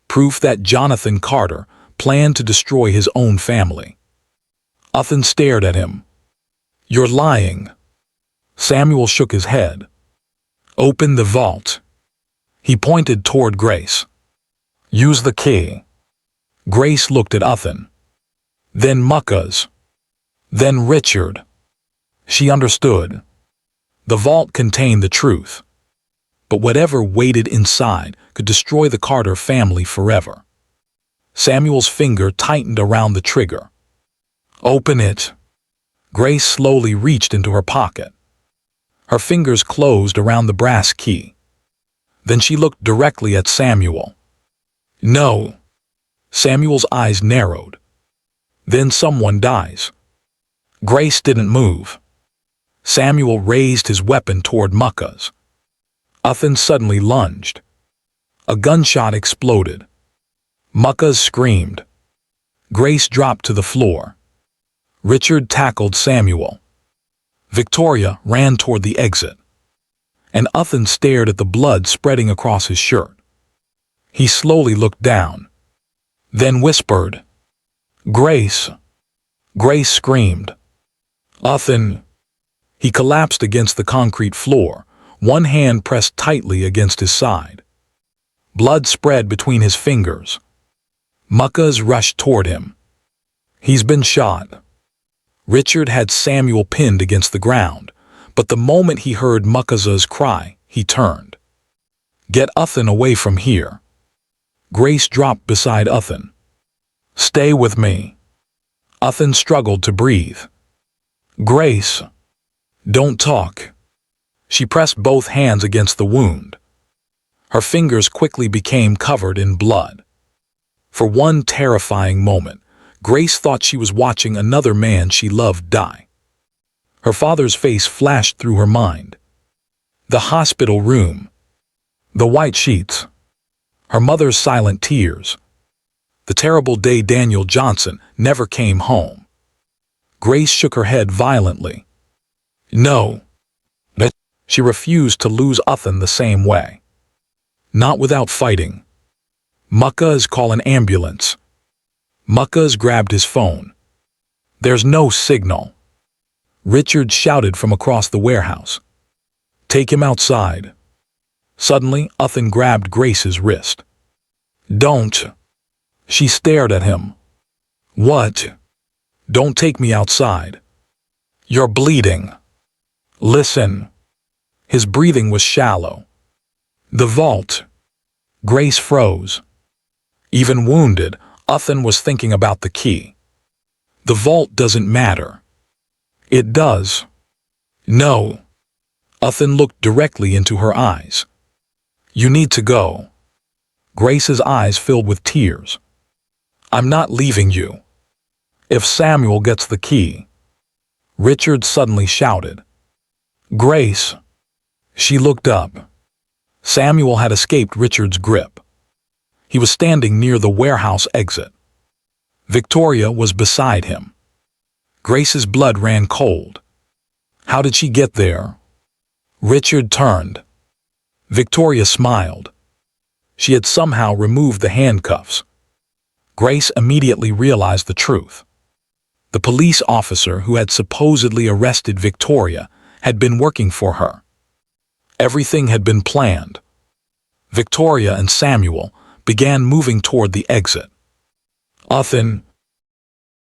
Proof that Jonathan Carter planned to destroy his own family. Uthan stared at him. You're lying. Samuel shook his head. Open the vault. He pointed toward Grace. Use the key. Grace looked at Uthan. Then Muckas. Then Richard. She understood. The vault contained the truth. But whatever waited inside could destroy the Carter family forever. Samuel's finger tightened around the trigger. Open it. Grace slowly reached into her pocket. Her fingers closed around the brass key. Then she looked directly at Samuel. No. Samuel's eyes narrowed. Then someone dies. Grace didn't move. Samuel raised his weapon toward Muckas. Uthan suddenly lunged. A gunshot exploded. Muckas screamed. Grace dropped to the floor. Richard tackled Samuel. Victoria ran toward the exit. And Uthan stared at the blood spreading across his shirt. He slowly looked down. Then whispered, Grace. Grace screamed. Uthan. He collapsed against the concrete floor, one hand pressed tightly against his side. Blood spread between his fingers. Muckas rushed toward him. He's been shot. Richard had Samuel pinned against the ground, but the moment he heard Mucka's cry, he turned. Get Uthan away from here. Grace dropped beside Uthan. Stay with me. Uthan struggled to breathe. Grace. Don't talk. She pressed both hands against the wound. Her fingers quickly became covered in blood. For one terrifying moment, Grace thought she was watching another man she loved die. Her father's face flashed through her mind. The hospital room. The white sheets. Her mother's silent tears. The terrible day Daniel Johnson never came home. Grace shook her head violently. No. She refused to lose Uthan the same way. Not without fighting. Muckas, call an ambulance. Muckas grabbed his phone. There's no signal. Richard shouted from across the warehouse. Take him outside. Suddenly, Uthan grabbed Grace's wrist. Don't. She stared at him. What? Don't take me outside. You're bleeding. Listen. His breathing was shallow. The vault. Grace froze. Even wounded, Uthan was thinking about the key. The vault doesn't matter. It does. No. Uthan looked directly into her eyes. You need to go. Grace's eyes filled with tears. I'm not leaving you. If Samuel gets the key. Richard suddenly shouted. Grace. She looked up. Samuel had escaped Richard's grip. He was standing near the warehouse exit. Victoria was beside him. Grace's blood ran cold. How did she get there? Richard turned. Victoria smiled. She had somehow removed the handcuffs. Grace immediately realized the truth. The police officer who had supposedly arrested Victoria had been working for her. Everything had been planned. Victoria and Samuel began moving toward the exit. Uthan,